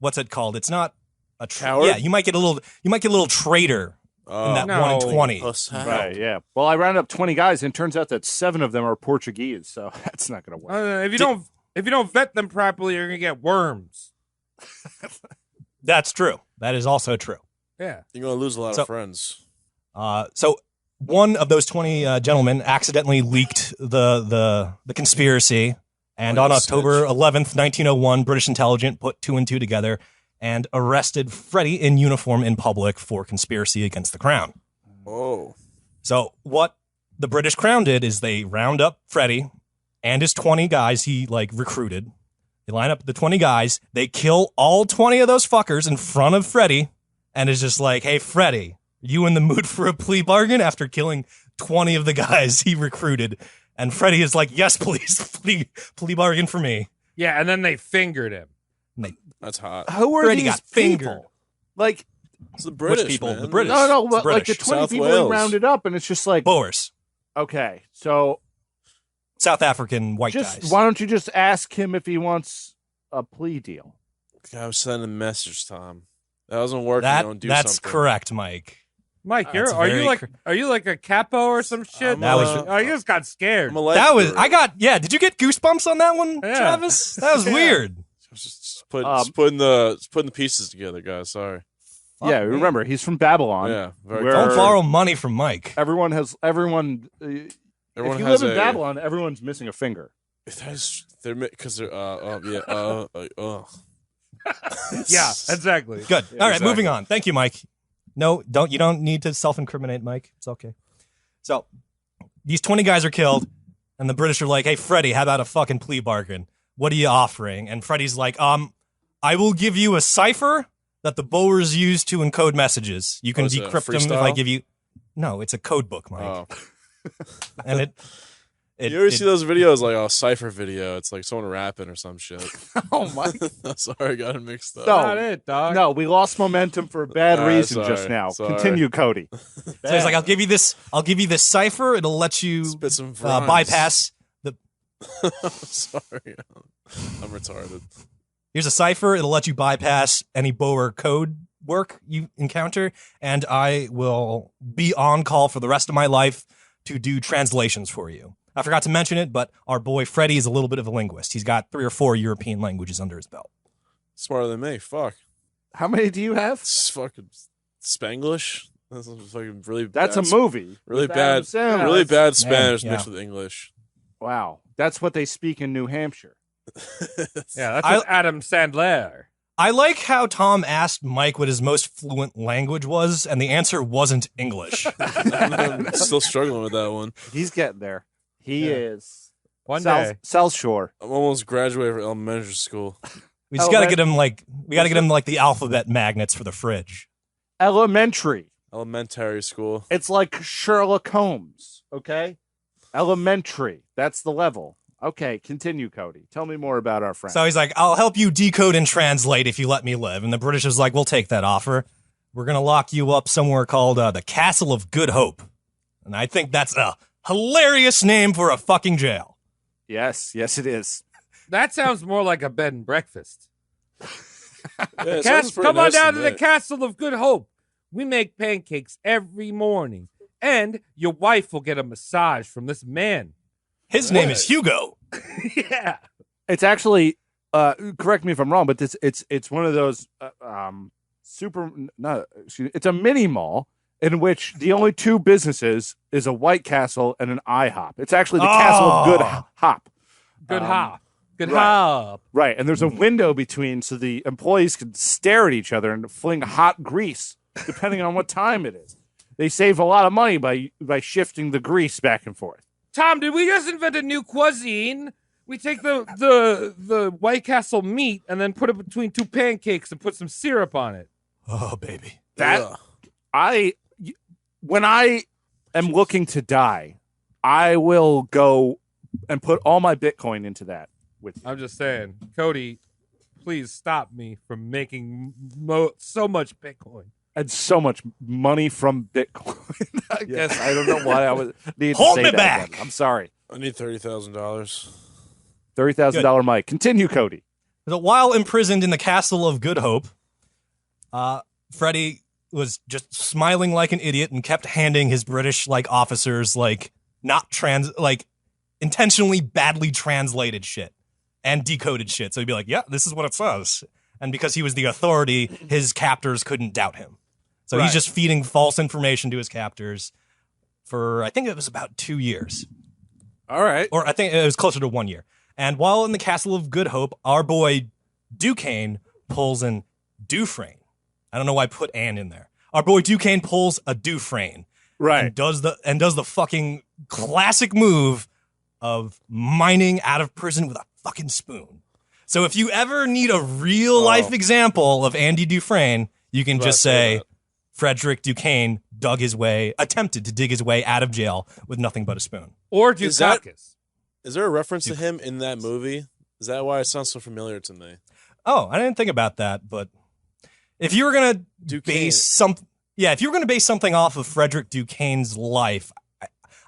Speaker 3: what's it called? It's not a
Speaker 4: Coward?
Speaker 3: Yeah, you might get a little traitor in that
Speaker 2: No.
Speaker 3: 1 in 20.
Speaker 1: Right, yeah. Well, I rounded up 20 guys, and it turns out that 7 of them are Portuguese, so that's not going to work.
Speaker 2: If you don't vet them properly, you're gonna get worms.
Speaker 3: That's true. That is also true.
Speaker 2: Yeah.
Speaker 4: You're going to lose a lot of friends.
Speaker 3: So one of those 20 gentlemen accidentally leaked the conspiracy, and on October 11th, 1901, British intelligence put 2 and 2 together and arrested Freddy in uniform in public for conspiracy against the crown.
Speaker 4: Oh.
Speaker 3: So what the British crown did is they round up Freddy and his 20 guys he recruited. They line up the 20 guys. They kill all 20 of those fuckers in front of Freddy, and is just like, hey, Freddy, you in the mood for a plea bargain after killing 20 of the guys he recruited? And Freddy is like, yes, please, plea bargain for me.
Speaker 2: Yeah, and then they fingered him.
Speaker 4: That's hot.
Speaker 1: Who are
Speaker 3: Freddy
Speaker 1: these
Speaker 3: got fingered.
Speaker 1: people? Like,
Speaker 4: It's the British,
Speaker 3: people?
Speaker 4: man.
Speaker 3: The British.
Speaker 1: no,
Speaker 3: It's
Speaker 1: but like the
Speaker 3: British.
Speaker 1: 20
Speaker 4: South
Speaker 1: people
Speaker 4: Wales.
Speaker 1: he rounded up, and it's just like,
Speaker 3: Boers.
Speaker 1: okay, so
Speaker 3: South African white guys.
Speaker 1: why don't you just ask him if he wants a plea deal?
Speaker 4: I was sending a message, Tom. That wasn't working. Don't do
Speaker 3: That's
Speaker 4: something.
Speaker 3: correct, Mike.
Speaker 2: Mike,
Speaker 3: That's
Speaker 2: are you
Speaker 3: very
Speaker 2: are you like a capo or some shit?
Speaker 4: I'm
Speaker 3: That was-
Speaker 2: Oh, you just got scared.
Speaker 4: I'm a life
Speaker 3: That was
Speaker 4: guru.
Speaker 3: Did you get goosebumps on that one,
Speaker 2: Yeah.
Speaker 3: Travis? That was
Speaker 2: Yeah.
Speaker 3: weird.
Speaker 4: Just putting the pieces together, guys. Sorry.
Speaker 1: Yeah,
Speaker 3: me.
Speaker 1: remember he's from Babylon.
Speaker 4: Yeah. Very
Speaker 1: Where-
Speaker 3: Don't borrow money from Mike.
Speaker 1: Everyone. If
Speaker 4: Everyone
Speaker 1: you
Speaker 4: has
Speaker 1: live in Babylon, everyone's missing a finger.
Speaker 4: They're because they're
Speaker 2: Yeah, exactly.
Speaker 3: Good. All right,
Speaker 4: exactly.
Speaker 3: moving on. Thank you, Mike. No, you don't need to self-incriminate, Mike. It's okay. So, these 20 guys are killed, and the British are like, hey, Freddy, how about a fucking plea bargain? What are you offering? And Freddy's like, I will give you a cipher that the Boers use to encode messages. You can
Speaker 4: What is it,
Speaker 3: decrypt them if I
Speaker 4: freestyle?
Speaker 3: give you... No, it's a code book, Mike.
Speaker 4: Oh.
Speaker 3: And it
Speaker 4: You ever see those videos like a cipher video? It's like someone rapping or some shit.
Speaker 1: Oh my!
Speaker 4: Sorry, I got it mixed up.
Speaker 1: No.
Speaker 2: Not it, dog.
Speaker 1: No, we lost momentum for a bad reason
Speaker 4: sorry,
Speaker 1: just now.
Speaker 4: sorry.
Speaker 1: Continue, Cody.
Speaker 3: So he's like, I'll give you this cipher. It'll let you
Speaker 4: Spit some rhymes.
Speaker 3: bypass the...
Speaker 4: Sorry, I'm retarded.
Speaker 3: Here's a cipher. It'll let you bypass any Boer code work you encounter, and I will be on call for the rest of my life to do translations for you. I forgot to mention it, but our boy Freddy is a little bit of a linguist. He's got 3 or 4 European languages under his belt.
Speaker 4: Smarter than me. Fuck.
Speaker 1: How many do you have?
Speaker 4: It's fucking Spanglish. That's fucking really.
Speaker 1: That's
Speaker 4: bad,
Speaker 1: a movie.
Speaker 4: Really
Speaker 1: with Adam
Speaker 4: bad.
Speaker 1: Sandler.
Speaker 4: Really bad Spanish
Speaker 3: yeah.
Speaker 4: mixed with English.
Speaker 1: Wow, that's what they speak in New Hampshire.
Speaker 2: Yeah, that's what Adam Sandler.
Speaker 3: I like how Tom asked Mike what his most fluent language was, and the answer wasn't English.
Speaker 4: I'm still struggling with that one.
Speaker 1: He's getting there. He is.
Speaker 2: One day.
Speaker 1: South Shore.
Speaker 4: I'm almost graduated from elementary school.
Speaker 3: We just got to get him the alphabet magnets for the fridge.
Speaker 1: Elementary.
Speaker 4: Elementary school.
Speaker 1: It's like Sherlock Holmes. Okay. Elementary. That's the level. Okay, continue, Cody. Tell me more about our friend.
Speaker 3: So he's like, I'll help you decode and translate if you let me live. And the British is like, we'll take that offer. We're going to lock you up somewhere called the Castle of Good Hope. And I think that's a hilarious name for a fucking jail.
Speaker 1: yes, it is.
Speaker 2: That sounds more like a bed and breakfast.
Speaker 4: Yeah, it sounds pretty
Speaker 2: Come on
Speaker 4: nice
Speaker 2: down to the
Speaker 4: me.
Speaker 2: Castle of Good Hope. We make pancakes every morning, and your wife will get a massage from this man.
Speaker 3: His name is Hugo.
Speaker 2: Yeah.
Speaker 1: It's actually correct me if I'm wrong, but it's one of those it's a mini mall in which the only 2 businesses is a White Castle and an IHOP. It's actually the Castle of Good Hop.
Speaker 2: Good hop. Good
Speaker 1: right.
Speaker 2: hop.
Speaker 1: Right, and there's a window between so the employees can stare at each other and fling hot grease depending on what time it is. They save a lot of money by shifting the grease back and forth.
Speaker 2: Tom, did we just invent a new cuisine? We take the White Castle meat and then put it between 2 pancakes and put some syrup on it.
Speaker 3: Oh, baby.
Speaker 1: That
Speaker 4: Ugh.
Speaker 1: when I am looking to die, I will go and put all my Bitcoin into that with you.
Speaker 2: I'm just saying, Cody, please stop me from making so much Bitcoin.
Speaker 1: And so much money from Bitcoin. I guess I don't know why I would need to
Speaker 3: Hold
Speaker 1: say
Speaker 3: me
Speaker 1: that
Speaker 3: back.
Speaker 1: again. I'm sorry.
Speaker 4: I need $30,000.
Speaker 1: $30,000 Mike. Continue, Cody.
Speaker 3: So while imprisoned in the castle of Good Hope, Freddy was just smiling like an idiot and kept handing his British officers intentionally badly translated shit and decoded shit. So he'd be like, "Yeah, this is what it says." And because he was the authority, his captors couldn't doubt him. So he's just feeding false information to his captors for, I think it was about 2 years.
Speaker 4: All right.
Speaker 3: Or I think it was closer to 1 year. And while in the Castle of Good Hope, our boy Duquesne pulls an Dufresne. I don't know why I put "and" in there. Our boy Duquesne pulls a Dufresne.
Speaker 1: Right.
Speaker 3: And does the fucking classic move of mining out of prison with a fucking spoon. So if you ever need a real life example of Andy Dufresne, you can just say Frederick Duquesne attempted to dig his way out of jail with nothing but a spoon.
Speaker 2: Or Dukakis.
Speaker 4: Is there a reference to him in that movie? Is that why it sounds so familiar to me?
Speaker 3: Oh, I didn't think about that, but if you were gonna base something off of Frederick Duquesne's life,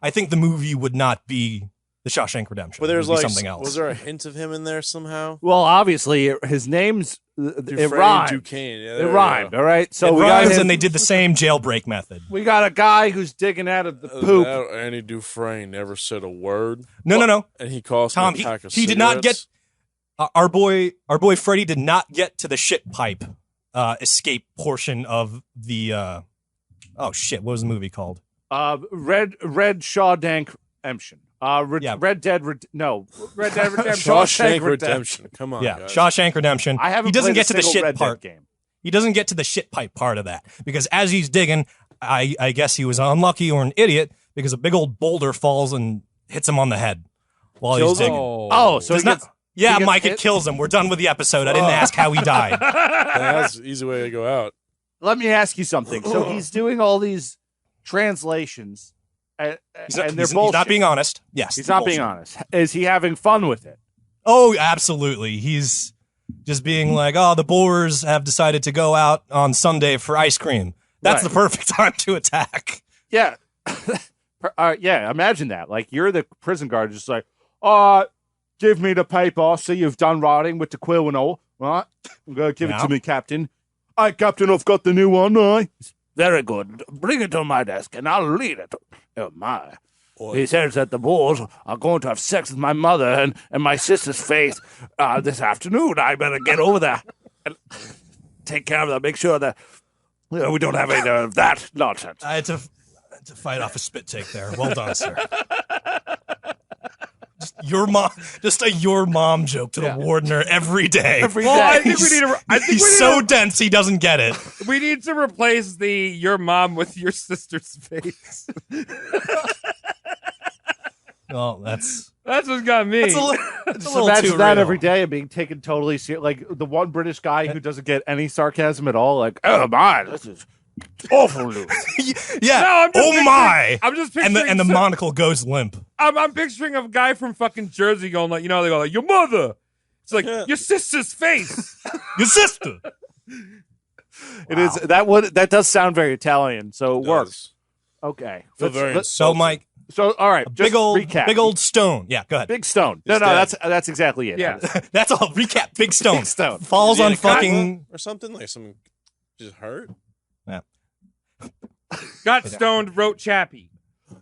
Speaker 3: I think the movie would not be The Shawshank Redemption.
Speaker 4: But there's
Speaker 3: it would be something else.
Speaker 4: Was there a hint of him in there somehow?
Speaker 1: Well, obviously, his name's it rhymed.
Speaker 4: Duquesne. Yeah,
Speaker 1: It rhymed, all right? So
Speaker 3: it
Speaker 1: we
Speaker 3: rhymes,
Speaker 1: got him,
Speaker 3: and they did the same jailbreak method.
Speaker 1: we got a guy who's digging out of the poop.
Speaker 4: Andy Dufresne never said a word.
Speaker 3: No.
Speaker 4: And he cost
Speaker 3: Tom,
Speaker 4: me a pack of
Speaker 3: he did not get
Speaker 4: cigarettes.
Speaker 3: our boy Freddy did not get to the shit pipe escape portion of the oh shit, what was the movie called?
Speaker 1: Red Shawshank Redemption. Red Dead Redemption.
Speaker 4: Shawshank Redemption. Come on,
Speaker 3: Yeah,
Speaker 4: guys.
Speaker 3: Shawshank Redemption.
Speaker 1: I haven't
Speaker 3: He doesn't
Speaker 1: played a
Speaker 3: get to the
Speaker 1: single
Speaker 3: shit
Speaker 1: Red Dead
Speaker 3: part.
Speaker 1: game.
Speaker 3: He doesn't get to the shit pipe part of that because as he's digging, I guess he was unlucky or an idiot because a big old boulder falls and hits him on the head while he's digging.
Speaker 1: Oh, so
Speaker 3: Does
Speaker 1: he
Speaker 3: not-
Speaker 1: gets,
Speaker 3: Yeah,
Speaker 1: he gets
Speaker 3: Mike,
Speaker 1: hit?
Speaker 3: it kills him. We're done with the episode. I didn't ask how he died.
Speaker 4: That's an easy way to go out.
Speaker 1: Let me ask you something. So he's doing all these translations, and they're
Speaker 3: He's
Speaker 1: bullshit.
Speaker 3: not being honest. Yes.
Speaker 1: He's not being honest. Is he having fun with it?
Speaker 3: Oh, absolutely. He's just being like, oh, the Boers have decided to go out on Sunday for ice cream. That's
Speaker 1: Right.
Speaker 3: the perfect time to attack.
Speaker 1: Yeah. Yeah, imagine that. Like, you're the prison guard, just like, give me the paper, so you've done writing with the quill and all, right? Give it
Speaker 3: Yeah.
Speaker 1: to me, Captain. Aye, Captain, I've got the new one, aye. Very good. Bring it to my desk, and I'll read it. Oh, my. He says that the Boers are going to have sex with my mother and my sister's face this afternoon. I better get over there and take care of them, make sure that we don't have any of that nonsense.
Speaker 3: I had to fight off a spit take there. Well done, sir. Just a your mom joke to the wardener every day.
Speaker 1: Every
Speaker 2: Well,
Speaker 1: day.
Speaker 2: I think we need to.
Speaker 3: He's so dense he doesn't get it.
Speaker 2: We need to replace the your mom with your sister's face.
Speaker 3: Well, that's
Speaker 2: That's what got me.
Speaker 3: a little
Speaker 1: Just
Speaker 3: too
Speaker 1: imagine that
Speaker 3: real.
Speaker 1: every day and being taken totally serious. Like the one British guy who doesn't get any sarcasm at all. Like, oh my, this is awful news.
Speaker 3: Yeah.
Speaker 2: No, I'm just
Speaker 3: Oh
Speaker 2: picturing-
Speaker 3: my.
Speaker 2: I'm just
Speaker 3: And
Speaker 2: picturing
Speaker 3: the monocle goes limp.
Speaker 2: I'm picturing a guy from fucking Jersey going like, they go like, your mother. It's like your sister's face.
Speaker 3: Your sister.
Speaker 1: It is that does sound very Italian, so it works. Okay.
Speaker 4: Feel very
Speaker 1: Let's-
Speaker 3: So, Mike,
Speaker 1: so all right, just
Speaker 3: big old
Speaker 1: recap.
Speaker 3: stone. Yeah, go ahead.
Speaker 1: Big stone. No,
Speaker 4: He's
Speaker 1: no,
Speaker 4: dead.
Speaker 1: that's exactly it.
Speaker 2: Yeah.
Speaker 3: That's all. Recap. Big stone.
Speaker 1: Big stone.
Speaker 3: Falls
Speaker 4: Is he
Speaker 3: on
Speaker 4: in a coma
Speaker 3: fucking.
Speaker 4: or something like some just hurt.
Speaker 2: Got stoned, wrote Chappie.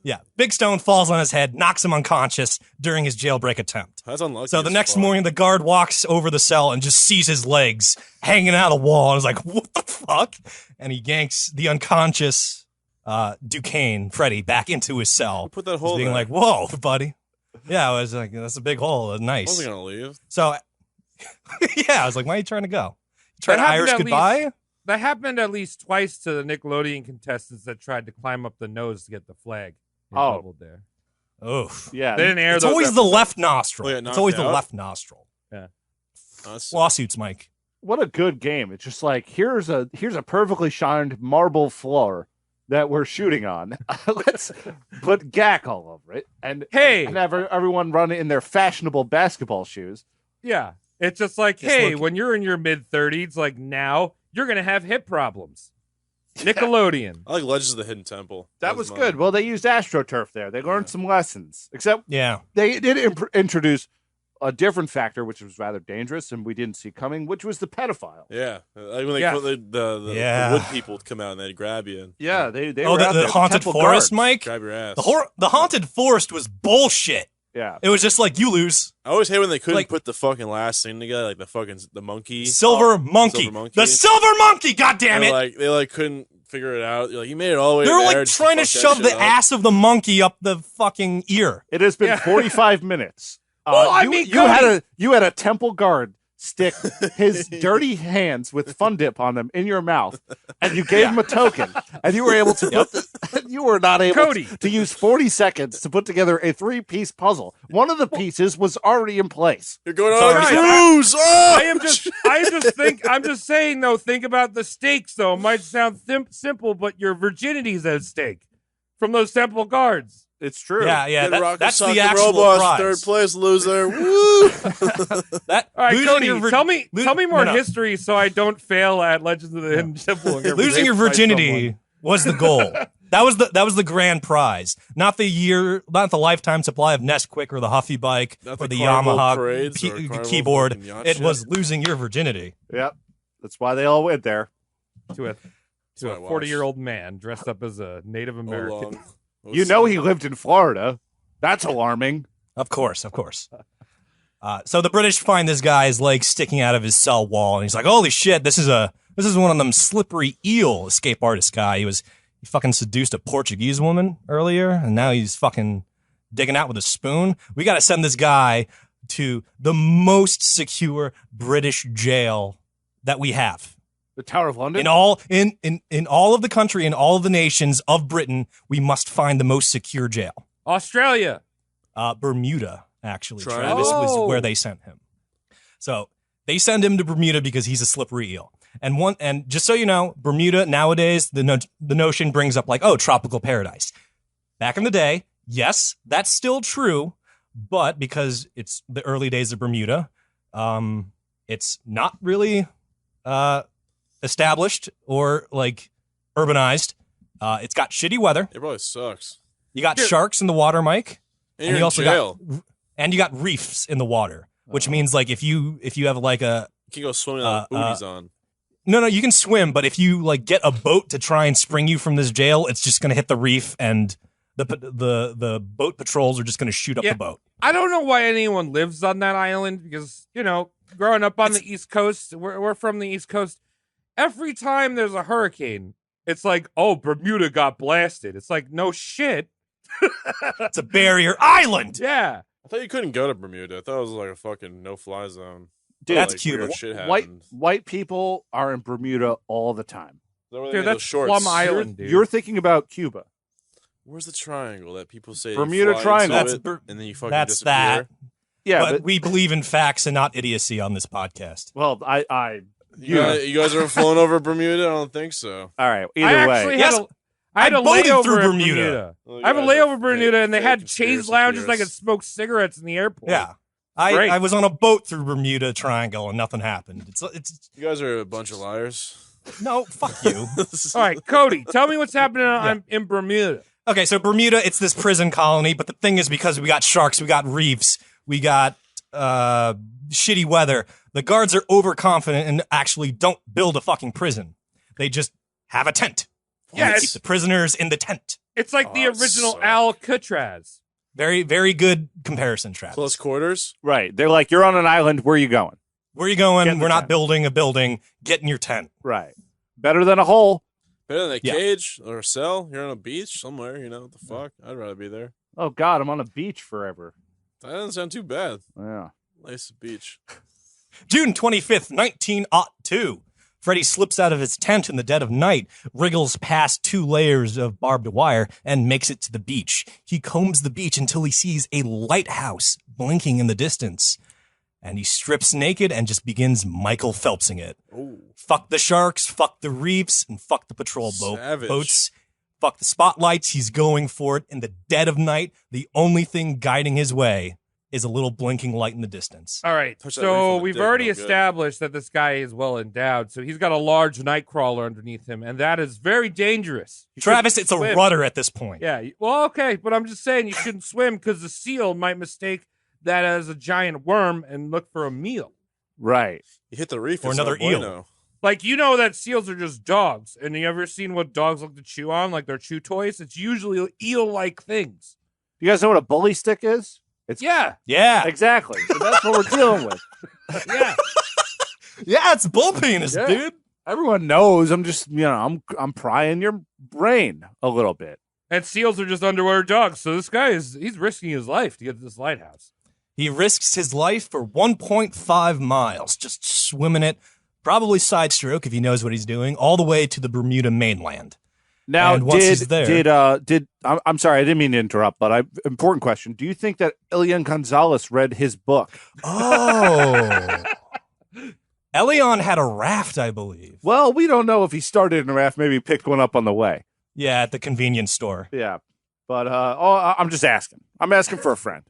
Speaker 3: Yeah. Big stone falls on his head, knocks him unconscious during his jailbreak attempt.
Speaker 4: That's unlucky.
Speaker 3: So the
Speaker 4: as
Speaker 3: next
Speaker 4: fuck.
Speaker 3: morning, the guard walks over the cell and just sees his legs hanging out of the wall and is like, what the fuck? And he yanks the unconscious Duquesne, Freddy, back into his cell.
Speaker 4: Put that
Speaker 3: Just
Speaker 4: hole
Speaker 3: being
Speaker 4: there.
Speaker 3: like, whoa, buddy. Yeah, I was like, that's a big hole.
Speaker 4: I
Speaker 3: Nice.
Speaker 4: wasn't gonna leave.
Speaker 3: So, yeah, I was like, why are you trying to go? Trying to
Speaker 2: happened
Speaker 3: Irish
Speaker 2: at
Speaker 3: goodbye?
Speaker 2: That happened at least twice to the Nickelodeon contestants that tried to climb up the nose to get the flag. They
Speaker 1: Oh.
Speaker 2: doubled there.
Speaker 3: Oof.
Speaker 1: Yeah.
Speaker 2: They didn't air
Speaker 3: It's
Speaker 2: those
Speaker 3: always the
Speaker 2: episodes.
Speaker 3: left nostril.
Speaker 4: Oh, yeah,
Speaker 3: It's
Speaker 4: knocked
Speaker 3: always the
Speaker 4: out?
Speaker 3: left nostril.
Speaker 4: That's-
Speaker 3: Lawsuits, Mike.
Speaker 1: What a good game. It's just like here's a perfectly shined marble floor. that we're shooting on. Let's put gack all over it and have everyone run in their fashionable basketball shoes.
Speaker 2: Yeah. It's just like, when you're in your mid-30s, like now, you're going to have hip problems. Nickelodeon.
Speaker 4: I like Legends of the Hidden Temple.
Speaker 1: That was good. Well, they used AstroTurf there. They learned some lessons. Except they did introduce a different factor, which was rather dangerous and we didn't see coming, which was the pedophile.
Speaker 4: Yeah. Like when the wood people would come out and they'd grab you.
Speaker 1: Yeah, they were
Speaker 3: out there. The haunted forest,
Speaker 1: guards.
Speaker 3: Mike?
Speaker 4: Grab your ass.
Speaker 3: The haunted forest was bullshit.
Speaker 1: Yeah.
Speaker 3: It was just like, you lose.
Speaker 4: I always hate when they couldn't put the fucking last thing together, like the monkey.
Speaker 3: Silver monkey. The silver monkey, goddammit!
Speaker 4: They couldn't figure it out. You're like, you made it all the way
Speaker 3: They were
Speaker 4: there,
Speaker 3: like trying to shove the ass of the monkey up the fucking ear.
Speaker 1: It has been 45 minutes.
Speaker 2: Well,
Speaker 1: you had a temple guard stick his dirty hands with Fun Dip on them in your mouth, and you gave him a token, and you were able to you were not able to use 40 seconds to put together a 3-piece puzzle. One of the pieces was already in place.
Speaker 4: You're going on a cruise.
Speaker 2: I'm just saying though, think about the stakes though. It might sound simple, but your virginity's at stake from those temple guards.
Speaker 1: It's true.
Speaker 3: Yeah. That's the actual
Speaker 4: Robots,
Speaker 3: prize.
Speaker 4: third place loser. Woo!
Speaker 2: All right, Cody, tell me more history so I don't fail at Legends of the Hidden Temple.
Speaker 3: Losing your virginity was the goal. That was the grand prize, not the lifetime supply of Nesquik or the Huffy bike or the Yamaha keyboard. It was losing your virginity.
Speaker 1: Yep, that's why they all went there.
Speaker 2: To a 40-year-old man dressed up as a Native American.
Speaker 1: You know he lived in Florida. That's alarming.
Speaker 3: Of course. So the British find this guy's leg sticking out of his cell wall, and he's like, "Holy shit! This is one of them slippery eel escape artist guy. He fucking seduced a Portuguese woman earlier, and now he's fucking digging out with a spoon. We got to send this guy to the most secure British jail that we have."
Speaker 1: The Tower of London?
Speaker 3: In all of the country, in all of the nations of Britain, we must find the most secure jail.
Speaker 2: Australia.
Speaker 3: Bermuda, actually. Travis was where they sent him. So they send him to Bermuda because he's a slippery eel. And just so you know, Bermuda nowadays, the notion brings up like, oh, tropical paradise. Back in the day, yes, that's still true, but because it's the early days of Bermuda, it's not really established or like urbanized. It's got shitty weather.
Speaker 4: It probably sucks.
Speaker 3: You got sharks in the water, Mike,
Speaker 4: and you also
Speaker 3: got reefs in the water, which means like if you have like a
Speaker 4: you can go swimming with booties on.
Speaker 3: No, you can swim, but if you like get a boat to try and spring you from this jail, it's just going to hit the reef, and the boat patrols are just going to shoot up the boat.
Speaker 2: I don't know why anyone lives on that island because growing up on the East Coast, we're from the East Coast. Every time there's a hurricane, it's like, oh, Bermuda got blasted. It's like, no shit.
Speaker 3: It's a barrier island.
Speaker 2: Yeah.
Speaker 4: I thought you couldn't go to Bermuda. I thought it was like a fucking no-fly zone.
Speaker 3: Dude, that's Cuba.
Speaker 1: White people are in Bermuda all the time.
Speaker 2: Dude, that's Plum Island, dude.
Speaker 1: You're thinking about Cuba.
Speaker 4: Where's the triangle that people say
Speaker 1: Bermuda Triangle?
Speaker 4: And then you fucking disappear?
Speaker 3: That.
Speaker 1: Yeah,
Speaker 3: but we believe in facts and not idiocy on this podcast.
Speaker 1: Well,
Speaker 4: You guys ever flown over Bermuda? I don't think so.
Speaker 1: All right. Either way,
Speaker 2: I had a layover
Speaker 3: through
Speaker 2: in
Speaker 3: Bermuda.
Speaker 2: Well, I have a layover in Bermuda, and they had chaise lounges. I could smoke cigarettes in the airport.
Speaker 3: Yeah, I was on a boat through Bermuda Triangle, and nothing happened. It's
Speaker 4: you guys are a bunch of liars.
Speaker 3: No, fuck you.
Speaker 2: All right, Cody, tell me what's happening in Bermuda.
Speaker 3: Okay, so Bermuda, it's this prison colony, but the thing is, because we got sharks, we got reefs, we got shitty weather, the guards are overconfident and actually don't build a fucking prison. They just have a tent.
Speaker 2: Yeah,
Speaker 3: keep the prisoners in the tent.
Speaker 2: It's like the original Alcatraz.
Speaker 3: Very, very good comparison, Travis.
Speaker 4: Close quarters?
Speaker 1: Right. They're like, you're on an island. Where are you going?
Speaker 3: Where are you going? We're not building a building. Get in your tent.
Speaker 1: Right. Better than a hole.
Speaker 4: Better than a cage or a cell. You're on a beach somewhere, what the fuck? I'd rather be there.
Speaker 1: Oh, God, I'm on a beach forever.
Speaker 4: That doesn't sound too bad.
Speaker 1: Yeah.
Speaker 4: Nice beach.
Speaker 3: June 25th, 1902. Freddy slips out of his tent in the dead of night, wriggles past 2 layers of barbed wire, and makes it to the beach. He combs the beach until he sees a lighthouse blinking in the distance. And he strips naked and just begins Michael Phelpsing it.
Speaker 4: Ooh.
Speaker 3: Fuck the sharks, fuck the reefs, and fuck the patrol boats. Fuck the spotlights. He's going for it in the dead of night. The only thing guiding his way is a little blinking light in the distance.
Speaker 2: All right,
Speaker 4: Touch that reef
Speaker 2: so
Speaker 4: on the
Speaker 2: we've
Speaker 4: dick,
Speaker 2: already
Speaker 4: no good.
Speaker 2: established that this guy is well endowed. So he's got a large night crawler underneath him, and that is very dangerous. You
Speaker 3: Travis,
Speaker 2: shouldn't
Speaker 3: it's a
Speaker 2: swim.
Speaker 3: rudder at this point.
Speaker 2: Yeah, well, okay, but I'm just saying you shouldn't swim because the seal might mistake that as a giant worm and look for a meal.
Speaker 1: Right.
Speaker 4: You hit the reef
Speaker 3: Or
Speaker 4: it's
Speaker 3: another
Speaker 4: no
Speaker 3: eel.
Speaker 4: bueno.
Speaker 2: Like, you know that seals are just dogs. And you ever seen what dogs like to chew on? Like their chew toys? It's usually eel-like things.
Speaker 1: You guys know what a bully stick is? It's
Speaker 2: Yeah.
Speaker 3: Yeah.
Speaker 1: exactly. So that's what we're dealing with.
Speaker 2: Yeah.
Speaker 3: Yeah, it's bull penis,
Speaker 1: Yeah.
Speaker 3: dude.
Speaker 1: Everyone knows. I'm just, I'm prying your brain a little bit.
Speaker 2: And seals are just underwater dogs. So this guy he's risking his life to get to this lighthouse.
Speaker 3: He risks his life for 1.5 miles, just swimming it, probably side stroke if he knows what he's doing, all the way to the Bermuda mainland.
Speaker 1: Now,
Speaker 3: And once he's there-
Speaker 1: I'm sorry, I didn't mean to interrupt, but important question. Do you think that Elian Gonzalez read his book?
Speaker 3: Oh. Elion had a raft, I believe.
Speaker 1: Well, we don't know if he started in a raft. Maybe he picked one up on the way.
Speaker 3: Yeah, at the convenience store.
Speaker 1: Yeah. But I'm just asking. I'm asking for a friend.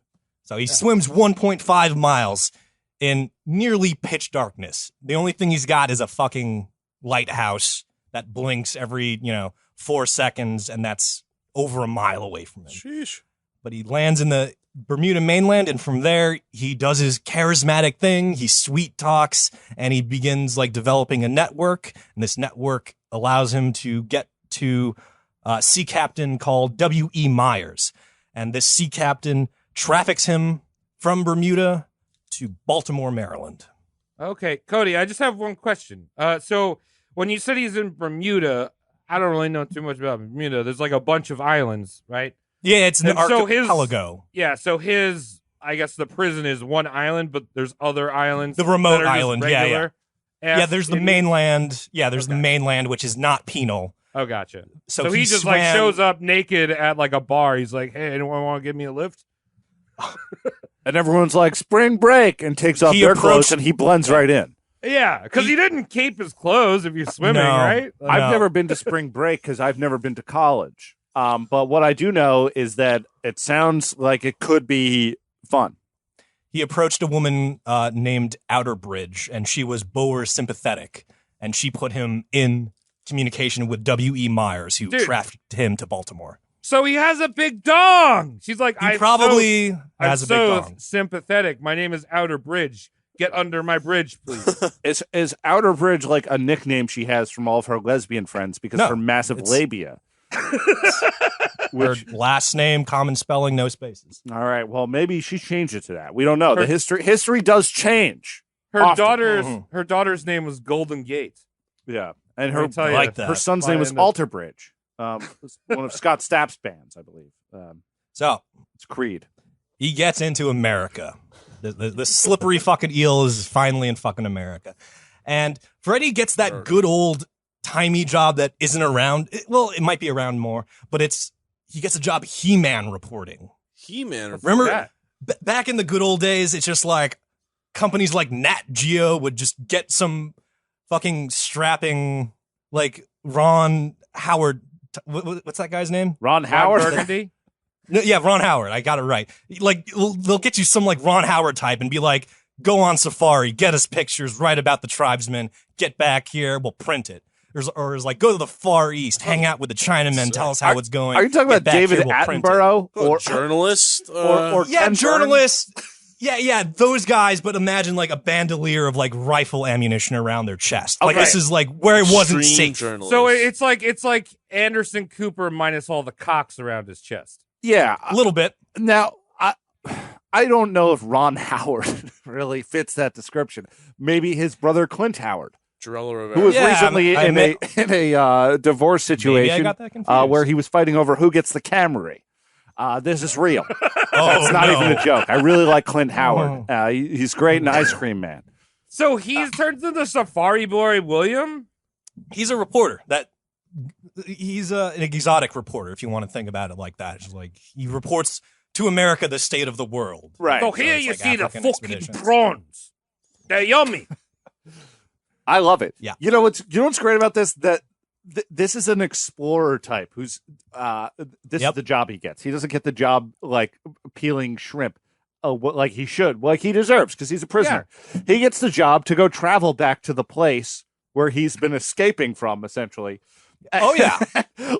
Speaker 3: So he swims 1.5 miles in nearly pitch darkness. The only thing he's got is a fucking lighthouse that blinks every, 4 seconds, and that's over a mile away from him.
Speaker 4: Sheesh.
Speaker 3: But he lands in the Bermuda mainland, and from there, he does his charismatic thing. He sweet talks, and he begins developing a network. And this network allows him to get to a sea captain called W.E. Myers. And this sea captain traffics him from Bermuda to Baltimore, Maryland.
Speaker 2: Okay, Cody, I just have one question. So when you said he's in Bermuda, I don't really know too much about Bermuda. There's a bunch of islands, right?
Speaker 3: Yeah, it's an
Speaker 2: And so
Speaker 3: archipelago.
Speaker 2: Yeah, so I guess the prison is one island, but there's other islands.
Speaker 3: The remote
Speaker 2: that are just
Speaker 3: island, yeah.
Speaker 2: regular
Speaker 3: Yeah, there's the
Speaker 2: Indians?
Speaker 3: mainland. Yeah, there's the
Speaker 2: Okay.
Speaker 3: mainland, which is not penal.
Speaker 2: Oh, gotcha.
Speaker 3: So,
Speaker 2: So he just
Speaker 3: swam-
Speaker 2: shows up naked at a bar. He's like, "Hey, anyone want to give me a lift?"
Speaker 1: And everyone's like, spring break, and takes off
Speaker 3: He
Speaker 1: their
Speaker 3: approached-
Speaker 1: clothes, and he blends right in.
Speaker 2: Yeah, because he didn't keep his clothes if you're swimming,
Speaker 3: No.
Speaker 2: right?
Speaker 1: I've never been to spring break because I've never been to college. But what I do know is that it sounds like it could be fun.
Speaker 3: He approached a woman named Outerbridge, and she was Boer sympathetic, and she put him in communication with W.E. Myers, who
Speaker 2: Dude.
Speaker 3: trafficked him to Baltimore.
Speaker 2: So he has a big dong. She's like,
Speaker 3: He
Speaker 2: I'm
Speaker 3: probably
Speaker 2: I'm
Speaker 3: has a big
Speaker 2: so
Speaker 3: dong.
Speaker 2: sympathetic. My name is Outer Bridge. Get under my bridge, please.
Speaker 1: Is Outer Bridge like a nickname she has from all of her lesbian friends because
Speaker 3: No,
Speaker 1: her massive
Speaker 3: it's-
Speaker 1: labia?
Speaker 3: Her last name, common spelling, no spaces.
Speaker 1: All right. Well, maybe she changed it to that. We don't know.
Speaker 2: Her-
Speaker 1: The history does change.
Speaker 2: Her
Speaker 1: Often.
Speaker 2: daughter's
Speaker 3: Mhm.
Speaker 2: her daughter's name was Golden Gate.
Speaker 1: Yeah, and
Speaker 2: Let me
Speaker 1: her
Speaker 2: tell you,
Speaker 3: like that.
Speaker 1: her son's name was
Speaker 2: Fly into-
Speaker 1: Alter Bridge. One of Scott Stapp's bands, I believe.
Speaker 3: So
Speaker 1: It's Creed.
Speaker 3: he gets into America. The slippery fucking eel is finally in fucking America. And Freddie gets that good old timey job that isn't around. Well, it might be around more, but he gets a job He-Man reporting.
Speaker 4: He-Man.
Speaker 3: Remember
Speaker 2: that?
Speaker 3: back in the good old days, it's just like companies like Nat Geo would just get some fucking strapping Ron Howard. What's that guy's name?
Speaker 1: Ron
Speaker 2: Ron
Speaker 1: Howard.
Speaker 2: Burgundy.
Speaker 3: No, yeah, Ron Howard. I got it right. They'll get you some Ron Howard type and be like, go on safari, get us pictures, write about the tribesmen, get back here, we'll print it. Or is go to the Far East, hang out with the Chinamen, tell us how it's going.
Speaker 1: Are you talking
Speaker 3: get
Speaker 1: about
Speaker 3: back
Speaker 1: David
Speaker 3: here, we'll print it.
Speaker 1: Attenborough
Speaker 4: Or journalist.
Speaker 1: or
Speaker 3: Yeah,
Speaker 1: Ken Burns?
Speaker 3: journalists. Yeah, those guys, but imagine a bandolier of rifle ammunition around their chest.
Speaker 2: Okay.
Speaker 3: This is where it wasn't
Speaker 4: extreme
Speaker 3: safe.
Speaker 4: journalist.
Speaker 2: So it's like Anderson Cooper minus all the cocks around his chest.
Speaker 1: Yeah.
Speaker 3: A little bit.
Speaker 1: Now, I don't know if Ron Howard really fits that description. Maybe his brother Clint Howard,
Speaker 4: Jarella Rivera.
Speaker 1: who was
Speaker 3: Yeah,
Speaker 1: recently
Speaker 3: I
Speaker 1: in a divorce
Speaker 3: Maybe I
Speaker 1: situation
Speaker 3: got that confused.
Speaker 1: where he was fighting over who gets the Camry. This is real.
Speaker 3: Oh,
Speaker 1: It's not
Speaker 3: no.
Speaker 1: even a joke. I really like Clint Howard. He's great in Ice Cream Man.
Speaker 2: So he turns into Safari Boy William.
Speaker 3: He's a reporter. He's an exotic reporter, if you want to think about it like that. It's he reports to America the state of the world.
Speaker 1: Right.
Speaker 2: So here
Speaker 3: it's
Speaker 2: you
Speaker 3: like
Speaker 2: see the
Speaker 3: African
Speaker 2: fucking
Speaker 3: expeditions.
Speaker 2: prawns. They're yummy.
Speaker 1: I love it.
Speaker 3: Yeah.
Speaker 1: You know what's great about this? That this is an explorer type who's this is the job he gets. He doesn't get the job like peeling shrimp. Like he should, like he deserves, because he's a prisoner. Yeah. He gets the job to go travel back to the place where he's been escaping from, essentially.
Speaker 3: Oh yeah,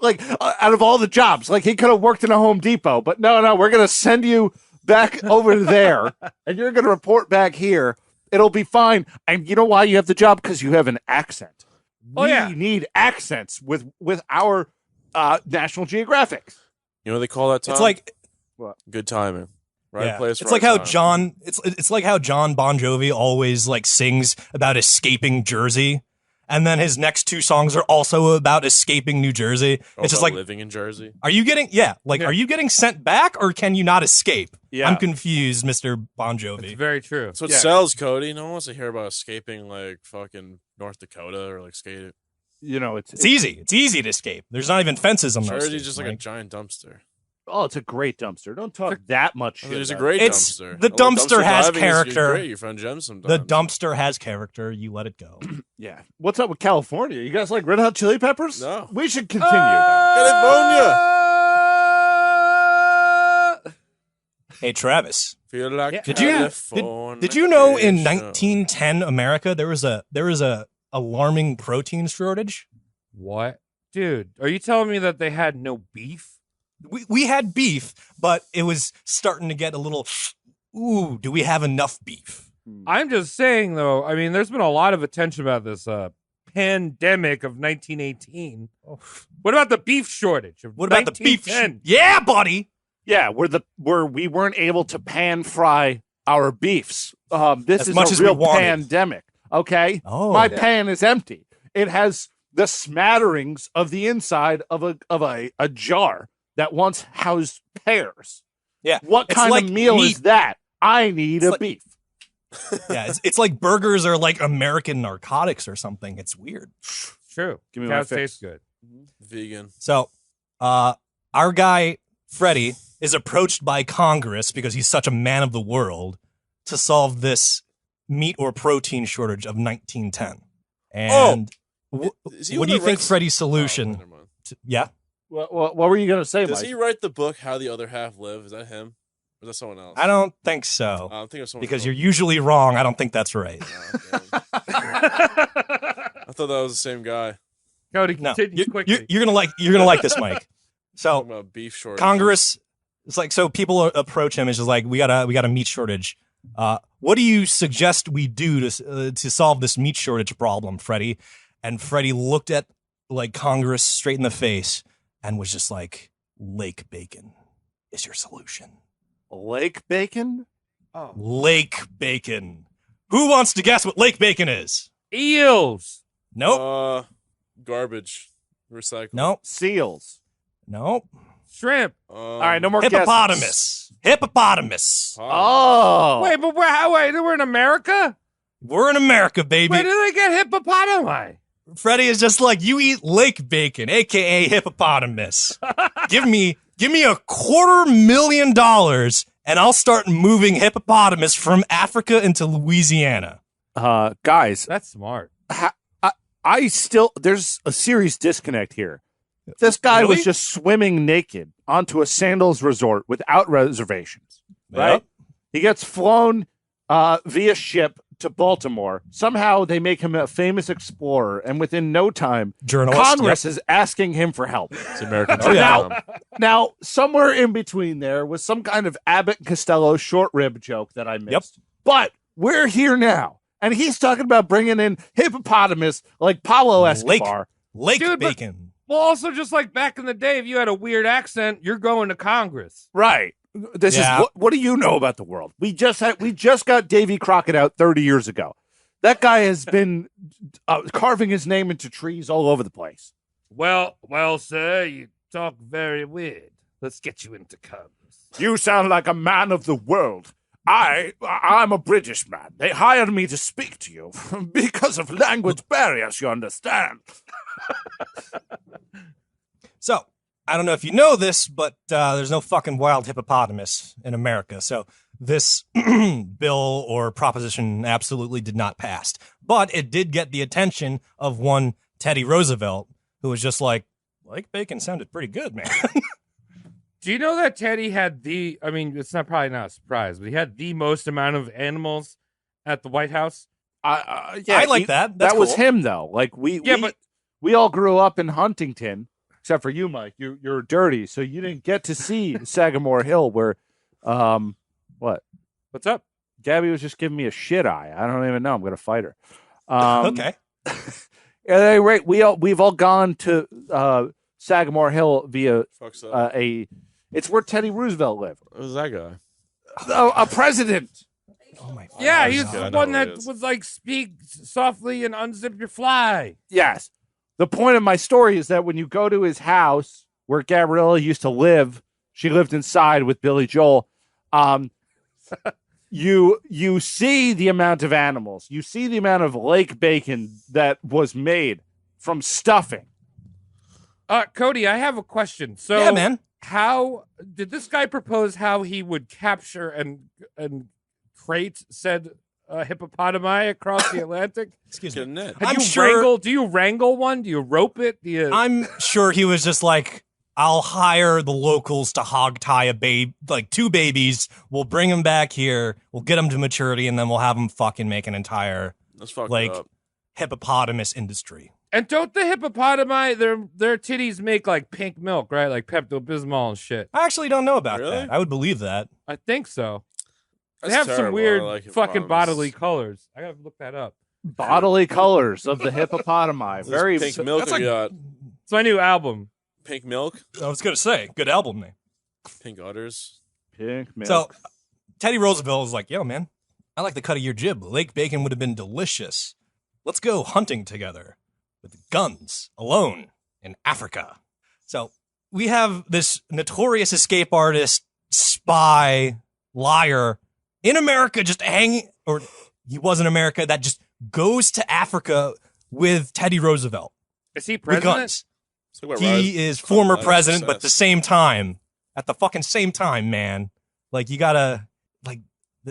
Speaker 1: like out of all the jobs, like he could have worked in a Home Depot, but no, we're gonna send you back over there, and you're gonna report back here. It'll be fine. And you know why you have the job? Because you have an accent. We need accents with our National Geographic.
Speaker 4: You know what they call that time?
Speaker 3: It's like
Speaker 1: what?
Speaker 4: Good timing. Right place.
Speaker 3: It's like how John. It's like how John Bon Jovi always like sings about escaping Jersey, and then his next two songs are also about escaping New Jersey. It's just like
Speaker 4: living in Jersey.
Speaker 3: Are you getting Are you getting sent back, or can you not escape? Yeah. I'm confused, Mr. Bon Jovi.
Speaker 2: It's very true.
Speaker 4: So it sells, Cody. No one wants to hear about escaping like fucking North Dakota or like skating.
Speaker 1: You know, it's
Speaker 3: easy. It's easy to escape. There's not even fences on those.
Speaker 4: Jersey's just like a giant dumpster.
Speaker 1: Oh, it's a great dumpster. Don't talk that much shit.
Speaker 4: It's a great dumpster.
Speaker 3: The dumpster has character.
Speaker 4: Great. Your friend Jem sometimes.
Speaker 3: The dumpster has character. You let it go.
Speaker 1: Yeah. What's up with California? You guys like Red Hot Chili Peppers?
Speaker 4: No.
Speaker 1: We should continue that.
Speaker 4: California.
Speaker 3: Hey, Travis.
Speaker 4: Feel like
Speaker 3: did you know in 1910 America there was a alarming protein shortage?
Speaker 2: What? Dude, are you telling me that they had no beef?
Speaker 3: We had beef, but it was starting to get a little, ooh, do we have enough beef?
Speaker 2: I'm just saying, though, I mean, there's been a lot of attention about this pandemic of 1918. Oh. What about the beef shortage of
Speaker 3: What about the beef? Yeah, buddy.
Speaker 1: Yeah, where we weren't able to pan fry our beefs. This is a real pandemic, okay?
Speaker 3: Oh,
Speaker 1: My pan is empty. It has the smatterings of the inside of a jar that once housed pears.
Speaker 3: Yeah.
Speaker 1: What kind of meal is that? I need a beef.
Speaker 3: Yeah, it's like burgers are like American narcotics or something. It's weird.
Speaker 2: True.
Speaker 1: Give me
Speaker 2: Cows
Speaker 1: my
Speaker 2: taste good.
Speaker 4: Vegan.
Speaker 3: So, our guy, Freddie, is approached by Congress because he's such a man of the world to solve this meat or protein shortage of 1910. And what do you think Freddie's solution? Yeah.
Speaker 1: What were you going to say,
Speaker 4: Does
Speaker 1: Mike?
Speaker 4: he write the book How the Other Half Live? Is that him? Or is that someone else?
Speaker 3: I don't think so.
Speaker 4: I don't think it's someone
Speaker 3: because you're usually wrong. I don't think that's right.
Speaker 4: I thought that was the same guy.
Speaker 2: Cody,
Speaker 3: no,
Speaker 2: quickly.
Speaker 3: You're gonna like this, Mike. So
Speaker 4: about beef shortage.
Speaker 3: Congress, it's like so people approach him. It's just like we got a meat shortage. What do you suggest we do to solve this meat shortage problem, Freddie? And Freddie looked at like Congress straight in the face and was just like, lake bacon is your solution.
Speaker 1: Lake bacon?
Speaker 3: Oh. Lake bacon. Who wants to guess what lake bacon is?
Speaker 2: Eels.
Speaker 3: Nope.
Speaker 4: Garbage. Recycle.
Speaker 3: Nope.
Speaker 1: Seals.
Speaker 3: Nope.
Speaker 2: Shrimp.
Speaker 1: All right, no more
Speaker 3: hippopotamus.
Speaker 1: guesses.
Speaker 3: Hippopotamus.
Speaker 1: Oh.
Speaker 2: Wait, but we're in America?
Speaker 3: We're in America, baby.
Speaker 2: Where do they get hippopotami?
Speaker 3: Freddie is just like, you eat lake bacon, aka hippopotamus. give me $250,000 and I'll start moving hippopotamus from Africa into Louisiana.
Speaker 1: Guys,
Speaker 2: that's smart.
Speaker 1: There's a serious disconnect here. This guy was just swimming naked onto a sandals resort without reservations, right? Yep. He gets flown via ship to Baltimore. Somehow they make him a famous explorer, and within no time, Congress is asking him for help.
Speaker 4: It's American.
Speaker 1: Now, somewhere in between there was some kind of Abbott and Costello short rib joke that I missed.
Speaker 3: Yep.
Speaker 1: But we're here now, and he's talking about bringing in hippopotamus like Pablo Escobar.
Speaker 3: Lake bacon.
Speaker 2: Well, also, just like back in the day, if you had a weird accent, you're going to Congress.
Speaker 1: Right. This is what do you know about the world? We just got Davy Crockett out 30 years ago. That guy has been carving his name into trees all over the place.
Speaker 2: Well, sir, you talk very weird. Let's get you into Congress.
Speaker 1: You sound like a man of the world. I'm a British man. They hired me to speak to you because of language barriers, you understand.
Speaker 3: So, I don't know if you know this, but there's no fucking wild hippopotamus in America. So this bill or proposition absolutely did not pass. But it did get the attention of one Teddy Roosevelt, who was just like bacon sounded pretty good, man.
Speaker 2: Do you know that Teddy had it's probably not a surprise, but he had the most amount of animals at the White House?
Speaker 3: I like that. That's
Speaker 1: that was
Speaker 3: cool.
Speaker 1: him, though. Like, we all grew up in Huntington, except for you, Mike. You're dirty, so you didn't get to see Sagamore Hill, where, what?
Speaker 2: What's up?
Speaker 1: Gabby was just giving me a shit eye. I don't even know. I'm going to fight her.
Speaker 3: Okay.
Speaker 1: At any rate, we've all gone to Sagamore Hill via
Speaker 4: Fuck's up.
Speaker 1: it's where Teddy Roosevelt lived.
Speaker 4: Who's that guy?
Speaker 1: A president.
Speaker 3: Oh my.
Speaker 2: Yeah, he's
Speaker 4: God.
Speaker 2: the one
Speaker 4: I know who
Speaker 2: that
Speaker 4: it is.
Speaker 2: was like, speak softly and unzip your fly.
Speaker 1: Yes. The point of my story is that when you go to his house where Gabriella used to live, she lived inside with Billy Joel. You see the amount of animals. You see the amount of lake bacon that was made from stuffing.
Speaker 2: Cody, I have a question. So,
Speaker 3: Yeah, man.
Speaker 2: how did this guy propose how he would capture and crate said hippopotami across the Atlantic?
Speaker 3: Excuse
Speaker 4: Get a
Speaker 3: me.
Speaker 4: net.
Speaker 3: I'm sure.
Speaker 2: Do you wrangle one? Do you rope it? Do you?
Speaker 3: I'm sure he was just like, I'll hire the locals to hog tie two babies. We'll bring them back here. We'll get them to maturity, and then we'll have them fucking make an entire
Speaker 4: That's fucked
Speaker 3: like
Speaker 4: up.
Speaker 3: hippopotamus industry.
Speaker 2: And don't the hippopotami their titties make like pink milk, right? Like Pepto-Bismol and shit.
Speaker 3: I actually don't know about
Speaker 4: Really?
Speaker 3: that. I would believe that.
Speaker 2: I think so.
Speaker 4: That's
Speaker 2: They have some
Speaker 4: terrible.
Speaker 2: weird
Speaker 4: I like
Speaker 2: fucking
Speaker 4: hippopotamus.
Speaker 2: bodily colors. I gotta look that up.
Speaker 1: Bodily colors of the hippopotami.
Speaker 4: This
Speaker 1: Very
Speaker 4: pink milk
Speaker 3: that's
Speaker 4: we
Speaker 3: like-
Speaker 4: got.
Speaker 2: It's my new album.
Speaker 4: Pink milk,
Speaker 3: I was gonna say, good album name.
Speaker 4: pink udders.
Speaker 1: pink milk.
Speaker 3: So Teddy Roosevelt was like, yo, man, I like the cut of your jib. Lake bacon would have been delicious. Let's go hunting together with guns alone in Africa. So we have this notorious escape artist, spy, liar in America just hanging, or he was in America, that just goes to Africa with Teddy Roosevelt
Speaker 2: Is he
Speaker 3: with
Speaker 2: president?
Speaker 3: guns.
Speaker 4: It's like what
Speaker 3: He is former president, but at the same time, at the fucking same time, man, like you gotta, like,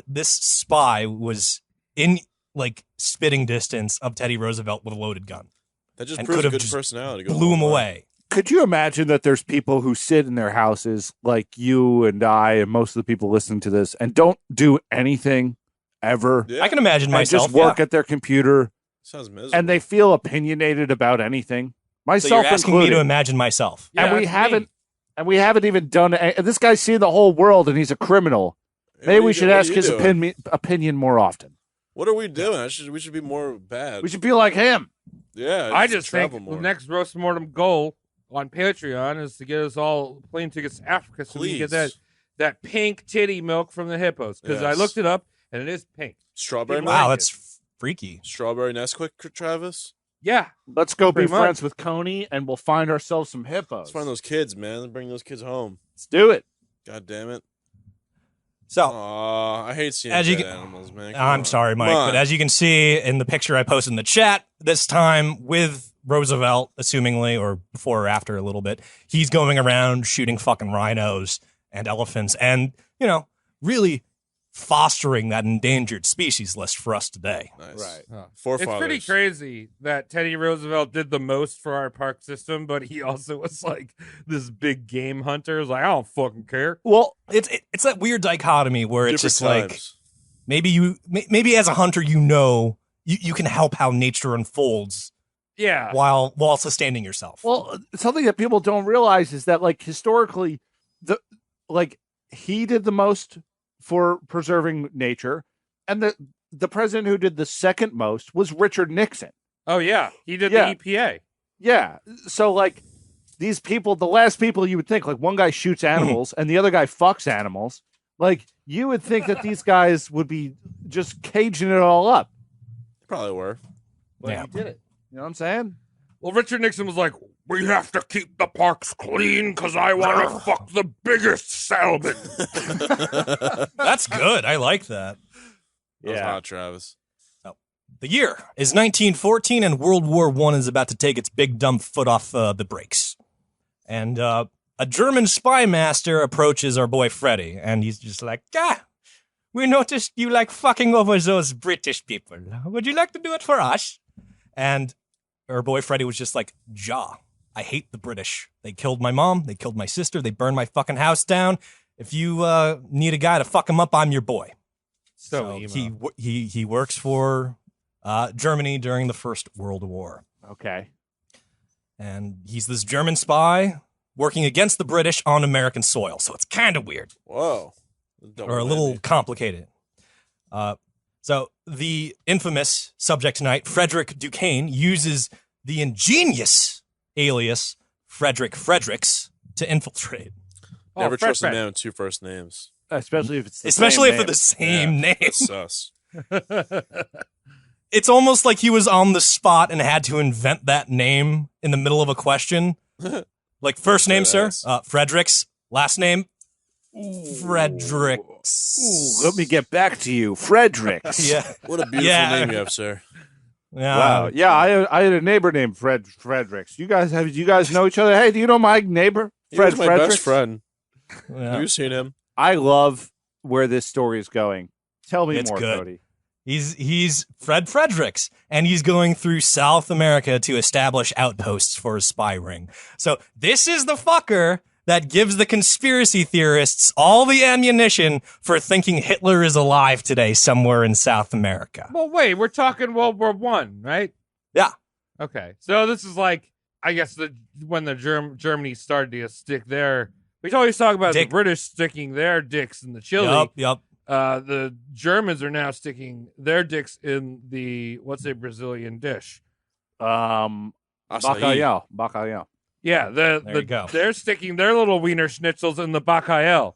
Speaker 3: this spy was in like spitting distance of Teddy Roosevelt with a loaded gun,
Speaker 4: that just
Speaker 3: and
Speaker 4: proves
Speaker 3: could
Speaker 4: a
Speaker 3: have
Speaker 4: good
Speaker 3: just
Speaker 4: personality. Goes a
Speaker 3: blew
Speaker 4: long
Speaker 3: him
Speaker 4: way.
Speaker 3: away.
Speaker 1: Could you imagine that there's people who sit in their houses like you and I and most of the people listening to this and don't do anything ever
Speaker 4: Yeah,
Speaker 3: I can imagine
Speaker 1: and
Speaker 3: myself.
Speaker 1: just work
Speaker 3: yeah.
Speaker 1: at their computer
Speaker 4: sounds miserable.
Speaker 1: and they feel opinionated about anything?
Speaker 3: So
Speaker 1: Myself
Speaker 3: you're asking
Speaker 1: included.
Speaker 3: me to imagine myself.
Speaker 2: Yeah,
Speaker 1: and we
Speaker 2: that's
Speaker 1: haven't
Speaker 2: me.
Speaker 1: and we haven't even done this guy's seen the whole world and he's a criminal. Maybe we should ask his opinion more often.
Speaker 4: What are we doing? We should be more bad.
Speaker 1: We should be like him.
Speaker 4: Yeah,
Speaker 2: I
Speaker 4: should
Speaker 2: just think
Speaker 4: travel more.
Speaker 2: the next roast mortem goal on Patreon is to get us all plane tickets to Africa so we can get
Speaker 4: Please.
Speaker 2: that pink titty milk from the hippos. Because I
Speaker 4: Yes.
Speaker 2: looked it up and it is pink.
Speaker 4: Strawberry
Speaker 2: People
Speaker 4: milk?
Speaker 3: Wow,
Speaker 2: like
Speaker 3: that's freaky.
Speaker 4: Strawberry Nesquik, Travis.
Speaker 2: Yeah.
Speaker 1: Let's go be
Speaker 2: Pretty much.
Speaker 1: friends with Coney and we'll find ourselves some hippos.
Speaker 4: Let's find those kids, man. Let's bring those kids home.
Speaker 1: Let's do it.
Speaker 4: God damn it.
Speaker 3: So
Speaker 4: Aw, I hate seeing
Speaker 3: As you
Speaker 4: dead
Speaker 3: can-
Speaker 4: animals, man. Come
Speaker 3: I'm
Speaker 4: on.
Speaker 3: sorry, Mike,
Speaker 4: Come on.
Speaker 3: but as you can see in the picture I posted in the chat, this time with Roosevelt, assumingly, or before or after a little bit, he's going around shooting fucking rhinos and elephants and, you know, really fostering that endangered species list for us today.
Speaker 4: Nice.
Speaker 1: Right.
Speaker 4: Forefathers.
Speaker 2: It's pretty crazy that Teddy Roosevelt did the most for our park system, but he also was like this big game hunter. It's like, I don't fucking care.
Speaker 3: Well, it's that weird dichotomy where it's
Speaker 4: Different
Speaker 3: just like
Speaker 4: times.
Speaker 3: maybe as a hunter you can help how nature unfolds
Speaker 2: Yeah.
Speaker 3: while sustaining yourself.
Speaker 1: Well, something that people don't realize is that, like, historically, he did the most for preserving nature, and the president who did the second most was Richard Nixon.
Speaker 2: Oh, yeah. He did
Speaker 1: Yeah.
Speaker 2: the EPA.
Speaker 1: Yeah, so like these people, the last people you would think, like one guy shoots animals and the other guy fucks animals. Like you would think that these guys would be just caging it all up.
Speaker 4: Probably were.
Speaker 1: But
Speaker 3: Yeah.
Speaker 1: he did it. You know what I'm saying?
Speaker 2: Well, Richard Nixon was like, we have to keep the parks clean because I want to fuck the biggest salmon.
Speaker 3: That's good. I like that.
Speaker 4: That was hot, Travis.
Speaker 3: The year is 1914, and World War I is about to take its big dumb foot off the brakes. And a German spy master approaches our boy Freddy, and he's just like, we noticed you like fucking over those British people. Would you like to do it for us? And our boy Freddy was just like, I hate the British. They killed my mom. They killed my sister. They burned my fucking house down. If you need a guy to fuck him up, I'm your boy.
Speaker 2: So
Speaker 3: emo. He works for Germany during the First World War.
Speaker 1: Okay.
Speaker 3: And he's this German spy working against the British on American soil. So it's kind of weird.
Speaker 4: Whoa.
Speaker 3: Or a little complicated. So the infamous subject tonight, Frederick Duquesne, uses the ingenious alias Frederick Fredericks to infiltrate.
Speaker 4: Never trust a man with two first names.
Speaker 1: Especially if it's the
Speaker 3: Especially
Speaker 1: same
Speaker 3: if they're the same name.
Speaker 4: That's sus.
Speaker 3: It's almost like he was on the spot and had to invent that name in the middle of a question. Like, first name, sir, Fredericks. Last name, Fredericks.
Speaker 1: Ooh, let me get back to you, Fredericks.
Speaker 3: Yeah.
Speaker 4: What a beautiful name you have, sir.
Speaker 3: Yeah.
Speaker 1: Wow. Yeah, I had a neighbor named Fredericks. You guys know each other? Hey, do you know my neighbor?
Speaker 4: He was my
Speaker 1: Fredericks?
Speaker 4: best friend.
Speaker 3: Yeah.
Speaker 4: Have you seen him?
Speaker 1: I love where this story is going. Tell me
Speaker 3: It's
Speaker 1: more,
Speaker 3: good.
Speaker 1: Cody.
Speaker 3: He's Fred Fredericks, and he's going through South America to establish outposts for his spy ring. So this is the fucker that gives the conspiracy theorists all the ammunition for thinking Hitler is alive today somewhere in South America.
Speaker 2: Well, wait, we're talking World War One, right?
Speaker 3: Yeah.
Speaker 2: Okay, so this is like, I guess when the Germany started to stick their. We always talk about the British sticking their dicks in the chili.
Speaker 3: Yep.
Speaker 2: The Germans are now sticking their dicks in the what's a Brazilian dish?
Speaker 1: Bacalhau.
Speaker 2: Yeah,
Speaker 3: There you go.
Speaker 2: they're sticking their little wiener schnitzels in the bacalhau.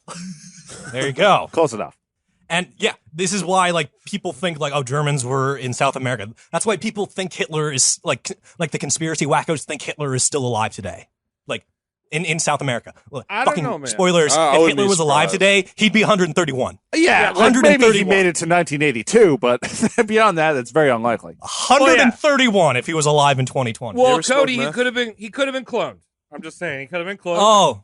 Speaker 3: There you go.
Speaker 1: Close enough.
Speaker 3: And yeah, this is why like people think like, oh, Germans were in South America. That's why people think Hitler is like the conspiracy wackos think Hitler is still alive today. Like in South America.
Speaker 2: I don't
Speaker 3: Fucking
Speaker 2: know, man.
Speaker 3: Spoilers.
Speaker 4: I
Speaker 3: If
Speaker 4: wouldn't
Speaker 3: Hitler
Speaker 4: be
Speaker 3: was alive
Speaker 4: surprised.
Speaker 3: today, he'd be 131.
Speaker 1: Yeah,
Speaker 2: like,
Speaker 1: maybe he
Speaker 3: 131.
Speaker 1: made it to 1982, but beyond that, it's very unlikely.
Speaker 3: 131 if he was alive in 2020.
Speaker 2: Well,
Speaker 4: ever smoked
Speaker 2: Cody, he
Speaker 4: meth?
Speaker 2: could have been cloned. I'm just saying, he could have been cloned.
Speaker 3: Oh,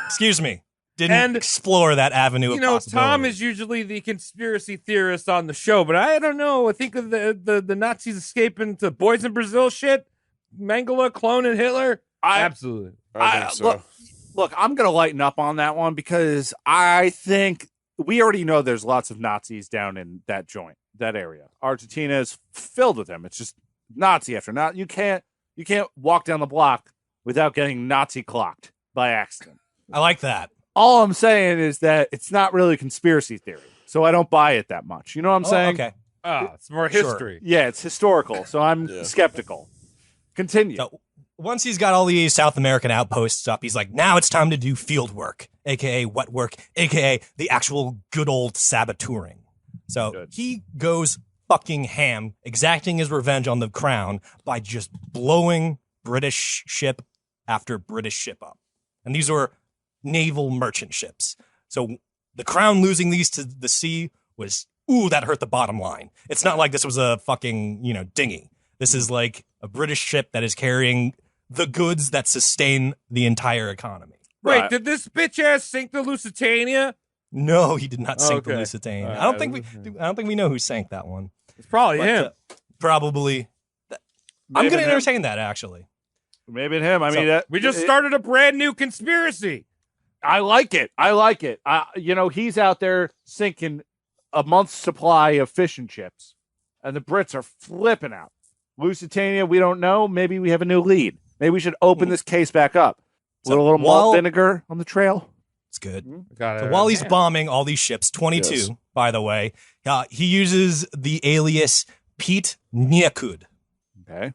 Speaker 3: excuse me. Didn't
Speaker 2: And,
Speaker 3: explore that avenue
Speaker 2: You
Speaker 3: of
Speaker 2: know,
Speaker 3: possibility.
Speaker 2: Tom is usually the conspiracy theorist on the show, but I don't know. I think of the Nazis escaping to Boys in Brazil shit, Mengele cloning Hitler. Absolutely.
Speaker 4: I think so.
Speaker 1: Look, I'm going to lighten up on that one because I think we already know there's lots of Nazis down in that joint, that area. Argentina is filled with them. It's just Nazi after Nazi. You can't walk down the block without getting Nazi clocked by accident.
Speaker 3: I like that.
Speaker 1: All I'm saying is that it's not really conspiracy theory, so I don't buy it that much. You know what I'm saying?
Speaker 3: Okay.
Speaker 2: It's more
Speaker 3: Sure.
Speaker 2: history.
Speaker 1: Yeah, it's historical, so I'm
Speaker 4: Yeah.
Speaker 1: skeptical. Continue.
Speaker 3: So once he's got all these South American outposts up, he's like, now it's time to do field work, aka wet work, aka the actual good old saboteuring. So
Speaker 1: Good.
Speaker 3: he goes fucking ham, exacting his revenge on the crown by just blowing British ship after British ship up. And these were naval merchant ships. So the crown losing these to the sea was, ooh, that hurt the bottom line. It's not like this was a fucking, dinghy. This is like a British ship that is carrying the goods that sustain the entire economy.
Speaker 2: Wait,
Speaker 1: Right.
Speaker 2: did this bitch ass sink the Lusitania?
Speaker 3: No, he did not sink the
Speaker 2: Okay.
Speaker 3: Lusitania.
Speaker 2: All
Speaker 3: I don't
Speaker 2: right.
Speaker 3: think we know who sank that one.
Speaker 2: It's probably
Speaker 3: But,
Speaker 2: him.
Speaker 3: Probably. I'm
Speaker 1: Maybe
Speaker 3: going to
Speaker 1: him.
Speaker 3: entertain that, actually.
Speaker 1: Maybe him. I
Speaker 3: So,
Speaker 1: mean,
Speaker 2: We just started a brand new conspiracy.
Speaker 1: I like it. He's out there sinking a month's supply of fish and chips, and the Brits are flipping out. Lusitania, we don't know. Maybe we have a new lead. Maybe we should open this case back up.
Speaker 3: So
Speaker 1: A little
Speaker 3: while-
Speaker 1: malt vinegar on the trail.
Speaker 3: It's good.
Speaker 2: Got
Speaker 3: So
Speaker 2: it.
Speaker 3: while he's bombing all these ships, 22,
Speaker 4: Yes.
Speaker 3: by the way, he uses the alias Pete Niakud.
Speaker 1: Okay,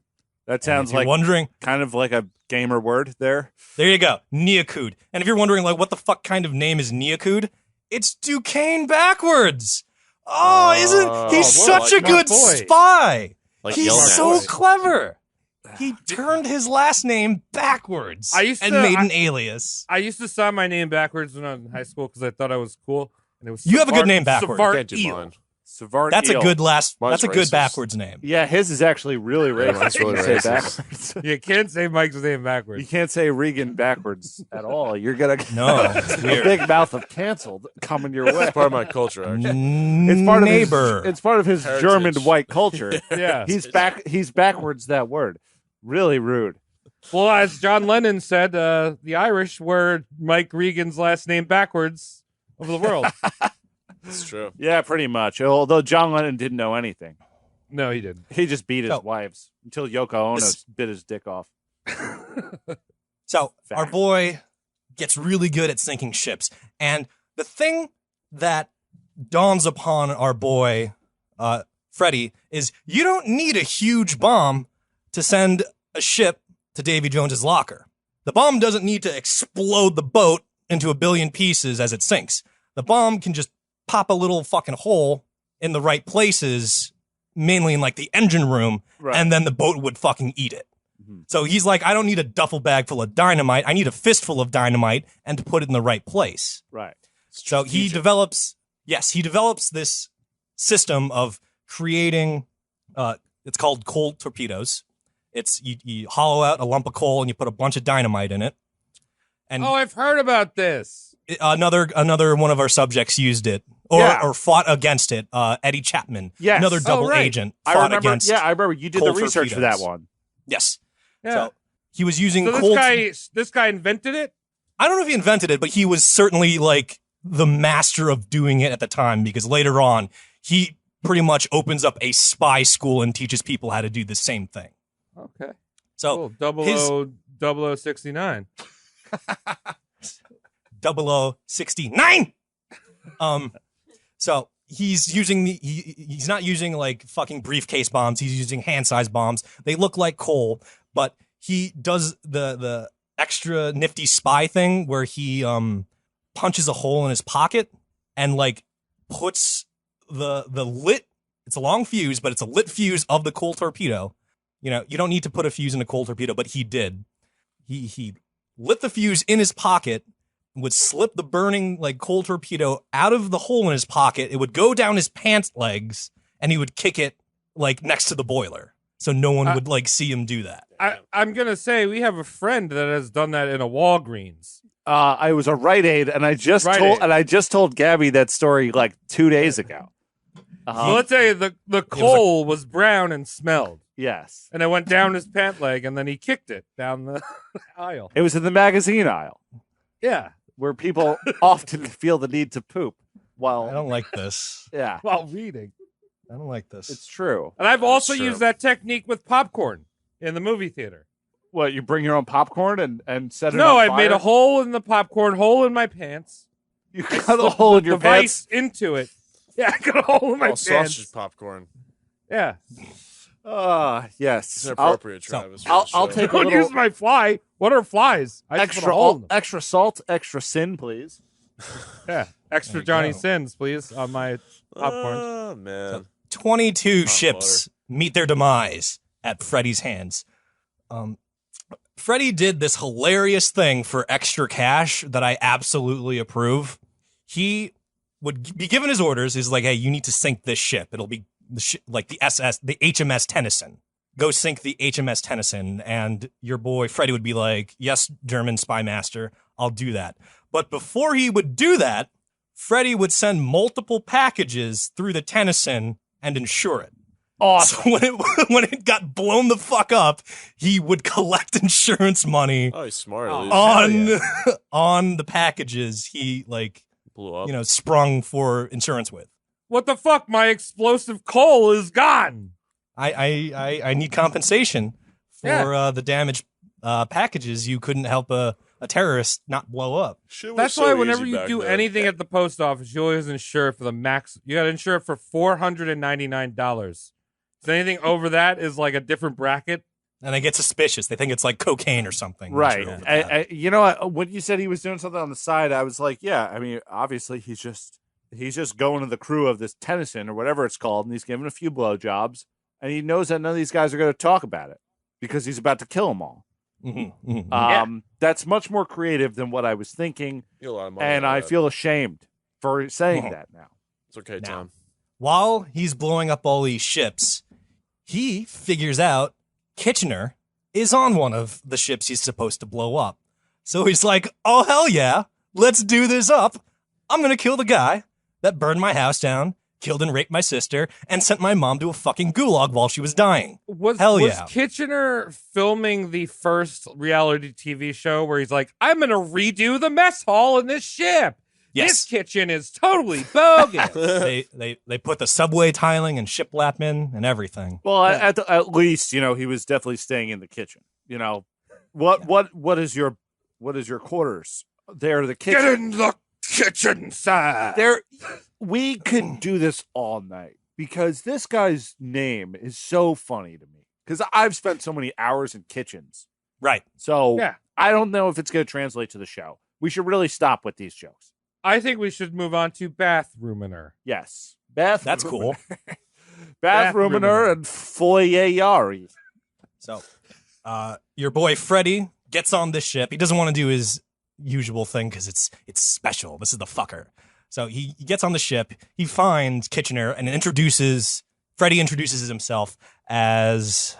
Speaker 1: that
Speaker 3: And
Speaker 1: sounds
Speaker 3: if you're
Speaker 1: like
Speaker 3: wondering,
Speaker 1: kind of like a gamer word there.
Speaker 3: there you go, Niakud. And if you're wondering, like, what the fuck kind of name is Niakud? It's Duquesne backwards. Oh, he's
Speaker 2: what
Speaker 3: such
Speaker 2: a
Speaker 3: a good
Speaker 2: boy.
Speaker 3: spy.
Speaker 4: Like
Speaker 3: He's
Speaker 4: yelling at
Speaker 3: so
Speaker 4: us.
Speaker 3: clever. He turned his last name backwards
Speaker 2: I used
Speaker 3: and
Speaker 2: to-
Speaker 3: made
Speaker 2: I-
Speaker 3: an alias.
Speaker 2: I used to sign my name backwards when I was in high school because I thought I was cool. And it was
Speaker 3: You have a good name backwards.
Speaker 2: Savart
Speaker 4: Can't do
Speaker 2: Eel.
Speaker 4: mine.
Speaker 1: Savart
Speaker 3: That's a
Speaker 1: Eel.
Speaker 3: good
Speaker 4: Mine's
Speaker 3: that's a good
Speaker 4: racist.
Speaker 3: backwards name.
Speaker 1: Yeah, his is actually really
Speaker 4: Yeah,
Speaker 1: racist.
Speaker 4: mine's really
Speaker 1: You say
Speaker 4: racist.
Speaker 1: backwards.
Speaker 2: You can't say Mike's name
Speaker 1: You
Speaker 2: backwards.
Speaker 1: can't say Regan backwards at all. You're gonna
Speaker 3: No, it's
Speaker 1: a
Speaker 3: weird.
Speaker 1: big mouth of canceled coming your way.
Speaker 4: It's part of my culture, actually.
Speaker 1: It's part of
Speaker 3: neighbor.
Speaker 1: It's part of his
Speaker 4: Heritage.
Speaker 1: German white culture.
Speaker 2: Yeah.
Speaker 1: He's backwards that word. Really rude.
Speaker 2: Well, as John Lennon said, the Irish were Mike Regan's last name backwards of the world.
Speaker 4: It's true.
Speaker 1: Yeah, pretty much. Although John Lennon didn't know anything.
Speaker 2: No, he didn't.
Speaker 1: He just beat his
Speaker 3: So-
Speaker 1: wives until Yoko Ono bit his dick off.
Speaker 3: So
Speaker 1: Fact.
Speaker 3: our boy gets really good at sinking ships. And the thing that dawns upon our boy, Freddie, is you don't need a huge bomb to send a ship to Davy Jones's locker. The bomb doesn't need to explode the boat into a billion pieces as it sinks. The bomb can just pop a little fucking hole in the right places, mainly in like the engine room,
Speaker 1: Right.
Speaker 3: and then the boat would fucking eat it.
Speaker 1: Mhm.
Speaker 3: So he's like, I don't need a duffel bag full of dynamite. I need a fistful of dynamite and to put it in the right place.
Speaker 1: Right.
Speaker 3: So he develops this system of creating, it's called coal torpedoes. It's you hollow out a lump of coal and you put a bunch of dynamite in it. And
Speaker 2: Oh, I've heard about this.
Speaker 3: another one of our subjects used it or fought against it. Eddie Chapman,
Speaker 1: Yes.
Speaker 3: another double
Speaker 2: right.
Speaker 3: agent,
Speaker 1: I
Speaker 3: fought
Speaker 1: remember.
Speaker 3: against.
Speaker 1: Yeah, I remember you did
Speaker 3: coal
Speaker 1: the research for that
Speaker 3: torpedoes.
Speaker 1: one.
Speaker 3: Yes.
Speaker 2: Yeah.
Speaker 3: So he was using
Speaker 2: So
Speaker 3: coal.
Speaker 2: this guy invented it?
Speaker 3: I don't know if he invented it, but he was certainly like the master of doing it at the time, because later on he pretty much opens up a spy school and teaches people how to do the same thing.
Speaker 2: Okay.
Speaker 3: So
Speaker 2: Cool. 0069.
Speaker 3: 0069. So he's using he's not using like fucking briefcase bombs. He's using hand-sized bombs. They look like coal, but he does the extra nifty spy thing where he punches a hole in his pocket and like puts the lit. It's a long fuse, but it's a lit fuse of the coal torpedo. You know, you don't need to put a fuse in a coal torpedo, but he did. He lit the fuse in his pocket, would slip the burning like coal torpedo out of the hole in his pocket. It would go down his pants legs, and he would kick it like next to the boiler, so no one would like see him do that.
Speaker 2: I'm going to say we have a friend that has done that in a Walgreens.
Speaker 1: I was a Rite Aid, and I just
Speaker 2: Rite
Speaker 1: told
Speaker 2: Aid.
Speaker 1: Gabby that story like 2 days ago.
Speaker 2: So let's say the coal was brown and smelled,
Speaker 1: Yes,
Speaker 2: and it went down his pant leg, and then he kicked it down the aisle.
Speaker 1: it was in the magazine aisle
Speaker 2: Yeah,
Speaker 1: where people often feel the need to poop.
Speaker 3: I
Speaker 1: Well,
Speaker 3: don't like this.
Speaker 1: yeah,
Speaker 2: while reading.
Speaker 3: I don't like this.
Speaker 1: it's true.
Speaker 2: And I've also
Speaker 4: true.
Speaker 2: used that technique with popcorn in the movie theater.
Speaker 1: What, you bring your own popcorn and set it
Speaker 2: No,
Speaker 1: on
Speaker 2: I made
Speaker 1: fire?
Speaker 2: a hole in the popcorn, hole in my pants.
Speaker 1: You cut a hole in your
Speaker 2: device
Speaker 1: pants.
Speaker 2: into it. Yeah, I got a hole in my
Speaker 4: Oh,
Speaker 2: pants.
Speaker 4: sausage popcorn.
Speaker 2: Yeah,
Speaker 1: Yes.
Speaker 4: It's inappropriate,
Speaker 3: so,
Speaker 4: Travis. for
Speaker 1: I'll
Speaker 4: the show.
Speaker 1: take a
Speaker 2: don't
Speaker 1: little
Speaker 2: use my fly. What are flies? I just put a
Speaker 1: extra
Speaker 2: hole in them.
Speaker 1: extra salt, extra sin, please.
Speaker 2: Yeah, extra
Speaker 3: There you
Speaker 2: Johnny
Speaker 3: go.
Speaker 2: Sins, please, on my popcorn.
Speaker 4: Oh, man.
Speaker 3: 22
Speaker 4: Hot
Speaker 3: ships meet their demise at Freddy's hands. Freddy did this hilarious thing for extra cash that I absolutely approve. He would be given his orders. He's like, hey, you need to sink this ship. It'll be like the HMS Tennyson. Go sink the HMS Tennyson. And your boy Freddy would be like, yes, German spy master, I'll do that. But before he would do that, Freddy would send multiple packages through the Tennyson and insure it.
Speaker 1: Awesome.
Speaker 3: So when it got blown the fuck up, he would collect insurance money
Speaker 4: Oh, he's smart. At
Speaker 2: Oh.
Speaker 4: least.
Speaker 3: on the packages he
Speaker 4: Blew up.
Speaker 3: sprung for insurance with.
Speaker 2: What the fuck? My explosive coal is gone.
Speaker 3: I need compensation for the damaged packages. You couldn't help a terrorist not blow up.
Speaker 4: Shit was
Speaker 2: That's
Speaker 4: so
Speaker 2: why whenever
Speaker 4: easy
Speaker 2: you
Speaker 4: back
Speaker 2: do
Speaker 4: then.
Speaker 2: anything at the post office, you always insure for the max. You got to insure it for $499. So anything over that is like a different bracket.
Speaker 3: And they get suspicious. They think it's like cocaine or something.
Speaker 1: Right.
Speaker 3: Over that.
Speaker 1: You know what? When you said he was doing something on the side, I was like, yeah. I mean, obviously he's just going to the crew of this Tennyson or whatever it's called, and he's giving a few blowjobs, and he knows that none of these guys are going to talk about it because he's about to kill them all.
Speaker 3: Mhm, mhm.
Speaker 1: That's much more creative than what I was thinking,
Speaker 4: You get a lot of money
Speaker 1: and
Speaker 4: out of
Speaker 1: I
Speaker 4: that.
Speaker 1: feel ashamed for saying that now.
Speaker 4: It's okay,
Speaker 3: Now.
Speaker 4: Tom.
Speaker 3: While he's blowing up all these ships, he figures out Kitchener is on one of the ships he's supposed to blow up. So he's like, oh, hell yeah, let's do this up. I'm going to kill the guy that burned my house down killed and raped my sister, and sent my mom to a fucking gulag while she was dying.
Speaker 2: Was
Speaker 3: yeah.
Speaker 2: Kitchener filming the first reality TV show where he's like, I'm going to redo the mess hall in this ship?
Speaker 3: Yes.
Speaker 2: This kitchen is totally bogus.
Speaker 3: They put the subway tiling and shiplap in and everything.
Speaker 1: Well, at least, he was definitely staying in the kitchen. What is your quarters? They're the kitchen.
Speaker 2: Get in the kitchen side.
Speaker 1: We could do this all night because this guy's name is so funny to me because I've spent so many hours in kitchens.
Speaker 3: Right.
Speaker 1: So
Speaker 2: Yeah.
Speaker 1: I don't know if it's going to translate to the show. We should really stop with these jokes.
Speaker 2: I think we should move on to bathroomer.
Speaker 1: Yes.
Speaker 3: That's cool.
Speaker 1: Bathroomer and foyer.
Speaker 3: So, your boy Freddy gets on this ship. He doesn't want to do his usual thing because it's special. This is the fucker. So he gets on the ship. He finds Kitchener and Freddy introduces himself as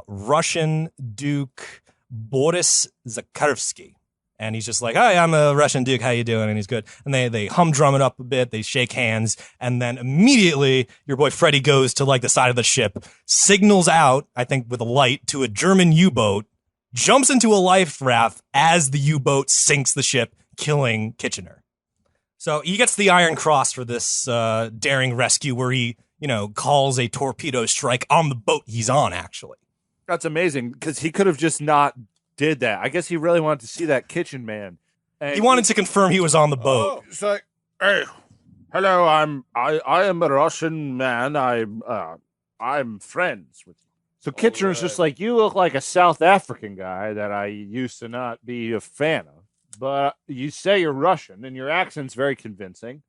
Speaker 3: Russian Duke Boris Zakharovsky. And he's just like, hi, I'm a Russian Duke. How you doing? And he's good. And they humdrum it up a bit. They shake hands. And then immediately your boy Freddy goes to like the side of the ship, signals out, I think with a light, to a German U-boat, jumps into a life raft as the U-boat sinks the ship, killing Kitchener. So he gets the Iron Cross for this daring rescue where he, calls a torpedo strike on the boat he's on, actually.
Speaker 1: That's amazing because he could have just not did that. I guess he really wanted to see that kitchen man. And
Speaker 3: He wanted to confirm he was on the boat.
Speaker 1: It's like, hey, hello, I am a Russian man. I'm friends with you. So Kitchener's just like, you look like a South African guy that I used to not be a fan of. But you say you're Russian, and your accent's very convincing.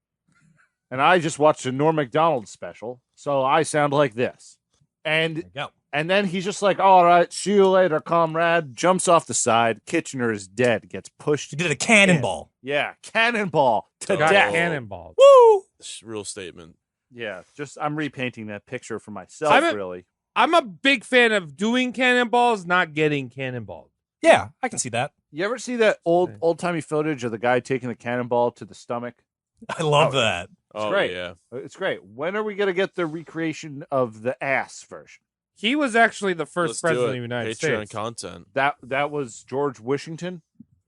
Speaker 1: And I just watched a Norm Macdonald special, so I sound like this.
Speaker 3: There you go.
Speaker 1: And then he's just like, all right, see you later, comrade. Jumps off the side. Kitchener is dead. Gets pushed.
Speaker 3: He did a cannonball.
Speaker 1: Yeah, cannonball to
Speaker 2: Got
Speaker 1: death.
Speaker 2: cannonball.
Speaker 3: Woo!
Speaker 4: Real statement.
Speaker 1: Yeah, I'm repainting that picture for myself, really.
Speaker 2: I'm a big fan of doing cannonballs, not getting cannonballed.
Speaker 3: Yeah, I can see that.
Speaker 1: You ever see that old-timey footage of the guy taking the cannonball to the stomach?
Speaker 3: I love that.
Speaker 4: Oh,
Speaker 1: great.
Speaker 4: yeah.
Speaker 1: It's great. When are we going to get the recreation of the ass version?
Speaker 2: He was actually the first
Speaker 4: Let's
Speaker 2: president
Speaker 4: do
Speaker 2: of
Speaker 4: it.
Speaker 2: the United
Speaker 4: Patreon
Speaker 2: States.
Speaker 4: content.
Speaker 1: That was George Washington?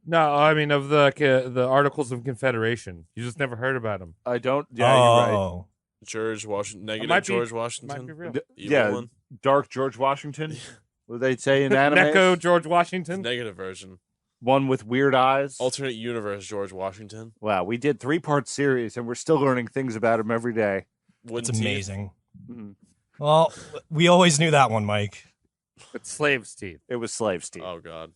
Speaker 2: No, I mean of the Articles of Confederation. You just never heard about him.
Speaker 1: I don't. Yeah, you're right.
Speaker 4: George Washington.
Speaker 2: might
Speaker 4: Negative
Speaker 2: be-
Speaker 4: George
Speaker 2: Might
Speaker 4: Washington.
Speaker 2: be real.
Speaker 4: Evil one.
Speaker 1: Dark George Washington. What they say in anime?
Speaker 2: Neko George Washington.
Speaker 4: Negative version.
Speaker 1: One with weird eyes.
Speaker 4: Alternate universe George Washington.
Speaker 1: Wow, we did 3-part series, and we're still learning things about him every day.
Speaker 3: It's amazing.
Speaker 1: Mhm.
Speaker 3: Well, we always knew that one, Mike.
Speaker 2: With slaves' teeth.
Speaker 1: It was slaves' teeth.
Speaker 4: Oh God.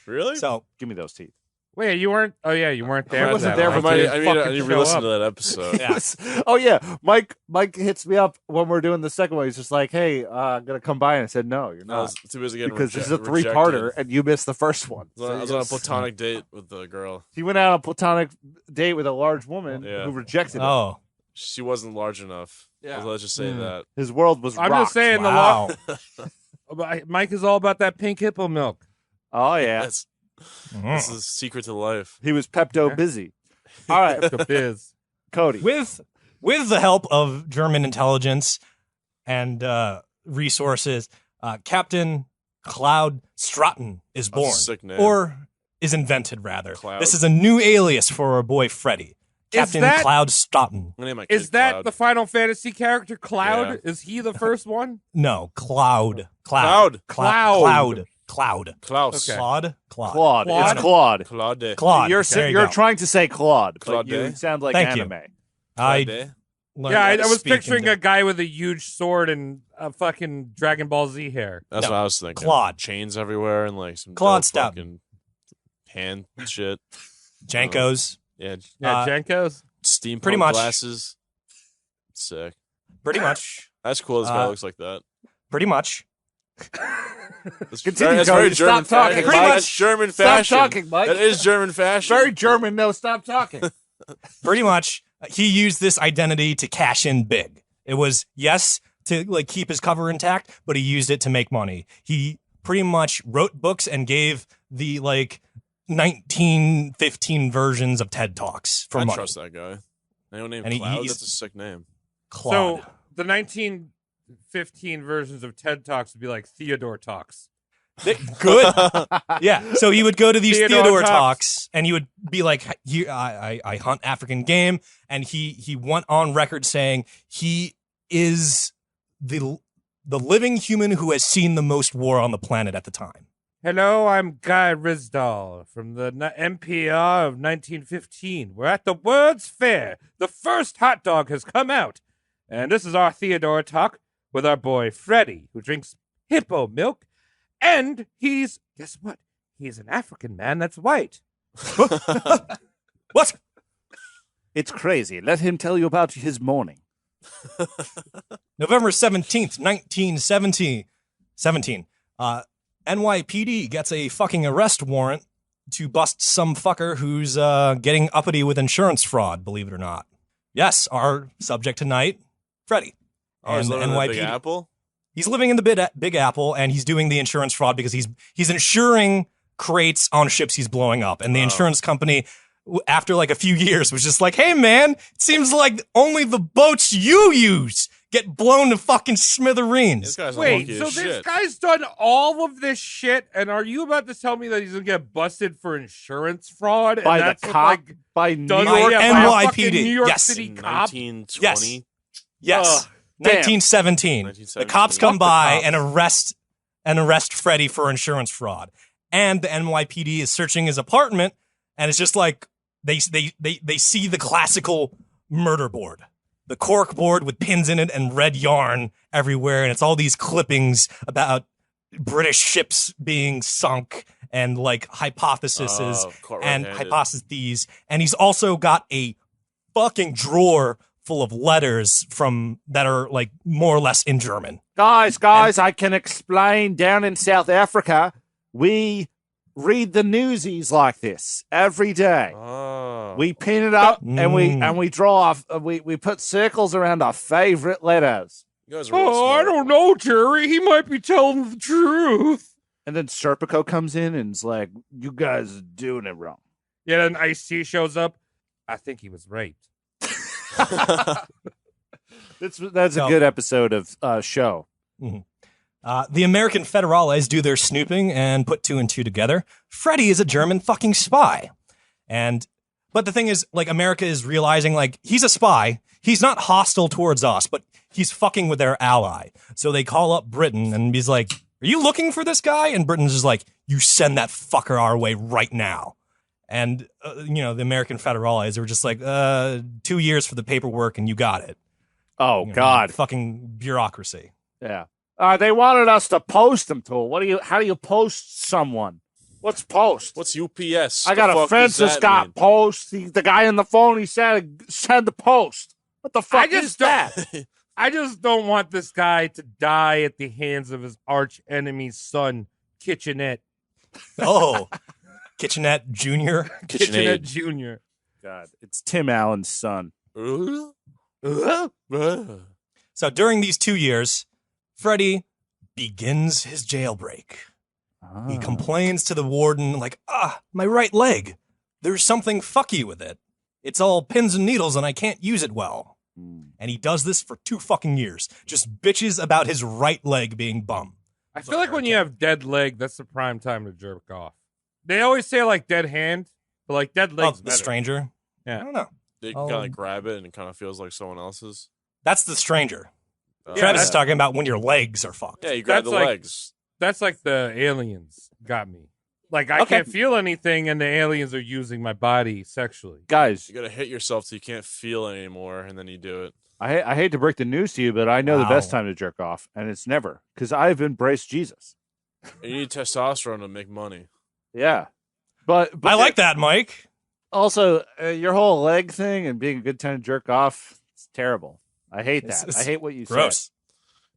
Speaker 4: Really?
Speaker 3: So
Speaker 1: Give me those teeth.
Speaker 2: Wait, you weren't? Oh yeah, you weren't there.
Speaker 1: I wasn't
Speaker 2: that
Speaker 1: there
Speaker 2: long.
Speaker 1: for
Speaker 4: I
Speaker 1: my-
Speaker 4: need
Speaker 2: Didn't
Speaker 4: to
Speaker 2: fucking
Speaker 4: re-listen
Speaker 2: show
Speaker 4: to
Speaker 2: up.
Speaker 4: that episode.
Speaker 3: yeah.
Speaker 1: Oh yeah, Mike hits me up when we're doing the second one. He's just like, "Hey, I'm gonna come by," and I said, "No, you're
Speaker 4: I
Speaker 1: not,"
Speaker 4: was too busy getting
Speaker 1: because this is a 3-parter, and you missed the first one.
Speaker 4: I was on a platonic date with the girl.
Speaker 1: He went out on a platonic date with a large woman
Speaker 4: Yeah.
Speaker 1: who rejected him.
Speaker 3: Oh,
Speaker 4: She wasn't large enough.
Speaker 1: Yeah.
Speaker 4: Let's just say that.
Speaker 1: His world was
Speaker 2: I'm
Speaker 1: rocked.
Speaker 2: just saying
Speaker 3: wow.
Speaker 2: the law. Mike is all about that pink hippo milk.
Speaker 1: Oh yeah,
Speaker 4: That's
Speaker 3: Mhm.
Speaker 4: this is secret to life.
Speaker 1: he was Pepto busy. All right,
Speaker 2: The biz.
Speaker 1: Cody.
Speaker 3: with the help of German intelligence and resources, Captain Cloud Stratton is
Speaker 4: That's a
Speaker 3: born,
Speaker 4: sick name.
Speaker 3: or is invented rather.
Speaker 4: Cloud.
Speaker 3: This is a new alias for our boy Freddy, Captain
Speaker 2: that-
Speaker 3: Cloud Stratton.
Speaker 4: I'm gonna name my kid
Speaker 2: Is that
Speaker 4: Cloud.
Speaker 2: the Final Fantasy character Cloud?
Speaker 4: Yeah.
Speaker 2: Is he the first one?
Speaker 3: No, Cloud.
Speaker 4: Cloud.
Speaker 3: Klaus.
Speaker 2: Okay.
Speaker 3: Claude.
Speaker 1: Claude.
Speaker 2: Claude?
Speaker 1: It's Claude.
Speaker 4: Claude.
Speaker 3: Claude.
Speaker 1: You're
Speaker 3: There you
Speaker 1: you're
Speaker 3: go.
Speaker 1: trying to say Claude,
Speaker 4: Claude.
Speaker 1: but you sound like
Speaker 3: Thank you.
Speaker 1: anime.
Speaker 3: I
Speaker 4: Claude.
Speaker 3: learned
Speaker 2: Yeah,
Speaker 3: how
Speaker 2: I
Speaker 3: to
Speaker 2: was
Speaker 3: speak
Speaker 2: picturing
Speaker 3: in
Speaker 2: a guy with a huge sword and a fucking Dragon Ball Z hair.
Speaker 4: That's
Speaker 3: No.
Speaker 4: what I was thinking.
Speaker 3: Claude.
Speaker 4: Chains everywhere and like some
Speaker 3: Claude
Speaker 4: dope
Speaker 3: Stout.
Speaker 4: fucking hand shit.
Speaker 3: Jankos.
Speaker 4: Yeah,
Speaker 2: Yeah, Jenkos.
Speaker 4: steampunk
Speaker 3: Pretty much.
Speaker 4: glasses. Sick.
Speaker 3: Pretty much.
Speaker 4: That's cool. This guy
Speaker 3: Uh,
Speaker 4: looks like that.
Speaker 3: Pretty much.
Speaker 4: That's
Speaker 1: Continue,
Speaker 4: that's
Speaker 1: Cody.
Speaker 4: very German
Speaker 1: Stop talking,
Speaker 4: fashion.
Speaker 1: Mike.
Speaker 4: That's German
Speaker 1: Stop
Speaker 4: fashion.
Speaker 1: talking, Mike.
Speaker 4: That is German fashion.
Speaker 1: Very German. No, stop talking.
Speaker 3: Pretty much. He used this identity to cash in big. It was, yes, to like keep his cover intact, but he used it to make money. He pretty much wrote books and gave the like 1915 versions of TED Talks for
Speaker 4: I
Speaker 3: money.
Speaker 4: trust that guy. Anyone named
Speaker 3: And
Speaker 4: Cloud?
Speaker 3: he's-
Speaker 4: That's a sick name.
Speaker 3: Claude.
Speaker 2: So the 1915 versions of TED Talks would be like Theodore Talks.
Speaker 3: Good. Yeah. So he would go to these
Speaker 2: Theodore
Speaker 3: Theodore
Speaker 2: Talks.
Speaker 3: talks, and he would be like, I hunt African game. And he went on record saying he is the living human who has seen the most war on the planet at the time.
Speaker 2: Hello, I'm Guy Rizdal from the NPR of 1915. We're at the World's Fair. The first hot dog has come out. And this is our Theodore Talk with our boy Freddie, who drinks hippo milk. And guess what? He's an African man that's white.
Speaker 3: What?
Speaker 5: It's crazy. Let him tell you about his morning.
Speaker 3: November 17th, 1917. NYPD gets a fucking arrest warrant to bust some fucker who's getting uppity with insurance fraud, believe it or not. Yes, our subject tonight, Freddie.
Speaker 4: Oh, he's living in the Big Apple?
Speaker 3: He's living in the Big Apple, and he's doing the insurance fraud because he's insuring crates on ships he's blowing up. And the insurance company, after like a few years, was just like, hey, man, it seems like only the boats you use get blown to fucking smithereens.
Speaker 4: This guy's
Speaker 2: Wait,
Speaker 4: unlucky
Speaker 2: so
Speaker 4: as
Speaker 2: this
Speaker 4: shit.
Speaker 2: guy's done all of this shit, and are you about to tell me that he's gonna get busted for insurance fraud? And
Speaker 1: By the
Speaker 2: that's what,
Speaker 1: cop,
Speaker 2: like,
Speaker 1: by New
Speaker 2: done
Speaker 1: York.
Speaker 2: by a fucking
Speaker 3: NYPD.
Speaker 2: New York
Speaker 3: Yes.
Speaker 2: City
Speaker 4: In
Speaker 2: cop?
Speaker 4: 1920?
Speaker 3: Yes.
Speaker 1: Damn.
Speaker 3: 1917.
Speaker 4: 1917.
Speaker 3: The cops come
Speaker 2: Fuck the
Speaker 3: by
Speaker 2: cops.
Speaker 3: and arrest Freddie for insurance fraud. And the NYPD is searching his apartment, and it's just like they see the classical murder board. The cork board with pins in it and red yarn everywhere, and it's all these clippings about British ships being sunk and like hypotheses
Speaker 4: caught
Speaker 3: and
Speaker 4: red-handed.
Speaker 3: hypotheses. And he's also got a fucking drawer full of letters that are like more or less in German.
Speaker 5: Guys, I can explain. Down in South Africa, we read the newsies like this every day.
Speaker 4: Oh.
Speaker 5: We pin it up and we draw off. We put circles around our favorite letters.
Speaker 4: You guys are real
Speaker 2: Oh, I
Speaker 4: smart.
Speaker 2: don't know, Jerry. He might be telling the truth.
Speaker 5: And then Serpico comes in and is like, "You guys are doing it wrong."
Speaker 2: Yeah, then Ice-T shows up. I think he was raped.
Speaker 1: That's a good episode of show.
Speaker 3: The American federales do their snooping and put two and two together. Freddie is a German fucking spy. But the thing is, like, America is realizing, like, he's a spy. He's not hostile towards us, but he's fucking with their ally. So they call up Britain and he's like, are you looking for this guy? And Britain's just like, you send that fucker our way right now. And, the American federales are just like, 2 years for the paperwork and you got it.
Speaker 1: Oh, God.
Speaker 3: Fucking bureaucracy.
Speaker 1: Yeah. They wanted us to post them to him. How do you post someone? What's post?
Speaker 4: What's UPS?
Speaker 1: I got
Speaker 4: The
Speaker 1: a
Speaker 4: fuck
Speaker 1: friend
Speaker 4: does
Speaker 1: that's
Speaker 4: that
Speaker 1: got
Speaker 4: mean?
Speaker 1: post. The guy on the phone, he said send the post. What the fuck is that?
Speaker 2: I just don't want this guy to die at the hands of his arch enemy's son, Kitchenette.
Speaker 3: Oh, Kitchenette Jr.
Speaker 2: Kitchenette Jr.
Speaker 1: God, it's Tim Allen's son.
Speaker 3: So during these 2 years, Freddie begins his jailbreak. He complains to the warden, like, my right leg. There's something fucky with it. It's all pins and needles and I can't use it well. And he does this for 2 fucking years. Just bitches about his right leg being bum.
Speaker 2: I feel like when you have dead leg, that's the prime time to jerk off. They always say like dead hand, but like dead leg's
Speaker 3: The
Speaker 2: better.
Speaker 3: stranger?
Speaker 2: Yeah.
Speaker 3: I don't know.
Speaker 4: You can kind of grab it and it kind of feels like someone else's.
Speaker 3: That's the stranger.
Speaker 4: Oh.
Speaker 3: Travis is talking about when your legs are fucked.
Speaker 4: Yeah, you grab
Speaker 2: That's
Speaker 4: the
Speaker 2: like-
Speaker 4: legs.
Speaker 2: That's like the aliens got me. Like I
Speaker 3: Okay.
Speaker 2: can't feel anything, and the aliens are using my body sexually.
Speaker 1: Guys,
Speaker 4: You got to hit yourself so you can't feel it anymore, and then you do it.
Speaker 1: I hate to break the news to you, but I know the best
Speaker 3: Wow.
Speaker 1: time to jerk off, and it's never, because I've embraced Jesus.
Speaker 4: And you need testosterone to make money.
Speaker 1: Yeah. But
Speaker 3: I like that, Mike.
Speaker 1: Also, your whole leg thing and being a good time to jerk off, it's terrible. I hate
Speaker 3: It's-
Speaker 1: that.
Speaker 3: it's
Speaker 1: I hate what you
Speaker 3: Gross.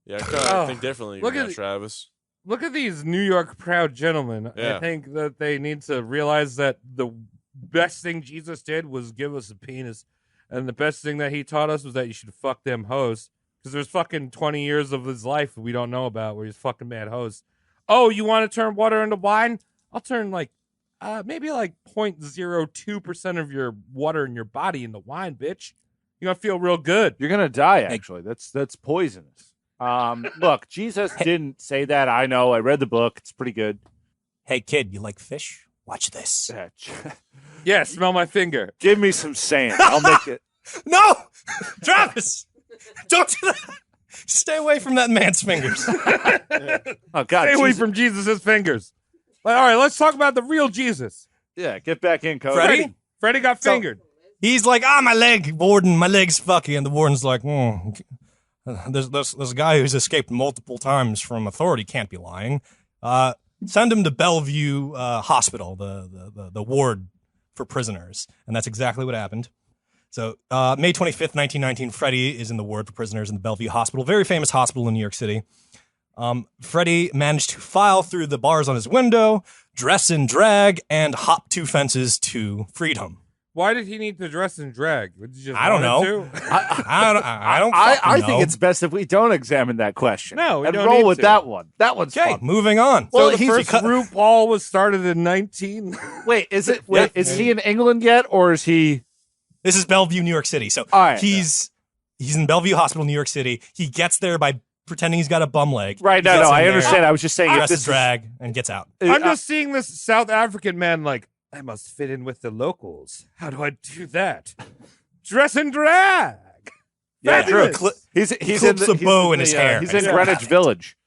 Speaker 4: Yeah, I kind of
Speaker 2: Oh,
Speaker 4: think differently
Speaker 2: look
Speaker 4: than
Speaker 2: at-
Speaker 4: Travis.
Speaker 2: Look at these New York proud gentlemen.
Speaker 4: Yeah.
Speaker 2: I think that they need to realize that the best thing Jesus did was give us a penis, and the best thing that he taught us was that you should fuck them hoes. Because there's fucking 20 years of his life we don't know about where he's fucking mad hoes. Oh, you want to turn water into wine? I'll turn like maybe like 0.02% of your water in your body into wine, bitch. You're gonna feel real good.
Speaker 1: You're gonna die. Actually, that's poisonous. Look, Jesus didn't say that. I know. I read the book. It's pretty good.
Speaker 3: Hey, kid, you like fish? Watch this.
Speaker 2: Yeah, smell my finger.
Speaker 1: Give me some sand. I'll make it.
Speaker 3: No! Travis! Don't do that! Stay away from that man's fingers.
Speaker 1: Oh God!
Speaker 2: Stay away
Speaker 1: Jesus.
Speaker 2: from Jesus' fingers. All right, let's talk about the real Jesus.
Speaker 1: Yeah, get back in, Cody.
Speaker 2: Freddie got fingered.
Speaker 3: He's like, my leg, warden, my leg's fucky. And the warden's like, there's a guy who's escaped multiple times from authority, can't be lying. Send him to Bellevue Hospital, the ward for prisoners. And that's exactly what happened. So May 25th, 1919, Freddie is in the ward for prisoners in the Bellevue Hospital, very famous hospital in New York City. Freddie managed to file through the bars on his window, dress in drag, and hop 2 fences to freedom.
Speaker 2: Why did he need to dress in drag? Would you just
Speaker 3: I don't
Speaker 2: want
Speaker 3: know.
Speaker 2: him to?
Speaker 3: I don't
Speaker 1: think it's best if we don't examine that question.
Speaker 2: No, we
Speaker 1: and
Speaker 2: don't
Speaker 1: roll
Speaker 2: need
Speaker 1: with
Speaker 2: to.
Speaker 1: that one. That one's
Speaker 3: Okay,
Speaker 1: fun.
Speaker 3: moving on.
Speaker 2: So
Speaker 1: Well,
Speaker 2: the first RuPaul was started in 19.
Speaker 1: Wait, is he in England yet, or is he?
Speaker 3: This is Bellevue, New York City. So
Speaker 1: All right.
Speaker 3: he's in Bellevue Hospital, New York City. He gets there by pretending he's got a bum leg.
Speaker 1: Right?
Speaker 3: He gets
Speaker 1: No,
Speaker 3: in
Speaker 1: I
Speaker 3: there,
Speaker 1: understand. I was just saying if
Speaker 3: dresses
Speaker 1: this
Speaker 3: drag and gets out.
Speaker 1: is,
Speaker 2: I'm just seeing this South African man like, I must fit in with the locals. How do I do that? Dress in drag.
Speaker 1: yeah, true.
Speaker 2: Fabulous.
Speaker 1: He's
Speaker 3: clips a bow in his hair.
Speaker 1: He's in Greenwich Village.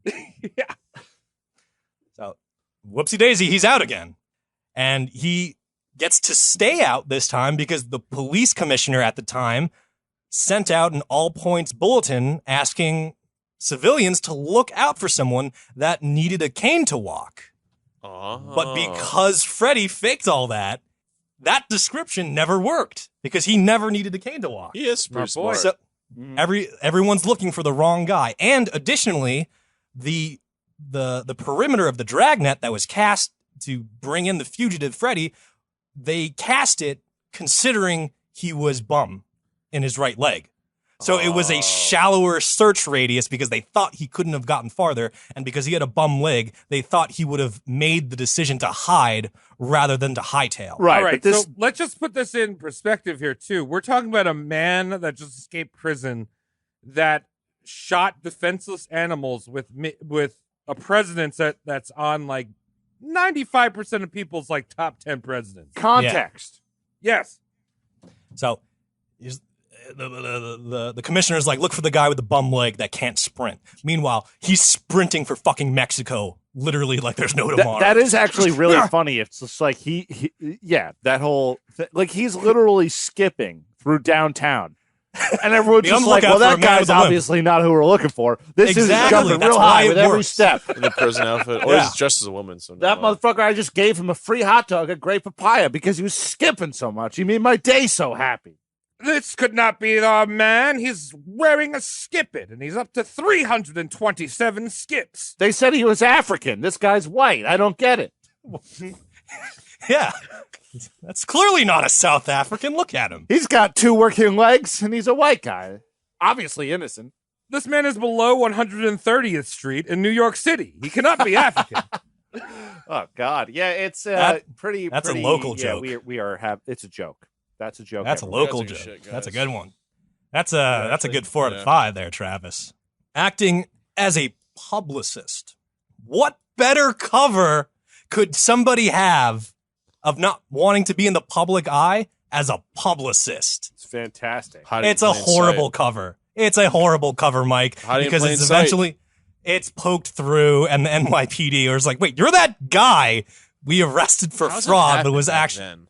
Speaker 2: Yeah.
Speaker 3: So, whoopsie daisy, he's out again. And he gets to stay out this time because the police commissioner at the time sent out an all points bulletin asking civilians to look out for someone that needed a cane to walk. But because Freddie faked all that, that description never worked because he never needed a cane to walk.
Speaker 4: He is pretty
Speaker 2: boy.
Speaker 4: smart.
Speaker 3: So everyone's looking for the wrong guy. And additionally, the perimeter of the dragnet that was cast to bring in the fugitive Freddie, they cast it considering he was bum in his right leg. So it was a shallower search radius because they thought he couldn't have gotten farther. And because he had a bum leg, they thought he would have made the decision to hide rather than to hightail.
Speaker 1: Right.
Speaker 2: All right,
Speaker 1: But this,
Speaker 2: so let's just put this in perspective here, too. We're talking about a man that just escaped prison that shot defenseless animals with a president that's on like 95% of people's like top 10 presidents.
Speaker 1: context.
Speaker 2: Yes.
Speaker 3: So the commissioner's like, look for the guy with the bum leg that can't sprint. Meanwhile, he's sprinting for fucking Mexico, literally like there's no tomorrow.
Speaker 1: That is actually really funny. It's just like that whole like he's literally skipping through downtown. And everyone's
Speaker 3: Be on
Speaker 1: just
Speaker 3: the
Speaker 1: like,
Speaker 3: lookout
Speaker 1: well,
Speaker 3: for a
Speaker 1: that
Speaker 3: man
Speaker 1: guy's
Speaker 3: with a limp.
Speaker 1: obviously not who we're looking for. This is
Speaker 3: Exactly.
Speaker 1: jumping
Speaker 3: That's
Speaker 1: real
Speaker 3: why
Speaker 1: high
Speaker 3: it
Speaker 1: with every
Speaker 3: works.
Speaker 1: step.
Speaker 4: In the prison outfit. Or
Speaker 3: Yeah.
Speaker 4: he's dressed as a woman. So
Speaker 1: That motherfucker, I just gave him a free hot dog at Great Papaya because he was skipping so much. He made my day so happy.
Speaker 2: This could not be the man. He's wearing a skip-it, and he's up to 327 skips.
Speaker 1: They said he was African. This guy's white. I don't get it.
Speaker 3: Yeah. That's clearly not a South African. Look at him.
Speaker 1: He's got 2 working legs, and he's a white guy. Obviously innocent.
Speaker 2: This man is below 130th Street in New York City. He cannot be African.
Speaker 1: Oh, God. Yeah, it's pretty.
Speaker 3: That's a
Speaker 1: pretty-
Speaker 3: local
Speaker 1: yeah,
Speaker 3: joke.
Speaker 1: We are. It's a joke. That's a joke.
Speaker 3: That's a
Speaker 1: everyone.
Speaker 3: local
Speaker 4: That's a
Speaker 3: joke.
Speaker 4: good shit,
Speaker 3: That's a
Speaker 4: guys.
Speaker 3: good one. That's a good 4 out of
Speaker 4: Yeah.
Speaker 3: 5 there, Travis. Acting as a publicist. What better cover could somebody have of not wanting to be in the public eye as a publicist?
Speaker 1: It's fantastic.
Speaker 3: It's a horrible cover. It's a horrible cover, Mike,
Speaker 4: Hiding in
Speaker 3: because
Speaker 4: plain
Speaker 3: it's
Speaker 4: sight.
Speaker 3: eventually it's poked through, and the NYPD is like, "Wait, you're that guy we arrested for fraud, but was actually
Speaker 4: Then?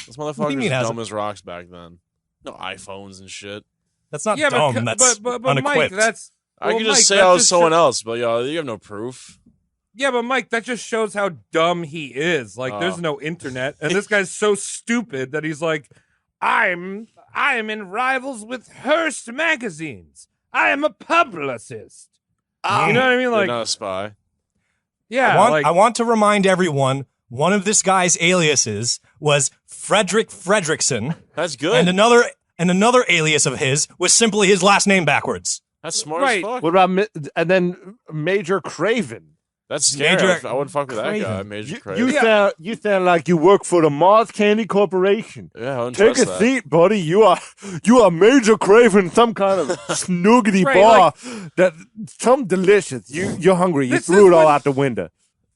Speaker 4: Those
Speaker 3: What do
Speaker 4: motherfuckers
Speaker 3: you mean,
Speaker 4: were
Speaker 3: how's
Speaker 4: dumb as rocks back then. No iPhones and shit.
Speaker 3: that's not
Speaker 2: yeah,
Speaker 3: dumb. That's
Speaker 2: but
Speaker 3: unequipped."
Speaker 2: Mike, that's
Speaker 4: I
Speaker 2: well,
Speaker 4: could just
Speaker 2: Mike,
Speaker 4: say
Speaker 2: that
Speaker 4: I was
Speaker 2: just
Speaker 4: someone else, but you have no proof.
Speaker 2: Yeah, but Mike, that just shows how dumb he is. Like, there's no internet, and this guy's so stupid that he's like, I'm in rivals with Hearst magazines. I am a publicist. You know what I mean?
Speaker 4: You're
Speaker 2: Like,
Speaker 4: not a spy.
Speaker 2: yeah,
Speaker 3: I want to remind everyone, one of this guy's aliases was Frederick Fredrickson,
Speaker 4: That's good.
Speaker 3: and another alias of his was simply his last name backwards.
Speaker 4: That's smart
Speaker 2: Right.
Speaker 4: as fuck.
Speaker 1: What about and then Major Craven?
Speaker 4: That's scary.
Speaker 3: Major
Speaker 4: I wouldn't fuck with that
Speaker 3: Craven.
Speaker 4: guy. Major
Speaker 1: You,
Speaker 4: Craven.
Speaker 1: you sound like you work for the Mars Candy Corporation.
Speaker 4: Yeah, I wouldn't
Speaker 1: Take a
Speaker 4: trust that.
Speaker 1: seat, buddy. You are Major Craven, some kind of snoogity
Speaker 2: Right,
Speaker 1: bar that some delicious. You're hungry. You
Speaker 2: This
Speaker 1: threw
Speaker 2: is
Speaker 1: it all
Speaker 2: when-
Speaker 1: out the window.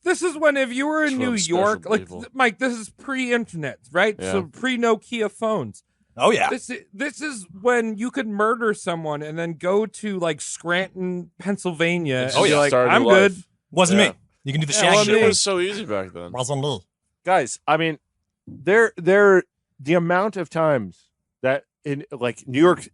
Speaker 2: This is when if you were in
Speaker 4: It's
Speaker 2: New
Speaker 4: from special
Speaker 2: York, like
Speaker 4: people.
Speaker 2: Mike, this is pre-internet, right?
Speaker 4: Yeah.
Speaker 2: So pre-Nokia phones.
Speaker 3: Oh yeah.
Speaker 2: This is when you could murder someone and then go to like Scranton, Pennsylvania.
Speaker 4: Oh,
Speaker 2: and be
Speaker 4: yeah.
Speaker 2: like,
Speaker 4: Start a
Speaker 2: I'm
Speaker 4: new
Speaker 2: good.
Speaker 4: life.
Speaker 3: Wasn't
Speaker 4: Yeah.
Speaker 3: me. You can do the
Speaker 4: Yeah,
Speaker 3: shaggy
Speaker 4: well, it
Speaker 3: thing.
Speaker 4: was so easy back then.
Speaker 3: Wasn't me.
Speaker 1: Guys, I mean, the amount of times that in like New York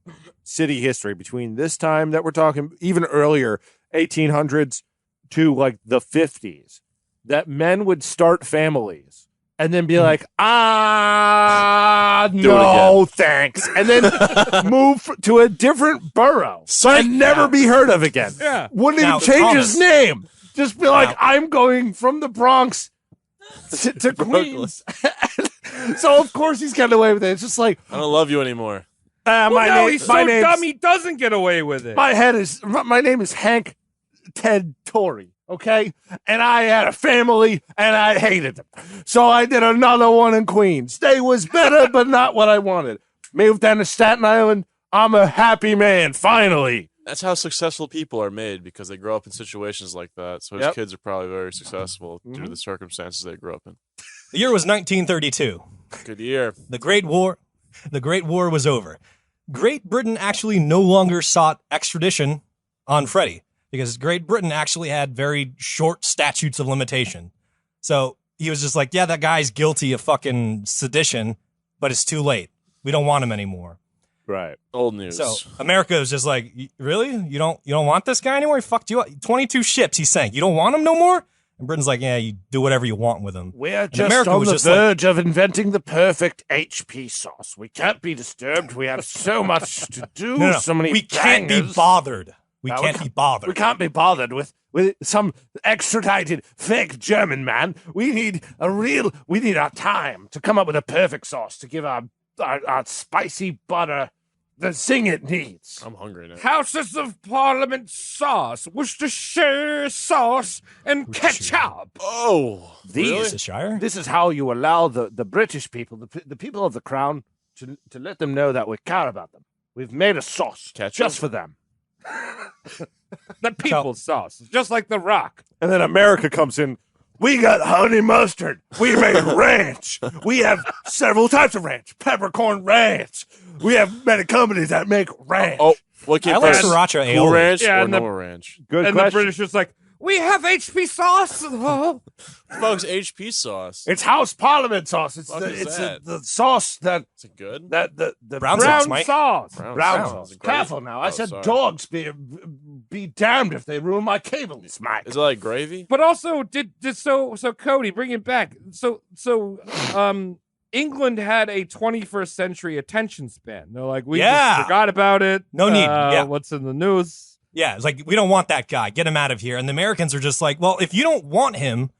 Speaker 1: City history between this time that we're talking, even earlier, 1800s to like the 50s, that men would start families and then be like, no, thanks, and then move to a different borough and never be heard of again.
Speaker 2: Yeah.
Speaker 1: Wouldn't
Speaker 3: Now,
Speaker 1: even change his
Speaker 3: Thomas.
Speaker 1: name. Just be like,
Speaker 3: Now-
Speaker 1: I'm going from the Bronx to Queens. So of course he's getting away with it. It's just like,
Speaker 4: I don't love you anymore.
Speaker 2: Well,
Speaker 1: my
Speaker 2: no,
Speaker 1: name,
Speaker 2: he's
Speaker 1: my
Speaker 2: so
Speaker 1: name's-
Speaker 2: dumb he doesn't get away with it.
Speaker 1: my name is Hank Ted Tory. Okay, and I had a family and I hated them, so I did another one in Queens. They was better, but not what I wanted. Moved down to Staten Island. I'm a happy man. Finally.
Speaker 4: That's how successful people are made because they grow up in situations like that. So his
Speaker 1: Yep.
Speaker 4: kids are probably very successful due to the circumstances they grew up in.
Speaker 3: The year was 1932.
Speaker 4: Good year.
Speaker 3: The Great War was over. Great Britain actually no longer sought extradition on Freddie because Great Britain actually had very short statutes of limitation. So he was just like, yeah, that guy's guilty of fucking sedition, but it's too late. We don't want him anymore.
Speaker 1: Right.
Speaker 4: Old news.
Speaker 3: So America was just like, really? You don't want this guy anymore? He fucked you up. 22 ships he sank. You don't want him no more? And Britain's like, yeah, you do whatever you want with him.
Speaker 1: We're
Speaker 3: And
Speaker 1: just
Speaker 3: America
Speaker 1: on
Speaker 3: was
Speaker 1: the
Speaker 3: just like-
Speaker 1: verge of inventing the perfect HP sauce. We can't be disturbed. We have so much to do.
Speaker 3: No,
Speaker 1: So many
Speaker 3: we can't be
Speaker 1: bangers.
Speaker 3: bothered. We
Speaker 1: No, we
Speaker 3: can't
Speaker 1: can't-
Speaker 3: be bothered.
Speaker 1: We can't be bothered with some extradited fake German man. We need our time to come up with a perfect sauce to give our spicy butter the zing it needs.
Speaker 4: I'm hungry now.
Speaker 2: Houses of Parliament sauce, Worcestershire sauce, and ketchup.
Speaker 4: Oh,
Speaker 1: These
Speaker 3: Worcestershire?
Speaker 1: This is how you allow the British people, the people of the crown, to let them know that we care about them. We've made a sauce
Speaker 4: Ketchup?
Speaker 1: just for them.
Speaker 2: The people's sauce, just like The Rock.
Speaker 1: And then America comes in. We got honey mustard. We make ranch. We have several types of ranch. Peppercorn ranch. We have many companies that make ranch.
Speaker 4: Oh, what came
Speaker 3: I like
Speaker 4: first?
Speaker 3: sriracha
Speaker 4: Cool
Speaker 3: aioli.
Speaker 4: Ranch
Speaker 2: Yeah,
Speaker 4: or
Speaker 2: and the-
Speaker 4: normal ranch?
Speaker 1: Good
Speaker 2: And
Speaker 1: question.
Speaker 2: the British is like, we have HP sauce. Oh.
Speaker 4: Folks, HP sauce.
Speaker 1: It's House Parliament sauce. It's
Speaker 4: What is that?
Speaker 1: the sauce that
Speaker 4: Is it good?
Speaker 1: the
Speaker 3: Brown
Speaker 2: Brown
Speaker 3: sauce, Mike.
Speaker 2: sauce.
Speaker 4: Brown
Speaker 1: brown
Speaker 4: sauce
Speaker 1: sauce.
Speaker 4: is great.
Speaker 1: Careful now. I
Speaker 4: Oh,
Speaker 1: said
Speaker 4: sorry.
Speaker 1: dogs be damned if they ruin my cables, Mike.
Speaker 4: Is it like gravy?
Speaker 2: But also, so Cody, bring it back. So England had a 21st century attention span. They're like, we
Speaker 3: Yeah.
Speaker 2: just forgot about it.
Speaker 3: No need. Yeah.
Speaker 2: What's in the news?
Speaker 3: Yeah, it's like, we don't want that guy. Get him out of here. And the Americans are just like, well, if you don't want him,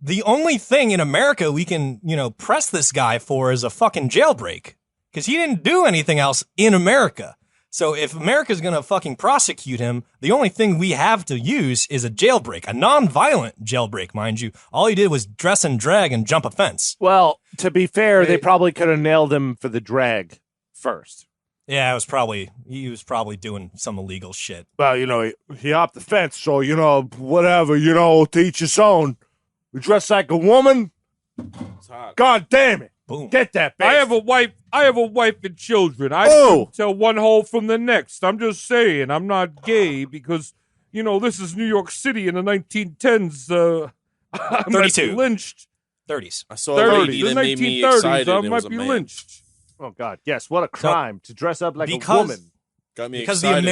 Speaker 3: the only thing in America we can, press this guy for is a fucking jailbreak. Because he didn't do anything else in America. So if America's going to fucking prosecute him, the only thing we have to use is a jailbreak, a non-violent jailbreak, mind you. All he did was dress and drag and jump a fence.
Speaker 1: Well, to be fair, they
Speaker 2: Hey.
Speaker 1: probably could have nailed him for the drag first.
Speaker 3: Yeah, he was probably doing some illegal shit.
Speaker 1: Well, he hopped the fence, so, whatever, to each his own. We dress like a woman.
Speaker 4: It's hot.
Speaker 1: God damn it.
Speaker 3: Boom.
Speaker 1: Get that bitch.
Speaker 2: I have a wife and children. I
Speaker 1: Oh.
Speaker 2: can tell one hole from the next. I'm just saying, I'm not gay because, this is New York City in the 1910s. I might
Speaker 3: 32.
Speaker 2: be lynched.
Speaker 3: 30s.
Speaker 4: I saw a
Speaker 2: 30s.
Speaker 4: lady
Speaker 2: The
Speaker 4: that made me
Speaker 2: 1930s.
Speaker 4: excited.
Speaker 2: I
Speaker 4: and it was
Speaker 2: might
Speaker 4: a
Speaker 2: be
Speaker 4: man.
Speaker 2: lynched.
Speaker 1: Oh, God. Yes, what a crime to dress up like a
Speaker 3: because-
Speaker 1: woman.
Speaker 4: Got me
Speaker 3: Because
Speaker 4: excited.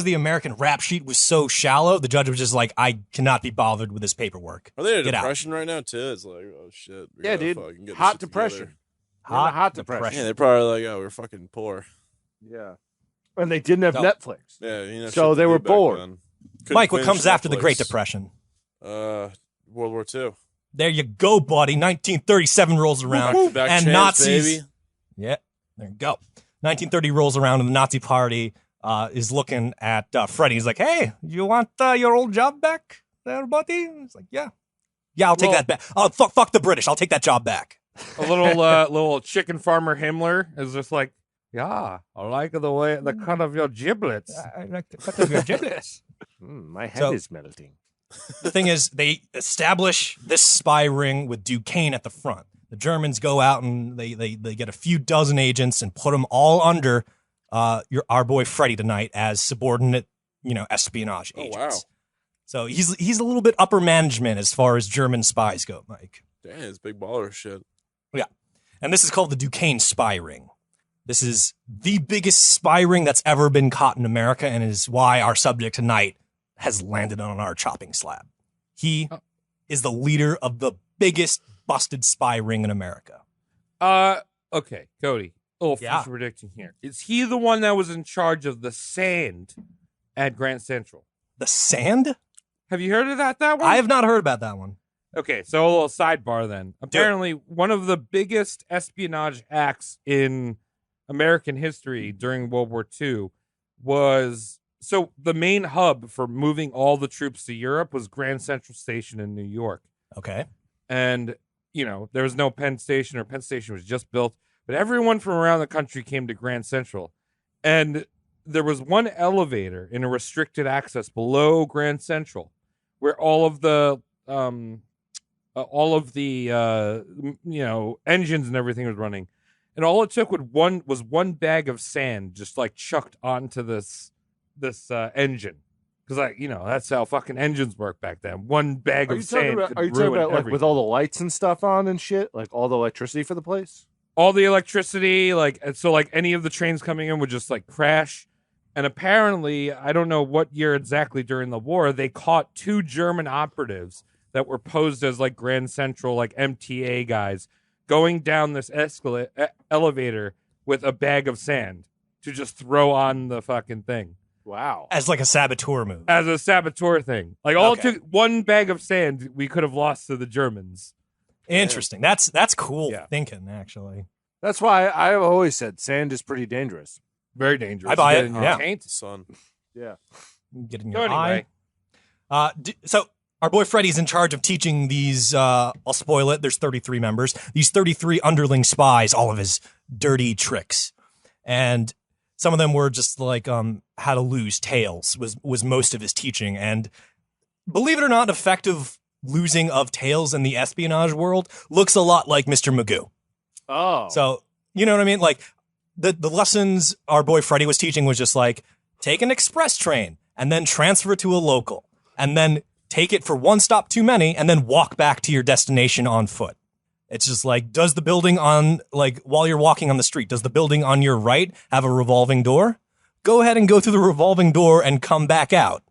Speaker 3: the American rap sheet was so shallow, the judge was just like, I cannot be bothered with this paperwork.
Speaker 4: Are they in a
Speaker 3: Get out.
Speaker 4: depression right now too? It's like, oh shit. we
Speaker 1: Yeah,
Speaker 4: gotta
Speaker 1: dude.
Speaker 4: fucking get this
Speaker 1: Hot
Speaker 4: shit
Speaker 1: depression.
Speaker 4: together.
Speaker 1: Hot depression.
Speaker 4: Yeah, they're probably like, oh, we're fucking poor.
Speaker 1: Yeah. And they didn't have
Speaker 3: No.
Speaker 1: Netflix.
Speaker 4: Yeah,
Speaker 1: So
Speaker 4: shit to
Speaker 1: they
Speaker 4: do
Speaker 1: were
Speaker 4: back
Speaker 1: bored.
Speaker 4: then. Couldn't
Speaker 3: Mike, what
Speaker 4: finish
Speaker 3: comes after the
Speaker 4: Netflix.
Speaker 3: Great Depression?
Speaker 4: World War II.
Speaker 3: There you go, buddy. 1937 rolls around.
Speaker 4: Back
Speaker 3: and
Speaker 4: chance,
Speaker 3: Nazis.
Speaker 4: baby.
Speaker 3: Yeah, there you go. 1930 rolls around and the Nazi Party is looking at Freddie. He's like, hey, you want your old job back? everybody? It's like, yeah. Yeah, I'll take
Speaker 2: Well-
Speaker 3: that back. Oh, fuck the British. I'll take that job back.
Speaker 2: A little chicken farmer Himmler is just like, yeah, I like the cut of your giblets.
Speaker 3: I like the cut of your giblets.
Speaker 1: My head
Speaker 3: So-
Speaker 1: is melting.
Speaker 3: The thing is, they establish this spy ring with Duquesne at the front. The Germans go out and they get a few dozen agents and put them all under our boy Freddy tonight as subordinate, espionage
Speaker 4: Oh,
Speaker 3: agents.
Speaker 4: wow.
Speaker 3: So he's a little bit upper management as far as German spies go, Mike.
Speaker 4: Damn, it's big baller shit.
Speaker 3: And this is called the Duquesne spy ring. This is the biggest spy ring that's ever been caught in America, and is why our subject tonight has landed on our chopping slab. He is the leader of the biggest busted spy ring in America.
Speaker 2: Okay, Cody. Oh,
Speaker 3: Yeah.
Speaker 2: future predicting here. Is he the one that was in charge of the sand at Grand Central?
Speaker 3: The sand?
Speaker 2: Have you heard of that one?
Speaker 3: I have not heard about that one.
Speaker 2: Okay, so a little sidebar then. Apparently, one of the biggest espionage acts in American history during World War II was... So the main hub for moving all the troops to Europe was Grand Central Station in New York.
Speaker 3: Okay.
Speaker 2: And, there was no Penn Station, or Penn Station was just built. But everyone from around the country came to Grand Central. And there was one elevator in a restricted access below Grand Central where all of the engines and everything was running. And all it took was one bag of sand just like chucked onto this engine. Because, that's how fucking engines work back then. One bag
Speaker 1: Are
Speaker 2: of
Speaker 1: you talking
Speaker 2: sand
Speaker 1: about,
Speaker 2: could
Speaker 1: are you talking
Speaker 2: ruin
Speaker 1: about like
Speaker 2: everything.
Speaker 1: with all the lights and stuff on and shit? Like all the electricity for the place?
Speaker 2: All the electricity, any of the trains coming in would just like crash. And apparently, I don't know what year exactly during the war, they caught 2 German operatives that were posed as like Grand Central, like MTA guys, going down this elevator with a bag of sand to just throw on the fucking thing
Speaker 1: Wow.
Speaker 3: As like a saboteur move.
Speaker 2: as a saboteur thing. Like all
Speaker 3: Okay.
Speaker 2: it took one bag of sand, we could have lost to the Germans.
Speaker 3: Interesting. That's cool
Speaker 2: Yeah.
Speaker 3: thinking, actually.
Speaker 1: That's why I've always said sand is pretty dangerous.
Speaker 2: Very dangerous.
Speaker 3: I buy
Speaker 2: Get
Speaker 3: it,
Speaker 2: in your
Speaker 3: yeah.
Speaker 2: taint.
Speaker 4: Son.
Speaker 1: Yeah.
Speaker 3: Get in
Speaker 2: So
Speaker 3: your
Speaker 2: anyway,
Speaker 3: eye. So our boy Freddy's in charge of teaching these, I'll spoil it, there's 33 members, these 33 underling spies, all of his dirty tricks. And some of them were just like how to lose tails was most of his teaching. And believe it or not, effective losing of tails in the espionage world looks a lot like Mr. Magoo.
Speaker 1: Oh.
Speaker 3: So, you know what I mean? Like, the lessons our boy Freddy was teaching was just like, take an express train and then transfer to a local and then take it for one stop too many and then walk back to your destination on foot. It's just like, does the building while you're walking on the street, does the building on your right have a revolving door? Go ahead and go through the revolving door and come back out.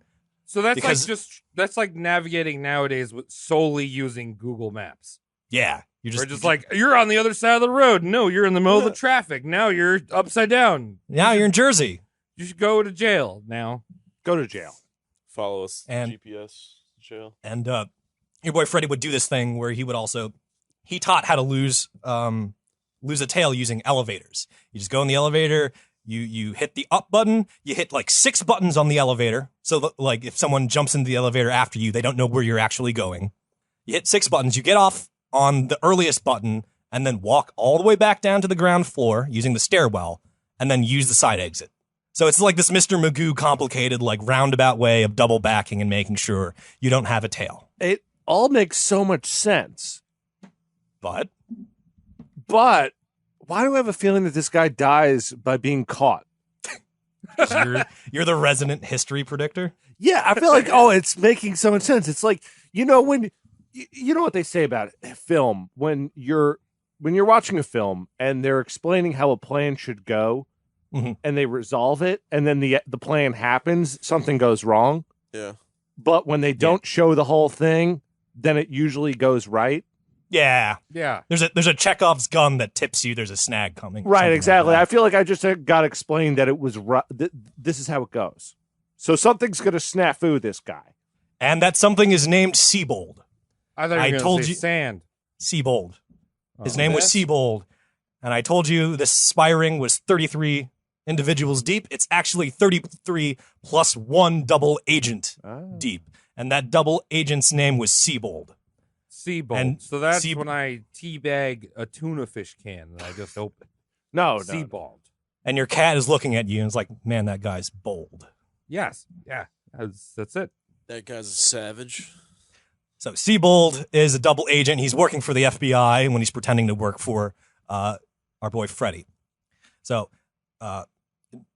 Speaker 2: so that's
Speaker 3: because-
Speaker 2: that's like navigating nowadays with solely using Google Maps.
Speaker 3: Yeah. You're
Speaker 2: We're just like, you're on the other side of the road. No, you're in the middle of the traffic. Now you're upside down.
Speaker 3: now you're in Jersey.
Speaker 2: You should go to jail now.
Speaker 1: Go to jail.
Speaker 4: Follow us.
Speaker 3: And-
Speaker 4: GPS jail.
Speaker 3: And your boy Freddy would do this thing where he taught how to lose a tail using elevators. You just go in the elevator, you hit the up button, you hit like 6 buttons on the elevator. So that, like if someone jumps into the elevator after you, they don't know where you're actually going. You hit 6 buttons, you get off on the earliest button and then walk all the way back down to the ground floor using the stairwell and then use the side exit. So it's like this Mr. Magoo complicated, like roundabout way of double backing and making sure you don't have a tail.
Speaker 1: It all makes so much sense.
Speaker 3: But
Speaker 1: But why do I have a feeling that this guy dies by being caught?
Speaker 3: you're the resident history predictor.
Speaker 1: Yeah, I feel like, it's making so much sense. It's like, when you know what they say about film, when you're watching a film and they're explaining how a plan should go,
Speaker 3: Mhm.
Speaker 1: and they resolve it, and then the plan happens, something goes wrong.
Speaker 4: Yeah.
Speaker 1: But when they don't show the whole thing, then it usually goes right.
Speaker 3: Yeah.
Speaker 2: Yeah.
Speaker 3: There's a Chekhov's gun that tips you there's a snag coming.
Speaker 1: Right,
Speaker 3: something like
Speaker 1: exactly.
Speaker 3: that.
Speaker 1: I feel like I just got explained that it was this is how it goes. So something's going to snafu this guy.
Speaker 3: And that something is named Seabold.
Speaker 2: I thought you were
Speaker 3: I
Speaker 2: gonna
Speaker 3: told
Speaker 2: say
Speaker 3: you-
Speaker 2: sand.
Speaker 3: Seabold. His
Speaker 2: Oh,
Speaker 3: name was
Speaker 2: that's-
Speaker 3: Seabold. And I told you this spy ring was 33 individuals deep. It's actually 33 plus 1 double agent deep. And that double agent's name was Seabold.
Speaker 2: Seabold.
Speaker 3: And
Speaker 2: So that's
Speaker 3: Seab-
Speaker 2: when I teabag a tuna fish can that I just opened.
Speaker 1: No.
Speaker 2: Seabold.
Speaker 3: And your cat is looking at you and is like, man, that guy's bold.
Speaker 2: Yes. Yeah. That's it.
Speaker 4: That guy's a savage.
Speaker 3: So Seabold is a double agent. He's working for the FBI when he's pretending to work for our boy Freddy. So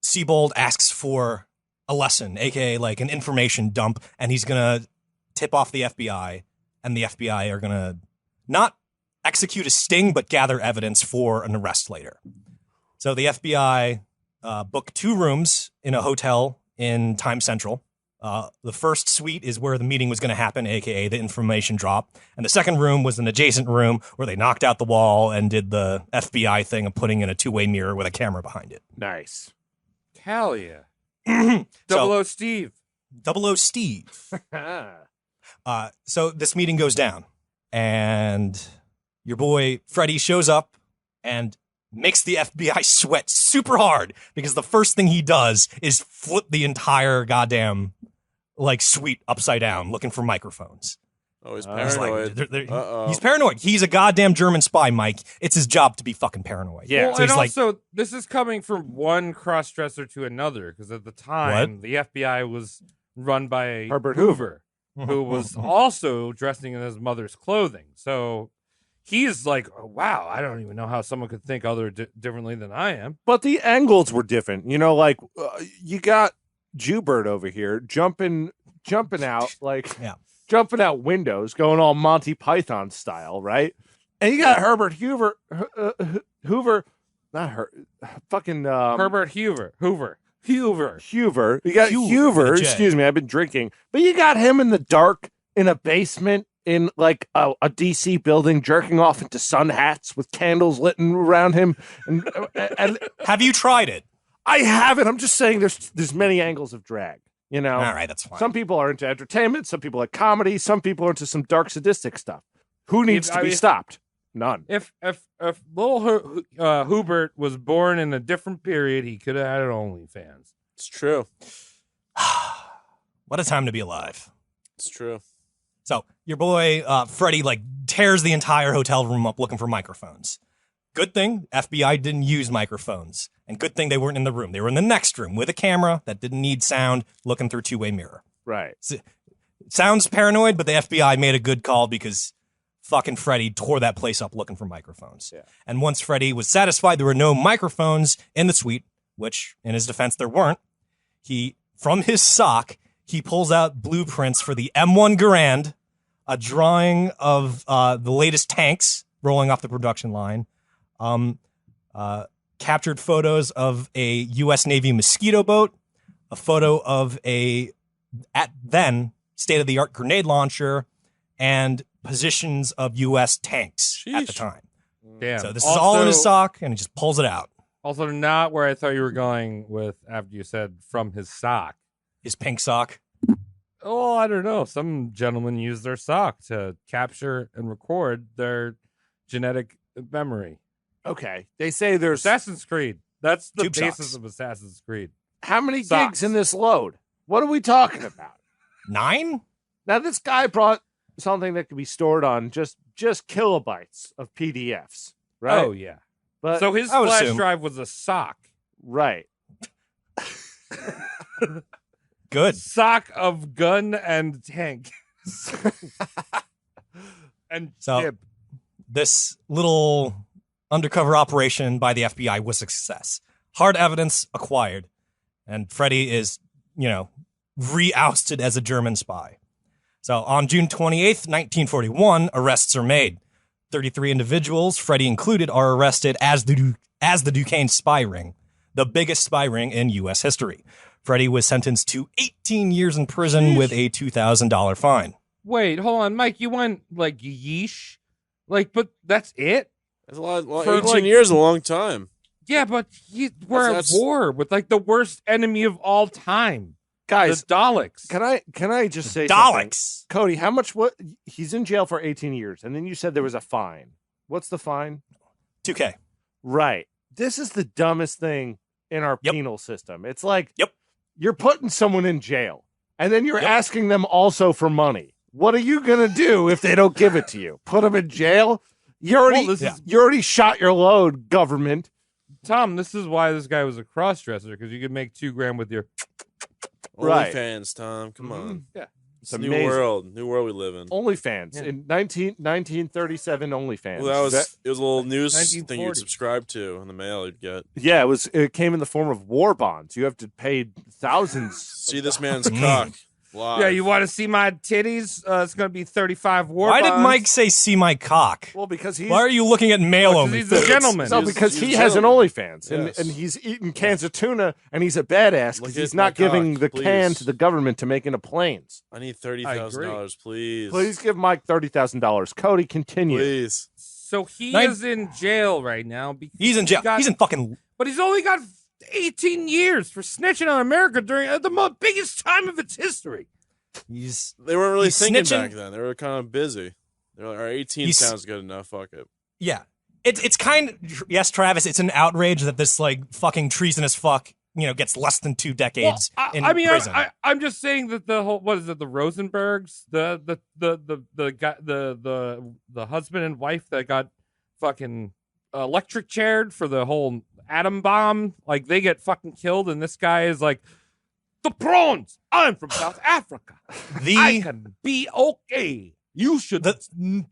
Speaker 3: Seabold asks for a lesson, aka like an information dump, and he's gonna tip off the FBI, and the FBI are gonna not execute a sting, but gather evidence for an arrest later. So the FBI booked 2 rooms in a hotel in Time Central. The first suite is where the meeting was going to happen, aka the information drop. And the second room was an adjacent room where they knocked out the wall and did the FBI thing of putting in a 2-way mirror with a camera behind it.
Speaker 1: Nice.
Speaker 2: Hell yeah.
Speaker 3: So,
Speaker 2: 00 Steve.
Speaker 3: 00 Steve. So this meeting goes down, and your boy Freddy shows up and makes the FBI sweat super hard because the first thing he does is flip the entire goddamn suite upside down looking for microphones.
Speaker 4: Oh, he's
Speaker 3: He's
Speaker 4: paranoid.
Speaker 3: like, he's paranoid. He's a goddamn German spy, Mike. It's his job to be fucking paranoid.
Speaker 1: Yeah.
Speaker 2: Well,
Speaker 3: So
Speaker 2: and
Speaker 3: he's like,
Speaker 2: also, this is coming from one cross-dresser to another, because at the time, the FBI was run by
Speaker 1: Herbert Hoover.
Speaker 2: who was also dressing in his mother's clothing. So he's like, oh, wow, I don't even know how someone could think differently than I am.
Speaker 1: But the angles were different. You know, like you got Jewbird over here jumping out jumping out windows, going all Monty Python style, right? And you got Herbert Hoover, not her, fucking
Speaker 2: Herbert Hoover.
Speaker 1: Hoover. You got Hoover.
Speaker 3: with a J.
Speaker 1: Excuse me, I've been drinking, but you got him in the dark in a basement in like a DC building, jerking off into sun hats with candles lit around him. And
Speaker 3: have you tried it?
Speaker 1: I haven't. I'm just saying there's many angles of drag. You know,
Speaker 3: All right, that's fine.
Speaker 1: some people are into entertainment, some people like comedy, some people are into some dark sadistic stuff. Who needs to be stopped? None.
Speaker 2: If little Hubert was born in a different period, he could have had an OnlyFans.
Speaker 4: It's true.
Speaker 3: What a time to be alive.
Speaker 4: It's true.
Speaker 3: So your boy Freddy tears the entire hotel room up looking for microphones. Good thing FBI didn't use microphones, and good thing they weren't in the room. They were in the next room with a camera that didn't need sound, looking through 2-way mirror.
Speaker 1: Right.
Speaker 3: It sounds paranoid, but the FBI made a good call because fucking Freddy tore that place up looking for microphones.
Speaker 1: Yeah.
Speaker 3: And once Freddy was satisfied there were no microphones in the suite, which in his defense there weren't, from his sock, he pulls out blueprints for the M1 Garand, a drawing of the latest tanks rolling off the production line, captured photos of a U.S. Navy Mosquito boat, a photo of at then state-of-the-art grenade launcher, and positions of U.S. tanks at the
Speaker 4: Sheesh.
Speaker 3: time.
Speaker 2: Damn.
Speaker 3: So this is all in his sock, and he just pulls it out.
Speaker 2: Also, not where I thought you were going with after you said from his sock.
Speaker 3: His pink sock.
Speaker 2: Oh, I don't know. Some gentlemen use their sock to capture and record their genetic memory.
Speaker 1: Okay. They say there's
Speaker 2: Assassin's Creed. That's the
Speaker 3: Tube
Speaker 2: basis
Speaker 3: socks.
Speaker 2: of Assassin's Creed.
Speaker 1: how many
Speaker 2: Socks.
Speaker 1: gigs in this load? What are we talking about?
Speaker 3: 9?
Speaker 1: Now this guy brought something that could be stored on just kilobytes of PDFs, right?
Speaker 2: Oh, yeah.
Speaker 1: But
Speaker 2: So his
Speaker 3: I would
Speaker 2: flash
Speaker 3: assume.
Speaker 2: drive was a sock.
Speaker 1: right.
Speaker 3: Good.
Speaker 2: Sock of gun and tank. And
Speaker 3: So
Speaker 2: chip.
Speaker 3: this little undercover operation by the FBI was a success. Hard evidence acquired, and Freddy is, re-ousted as a German spy. So on June 28th, 1941, arrests are made. 33 individuals, Freddy included, are arrested as the Duquesne spy ring, the biggest spy ring in U.S. history. Freddy was sentenced to 18 years in prison with a $2,000 fine.
Speaker 2: Wait, hold on, Mike. You went yeesh, but that's it.
Speaker 4: That's a lot.
Speaker 2: For,
Speaker 4: 18 years is a long time.
Speaker 2: Yeah, but we're
Speaker 4: That's-
Speaker 2: at war with the worst enemy of all time,
Speaker 1: Guys,
Speaker 2: the Daleks.
Speaker 1: can I just say something?
Speaker 3: Daleks.
Speaker 1: Cody, he's in jail for 18 years, and then you said there was a fine. What's the fine?
Speaker 3: $2K.
Speaker 1: Right. This is the dumbest thing in our
Speaker 3: Yep.
Speaker 1: penal system. It's like
Speaker 3: Yep.
Speaker 1: you're putting someone in jail. and then you're asking them also for money. What are you gonna do if they don't give it to you? Put them in jail? You already shot your load, government.
Speaker 2: Tom, this is why this guy was a cross-dresser, because you could make $2,000 with your...
Speaker 1: Right.
Speaker 4: OnlyFans, Tom. Come on.
Speaker 2: Yeah.
Speaker 4: It's a new world we live in.
Speaker 1: OnlyFans in 1937. OnlyFans.
Speaker 4: Well, it was a little news thing
Speaker 2: 1940.
Speaker 4: you'd subscribe to in the mail. You'd get.
Speaker 1: Yeah, it came in the form of war bonds. You have to pay thousands.
Speaker 4: See this man's cock. Live.
Speaker 2: Yeah, you want to see my titties? It's going to be 35 war
Speaker 3: Why did
Speaker 2: bonds.
Speaker 3: Mike say "see my cock"?
Speaker 1: Well, because
Speaker 3: Why are you looking at male
Speaker 2: Because
Speaker 3: only?
Speaker 2: he's a gentleman.
Speaker 1: No,
Speaker 4: He's-
Speaker 1: because
Speaker 4: he's
Speaker 1: he
Speaker 4: a
Speaker 1: has an
Speaker 4: gentleman.
Speaker 1: OnlyFans,
Speaker 4: Yes.
Speaker 1: and he's eating cans of tuna, and he's a badass
Speaker 4: Look
Speaker 1: because
Speaker 4: at
Speaker 1: he's
Speaker 4: my
Speaker 1: not giving
Speaker 4: cock,
Speaker 1: the can
Speaker 4: please.
Speaker 1: to the government to make into planes.
Speaker 4: I need $30,000, please.
Speaker 1: Please give Mike $30,000. Cody, continue.
Speaker 4: Please.
Speaker 2: So he
Speaker 3: Nin-
Speaker 2: is in jail right now. Because
Speaker 3: He's in jail.
Speaker 2: got-
Speaker 3: He's in fucking.
Speaker 2: But he's only got 18 years for snitching on America during the biggest time of its history.
Speaker 3: He's
Speaker 4: They weren't really
Speaker 3: He's
Speaker 4: thinking
Speaker 3: snitching.
Speaker 4: back then. They were kind of busy. They were like, all right, 18
Speaker 3: He's-
Speaker 4: sounds good enough. Fuck it.
Speaker 3: yeah. It's kind of, yes, Travis. It's an outrage that this like fucking treasonous fuck gets less than 2 decades in prison.
Speaker 2: I'm just saying that the whole, what is it, the Rosenbergs, the husband and wife that got fucking electric chaired for the whole atom bomb, like they get fucking killed, and this guy is like, the prawns. I'm from South Africa. I can be okay. You should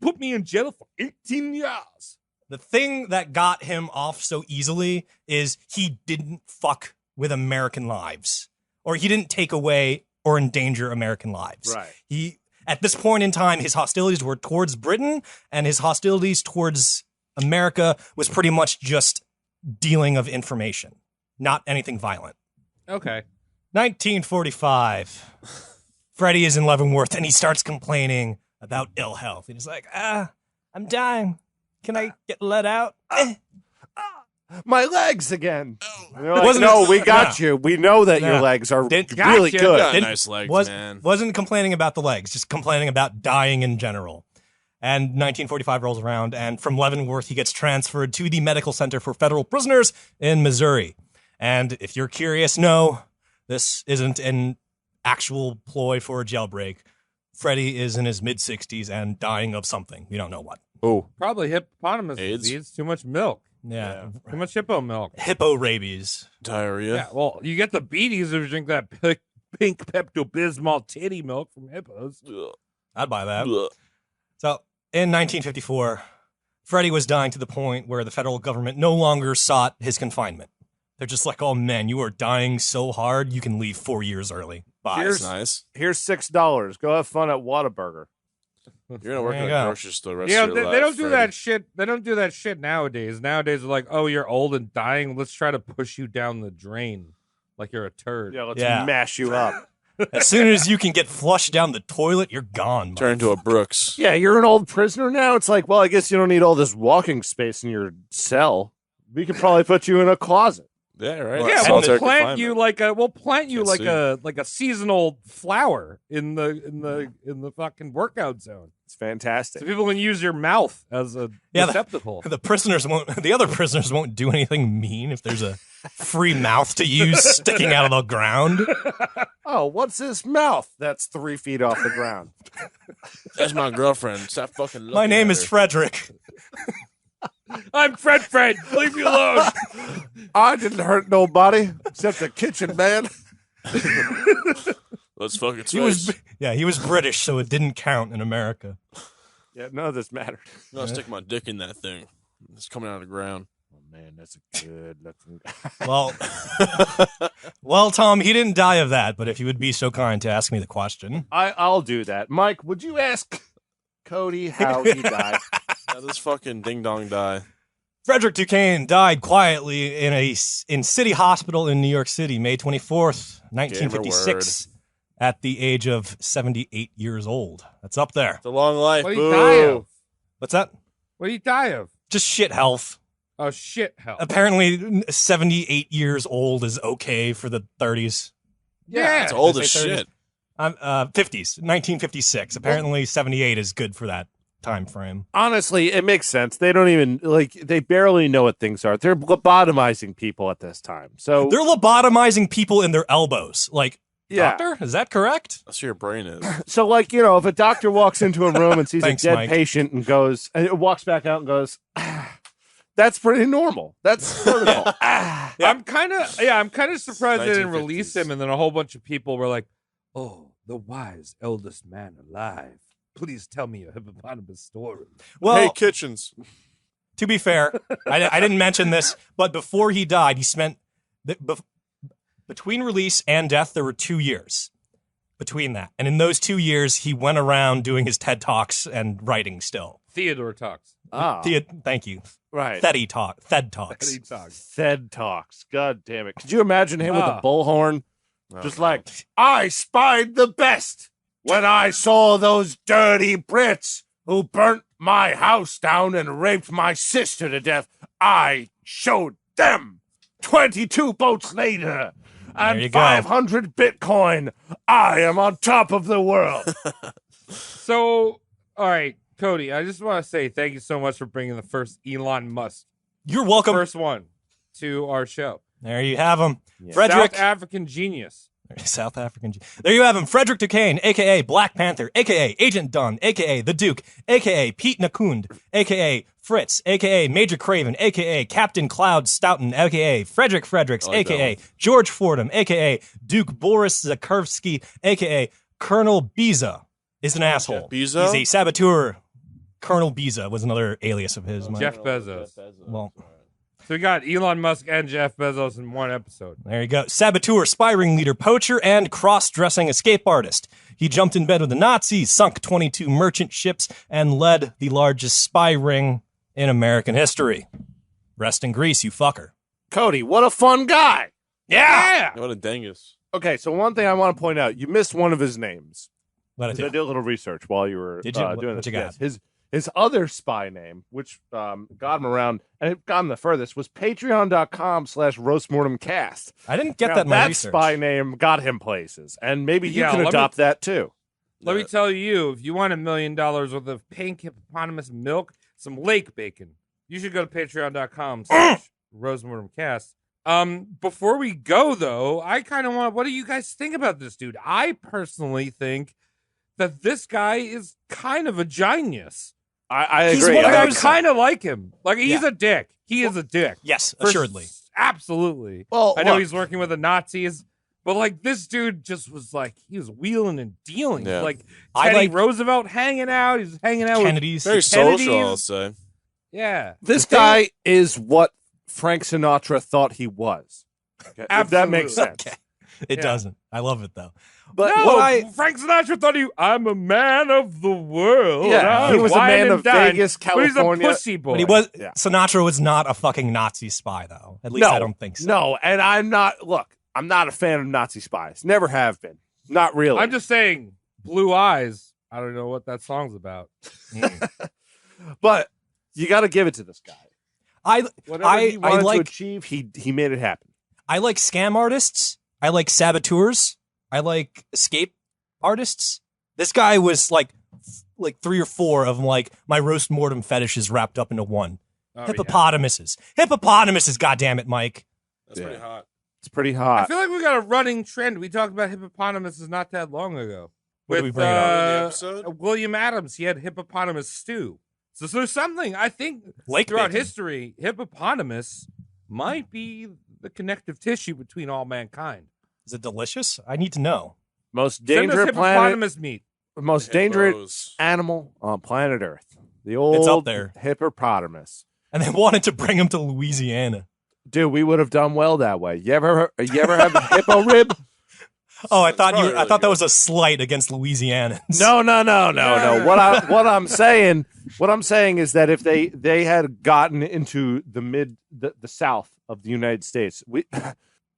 Speaker 2: put me in jail for 18 years.
Speaker 3: The thing that got him off so easily is he didn't fuck with American lives, or he didn't take away or endanger American lives.
Speaker 1: Right.
Speaker 3: He, at this point in time, his hostilities were towards Britain, and his hostilities towards America was pretty much just dealing of information, not anything violent.
Speaker 2: Okay.
Speaker 3: 1945. Freddie is in Leavenworth, and he starts complaining about ill health. And he's like, I'm dying. Can I get let out?
Speaker 1: My legs again. And they're like,
Speaker 3: Wasn't
Speaker 1: no,
Speaker 3: it-
Speaker 1: we got
Speaker 3: no.
Speaker 1: you. We know that your
Speaker 3: No.
Speaker 1: legs are
Speaker 3: Did-
Speaker 1: really
Speaker 2: Gotcha.
Speaker 1: good.
Speaker 4: Got
Speaker 3: Didn't-
Speaker 4: nice legs,
Speaker 3: was,
Speaker 4: man.
Speaker 3: Wasn't complaining about the legs, just complaining about dying in general. And 1945 rolls around, and from Leavenworth, he gets transferred to the Medical Center for Federal Prisoners in Missouri. And if you're curious, no, this isn't an actual ploy for a jailbreak. Freddie is in his mid-60s and dying of something. We don't know what.
Speaker 1: Oh,
Speaker 2: Probably hippopotamus
Speaker 4: AIDS?
Speaker 2: disease. Too much milk.
Speaker 3: Yeah.
Speaker 2: Too much hippo milk.
Speaker 3: Hippo rabies.
Speaker 4: Diarrhea.
Speaker 2: Yeah, well, you get the beaties if you drink that pink Pepto-Bismol titty milk from hippos.
Speaker 4: Ugh.
Speaker 3: I'd buy that.
Speaker 4: Ugh.
Speaker 3: So, in 1954, Freddie was dying to the point where the federal government no longer sought his confinement. They're just like, oh man, you are dying so hard, you can leave 4 years early. Bye.
Speaker 1: Here's-
Speaker 4: That's nice.
Speaker 1: here's $6. Go have fun at Whataburger.
Speaker 4: You're going to work
Speaker 3: There
Speaker 4: in
Speaker 3: you
Speaker 4: a
Speaker 3: go.
Speaker 4: grocery store the rest
Speaker 2: Yeah,
Speaker 4: of your life,
Speaker 2: they don't do
Speaker 4: Freddie.
Speaker 2: that shit. They don't do that shit nowadays. Nowadays, they're like, oh, you're old and dying. Let's try to push you down the drain like you're a turd.
Speaker 1: Yeah, let's
Speaker 3: Yeah.
Speaker 1: mash you up.
Speaker 3: As soon as you can get flushed down the toilet, you're gone.
Speaker 4: Turn into a Brooks.
Speaker 1: Yeah, you're an old prisoner now. It's like, well, I guess you don't need all this walking space in your cell. We could probably put you in a closet.
Speaker 4: Yeah, right.
Speaker 2: Yeah,
Speaker 4: Solitary
Speaker 2: we'll plant
Speaker 4: confinement.
Speaker 2: you like a
Speaker 4: Can't see.
Speaker 2: like a seasonal flower in the fucking workout zone.
Speaker 1: It's fantastic.
Speaker 2: So people can use your mouth as a
Speaker 3: Yeah,
Speaker 2: receptacle.
Speaker 3: The other prisoners won't do anything mean if there's a free mouth to use sticking out of the ground.
Speaker 1: Oh, what's this mouth that's 3 feet off the ground?
Speaker 4: That's my girlfriend. Stop fucking looking
Speaker 3: My name
Speaker 4: at
Speaker 3: is
Speaker 4: her.
Speaker 3: Frederick.
Speaker 2: I'm Fred. Leave me alone.
Speaker 1: I didn't hurt nobody except the kitchen man.
Speaker 4: Let's fuck its
Speaker 3: He
Speaker 4: face.
Speaker 3: was, he was British, so it didn't count in America.
Speaker 1: Yeah, none of this mattered.
Speaker 4: I'm gonna stick my dick in that thing. It's coming out of the ground.
Speaker 1: Oh man, that's a good looking.
Speaker 3: Well, Tom, he didn't die of that, but if you would be so kind to ask me the question.
Speaker 1: I'll do that. Mike, would you ask Cody how he died?
Speaker 4: How does fucking ding dong die?
Speaker 3: Frederick Duquesne died quietly in City Hospital in New York City, May 24th, 1956, at the age of 78 years old. That's up there.
Speaker 4: It's a long life.
Speaker 2: What did he
Speaker 4: Boo.
Speaker 2: die of?
Speaker 3: What's that?
Speaker 2: What did he die of?
Speaker 3: Just shit health.
Speaker 2: Oh shit! Hell.
Speaker 3: Apparently, 78 years old is okay for the 30s.
Speaker 2: Yeah,
Speaker 4: It's old
Speaker 3: Did I
Speaker 4: as
Speaker 3: say 30s?
Speaker 4: shit.
Speaker 3: 50s, 1956. Apparently, 78 is good for that time frame.
Speaker 1: Honestly, it makes sense. They don't even they barely know what things are. They're lobotomizing people at this time. So
Speaker 3: They're lobotomizing people in their elbows. Like,
Speaker 1: Yeah.
Speaker 3: Doctor, is that correct?
Speaker 4: That's where your brain is.
Speaker 1: So, like, you know, if a doctor walks into a room and sees
Speaker 3: Thanks,
Speaker 1: a dead
Speaker 3: Mike.
Speaker 1: patient and walks back out and goes, that's pretty normal. That's protocol.
Speaker 2: I'm kind of surprised they didn't
Speaker 4: 1950s.
Speaker 2: release him, and then a whole bunch of people were like, "Oh, the wise eldest man alive. Please tell me a hippopotamus story."
Speaker 3: Well,
Speaker 4: Hey, Kitchens.
Speaker 3: to be fair, I didn't mention this, but before he died, he spent between release and death, there were 2 years between that. And in those 2 years, he went around doing his TED Talks and writing still.
Speaker 2: Theodore talks.
Speaker 3: Thank you.
Speaker 1: Right.
Speaker 3: TED Talks.
Speaker 2: Teddy talks.
Speaker 1: Fed talks. God damn it. Could you imagine him with a
Speaker 2: Ah.
Speaker 1: bullhorn?
Speaker 4: Oh,
Speaker 1: Just
Speaker 4: God.
Speaker 1: like, I spied the best when I saw those dirty Brits who burnt my house down and raped my sister to death. I showed them 22 boats later
Speaker 3: There you
Speaker 1: and
Speaker 3: go.
Speaker 1: 500 Bitcoin. I am on top of the world.
Speaker 2: So, all right, Cody, I just want to say thank you so much for bringing the first Elon Musk,
Speaker 3: You're welcome.
Speaker 2: first one, to our show.
Speaker 3: There you have him. Frederick.
Speaker 2: South African genius.
Speaker 3: South African. There you have him. Frederick Duquesne, a.k.a. Black Panther, a.k.a. Agent Dunn, a.k.a. The Duke, a.k.a. Pete Nakund, a.k.a. Fritz, a.k.a. Major Craven, a.k.a. Captain Cloud Stoughton, a.k.a. Frederick Fredericks,
Speaker 4: I like that
Speaker 3: a.k.a. George Fordham, a.k.a. Duke Boris Zakursky, a.k.a. Colonel Biza is an asshole.
Speaker 4: Biza?
Speaker 3: He's a saboteur. Colonel Biza was another alias of his.
Speaker 2: Jeff Bezos.
Speaker 3: Well,
Speaker 2: So we got Elon Musk and Jeff Bezos in one episode.
Speaker 3: there you go. Saboteur, spy ringleader, poacher, and cross-dressing escape artist. He jumped in bed with the Nazis, sunk 22 merchant ships, and led the largest spy ring in American history. Rest in grease, you fucker.
Speaker 1: Cody, what a fun guy.
Speaker 2: Yeah.
Speaker 4: What a dangus.
Speaker 1: Okay, so one thing I want to point out, you missed one of his names.
Speaker 3: Let it
Speaker 1: 'Cause I
Speaker 3: do.
Speaker 1: did a little research while you were
Speaker 3: Did you?
Speaker 1: doing
Speaker 3: What
Speaker 1: this.
Speaker 3: you got?
Speaker 1: Yes, his other spy name, which got him around and it got him the furthest, was patreon.com/roastmortemcast.
Speaker 3: I didn't get
Speaker 1: Now,
Speaker 3: that in my
Speaker 1: that
Speaker 3: research.
Speaker 1: spy name got him places, and maybe you
Speaker 2: Yeah,
Speaker 1: can
Speaker 2: let me-
Speaker 1: adopt that too.
Speaker 2: Let me tell you, if you want $1 million worth of pink hippopotamus milk, some lake bacon, you should go to patreon.com/rosemortemcast. Before we go, though, I kind of what do you guys think about this dude? I personally think that this guy is kind of a genius.
Speaker 1: I
Speaker 3: He's
Speaker 1: agree.
Speaker 3: one of
Speaker 2: Like, I
Speaker 3: those-
Speaker 2: kind of like him. Like, he's
Speaker 3: Yeah.
Speaker 2: a dick. He is a dick.
Speaker 3: Yes,
Speaker 2: For-
Speaker 3: assuredly.
Speaker 2: Absolutely.
Speaker 1: Well,
Speaker 2: I know
Speaker 1: look,
Speaker 2: he's working with the Nazis, but like this dude just was like he was wheeling and dealing.
Speaker 4: Yeah.
Speaker 2: Like
Speaker 3: I
Speaker 2: Teddy
Speaker 3: like-
Speaker 2: Roosevelt hanging out. He's hanging out with
Speaker 3: Kennedy's.
Speaker 4: Very
Speaker 2: Kennedy's-
Speaker 4: social, I'll say.
Speaker 2: yeah.
Speaker 1: this guy is what Frank Sinatra thought he was. Okay? If that makes
Speaker 2: Absolutely.
Speaker 1: sense.
Speaker 3: Okay. It
Speaker 2: Yeah.
Speaker 3: doesn't. I love it, though.
Speaker 1: But
Speaker 2: No,
Speaker 1: what I
Speaker 2: Frank Sinatra thought I'm a man of the world.
Speaker 1: Yeah,
Speaker 2: I
Speaker 1: he was a
Speaker 2: wine
Speaker 1: man
Speaker 2: and
Speaker 1: of
Speaker 2: dine."
Speaker 1: Vegas,
Speaker 2: But he's a
Speaker 1: California.
Speaker 2: pussy boy.
Speaker 3: But he was
Speaker 1: Yeah.
Speaker 3: Sinatra was not a fucking Nazi spy, though. At least
Speaker 1: No,
Speaker 3: I don't think so.
Speaker 1: No, and I'm not. Look, I'm not a fan of Nazi spies. Never have been. Not really.
Speaker 2: I'm just saying, Blue Eyes. I don't know what that song's about.
Speaker 1: But you got to give it to this guy. Whatever he
Speaker 3: I
Speaker 1: wanted
Speaker 3: like-
Speaker 1: to achieve, he made it happen.
Speaker 3: I like scam artists. I like saboteurs. I like escape artists. This guy was like 3 or 4 of like my roast mortem fetishes wrapped up into one.
Speaker 2: Oh, yeah.
Speaker 3: Hippopotamuses. Hippopotamuses, goddammit, Mike.
Speaker 4: That's pretty hot.
Speaker 1: It's pretty
Speaker 2: I
Speaker 1: hot.
Speaker 2: feel like we got a running trend. We talked about hippopotamuses not that long ago.
Speaker 3: What did we
Speaker 2: With
Speaker 3: bring it up?
Speaker 4: In the episode?
Speaker 2: William Adams, he had hippopotamus stew. So there's something I think
Speaker 3: Lake
Speaker 2: throughout
Speaker 3: bacon.
Speaker 2: history, hippopotamus might be the connective tissue between all mankind.
Speaker 3: Is it delicious? I need to know.
Speaker 1: Most
Speaker 2: Send us
Speaker 1: dangerous planet,
Speaker 2: hippopotamus meat.
Speaker 1: most dangerous
Speaker 4: Hippos.
Speaker 1: animal on planet Earth. The old
Speaker 3: It's up there.
Speaker 1: hippopotamus.
Speaker 3: And they wanted to bring him to Louisiana.
Speaker 1: Dude, we would have done well that way. You ever have a hippo rib?
Speaker 3: Oh, I
Speaker 4: It's
Speaker 3: thought
Speaker 4: probably
Speaker 3: I
Speaker 4: really
Speaker 3: thought that
Speaker 4: good.
Speaker 3: was a slight against Louisianans.
Speaker 1: No. What I'm saying is that if they had gotten into the south of the United States,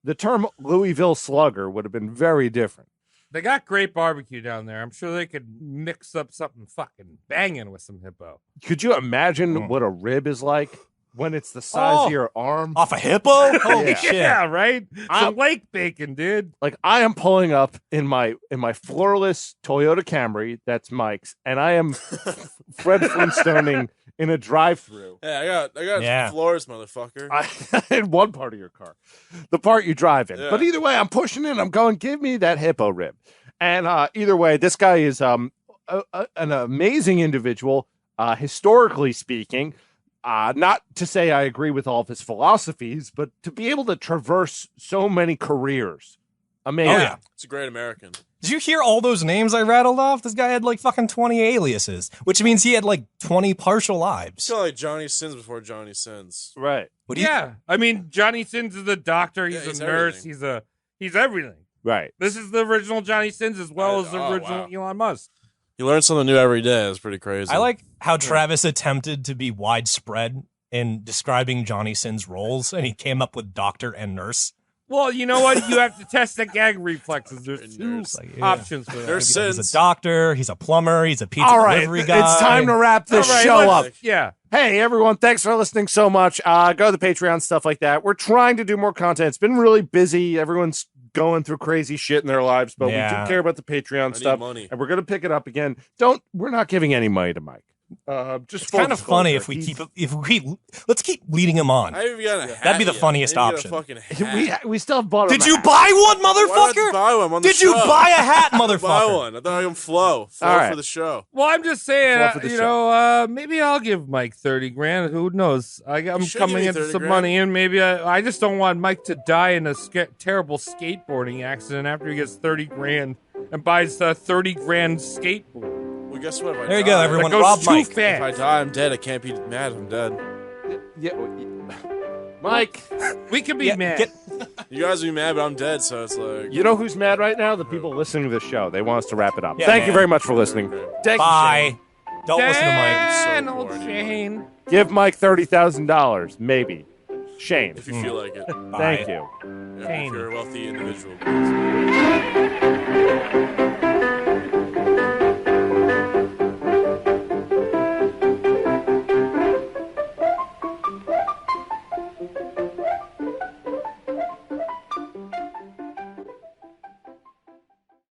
Speaker 1: the term Louisville Slugger would have been very different.
Speaker 2: They got great barbecue down there. I'm sure they could mix up something fucking banging with some hippo.
Speaker 1: Could you imagine what a rib is like when it's the size of your arm?
Speaker 3: Off a hippo? Holy
Speaker 1: Yeah.
Speaker 3: shit.
Speaker 2: Yeah, right?
Speaker 1: I'm-
Speaker 2: Some lake bacon, dude.
Speaker 1: Like I am pulling up in my floorless Toyota Camry, that's Mike's, and I am Fred Flintstoning in a drive-through.
Speaker 4: Yeah, I got floors, motherfucker.
Speaker 1: In one part of your car, the part you drive in.
Speaker 4: Yeah.
Speaker 1: But either way, I'm pushing it. I'm going, give me that hippo rib. And either way, this guy is an amazing individual, historically speaking. Not to say I agree with all of his philosophies, but to be able to traverse so many careers. Amazing.
Speaker 3: Oh, yeah.
Speaker 4: It's a great American.
Speaker 3: Did you hear all those names I rattled off? This guy had like fucking 20 aliases, which means he had like 20 partial lives.
Speaker 4: It's kind of like Johnny Sins before Johnny Sins.
Speaker 1: Right.
Speaker 2: I mean, Johnny Sins is a doctor. He's a nurse.
Speaker 4: everything.
Speaker 2: He's everything.
Speaker 1: Right.
Speaker 2: This is the original Johnny Sins as well as the original Elon Musk.
Speaker 4: You learn something new every day. It's pretty crazy.
Speaker 3: I like how Travis attempted to be widespread in describing Johnny Sins' roles, and he came up with doctor and nurse.
Speaker 2: Well, you know what? You have to test the gag reflexes. There's two
Speaker 4: Nurse.
Speaker 2: options for that.
Speaker 4: Nurse Sins.
Speaker 3: He's a doctor, he's a plumber, he's a pizza
Speaker 1: All right.
Speaker 3: delivery guy.
Speaker 1: It's time to wrap this
Speaker 2: All right,
Speaker 1: show up.
Speaker 2: Yeah.
Speaker 1: Hey, everyone, thanks for listening so much. Go to the Patreon, stuff like that. We're trying to do more content. It's been really busy. Everyone's going through crazy shit in their lives, but we do care about the Patreon stuff.
Speaker 4: Money.
Speaker 1: And we're going to pick it up again. We're not giving any money to Mike. Just
Speaker 3: It's kind of funny if let's keep leading him on.
Speaker 4: I haven't got a hat
Speaker 3: That'd be the
Speaker 4: yet.
Speaker 3: funniest
Speaker 4: I didn't get a
Speaker 3: option.
Speaker 4: fucking hat.
Speaker 1: we still have bought him
Speaker 3: Did
Speaker 1: a
Speaker 3: you
Speaker 1: hat.
Speaker 3: buy one,
Speaker 4: Why did I have to
Speaker 3: motherfucker?
Speaker 4: buy one? I'm on the
Speaker 3: Did you
Speaker 4: show.
Speaker 3: buy a hat,
Speaker 4: Buy
Speaker 3: motherfucker?
Speaker 4: one. I thought I could flow
Speaker 1: All right.
Speaker 4: for the show.
Speaker 2: Well, I'm just saying,
Speaker 1: Fluff of the
Speaker 2: maybe I'll give Mike 30 grand. Who knows? I'm
Speaker 4: should
Speaker 2: coming
Speaker 4: give me
Speaker 2: into
Speaker 4: 30
Speaker 2: some
Speaker 4: grand.
Speaker 2: money, and maybe I just don't want Mike to die in a terrible skateboarding accident after he gets 30 grand and buys a 30 grand skateboard.
Speaker 4: Well, guess what? If I
Speaker 3: There you
Speaker 4: die,
Speaker 3: go, everyone.
Speaker 2: That goes
Speaker 3: Rob
Speaker 2: too
Speaker 3: Mike.
Speaker 4: If I
Speaker 2: fast.
Speaker 4: die, I'm dead. I can't be mad if I'm dead.
Speaker 1: Yeah, Mike,
Speaker 2: We can be
Speaker 3: Yeah,
Speaker 2: mad.
Speaker 4: You guys will be mad, but I'm dead, so it's like...
Speaker 1: you know who's mad right now? The people listening to the show. They want us to wrap it up.
Speaker 3: Yeah,
Speaker 1: Thank you
Speaker 3: man.
Speaker 1: very much for listening. Thank you,
Speaker 3: Bye. Don't listen to Mike.
Speaker 2: Dan,
Speaker 4: So
Speaker 2: old
Speaker 4: boring.
Speaker 2: Shane.
Speaker 1: Shane. Give Mike $30,000, maybe. Shane,
Speaker 4: If you feel like it.
Speaker 1: thank you.
Speaker 4: Yeah,
Speaker 2: Shane.
Speaker 4: if you're a wealthy individual.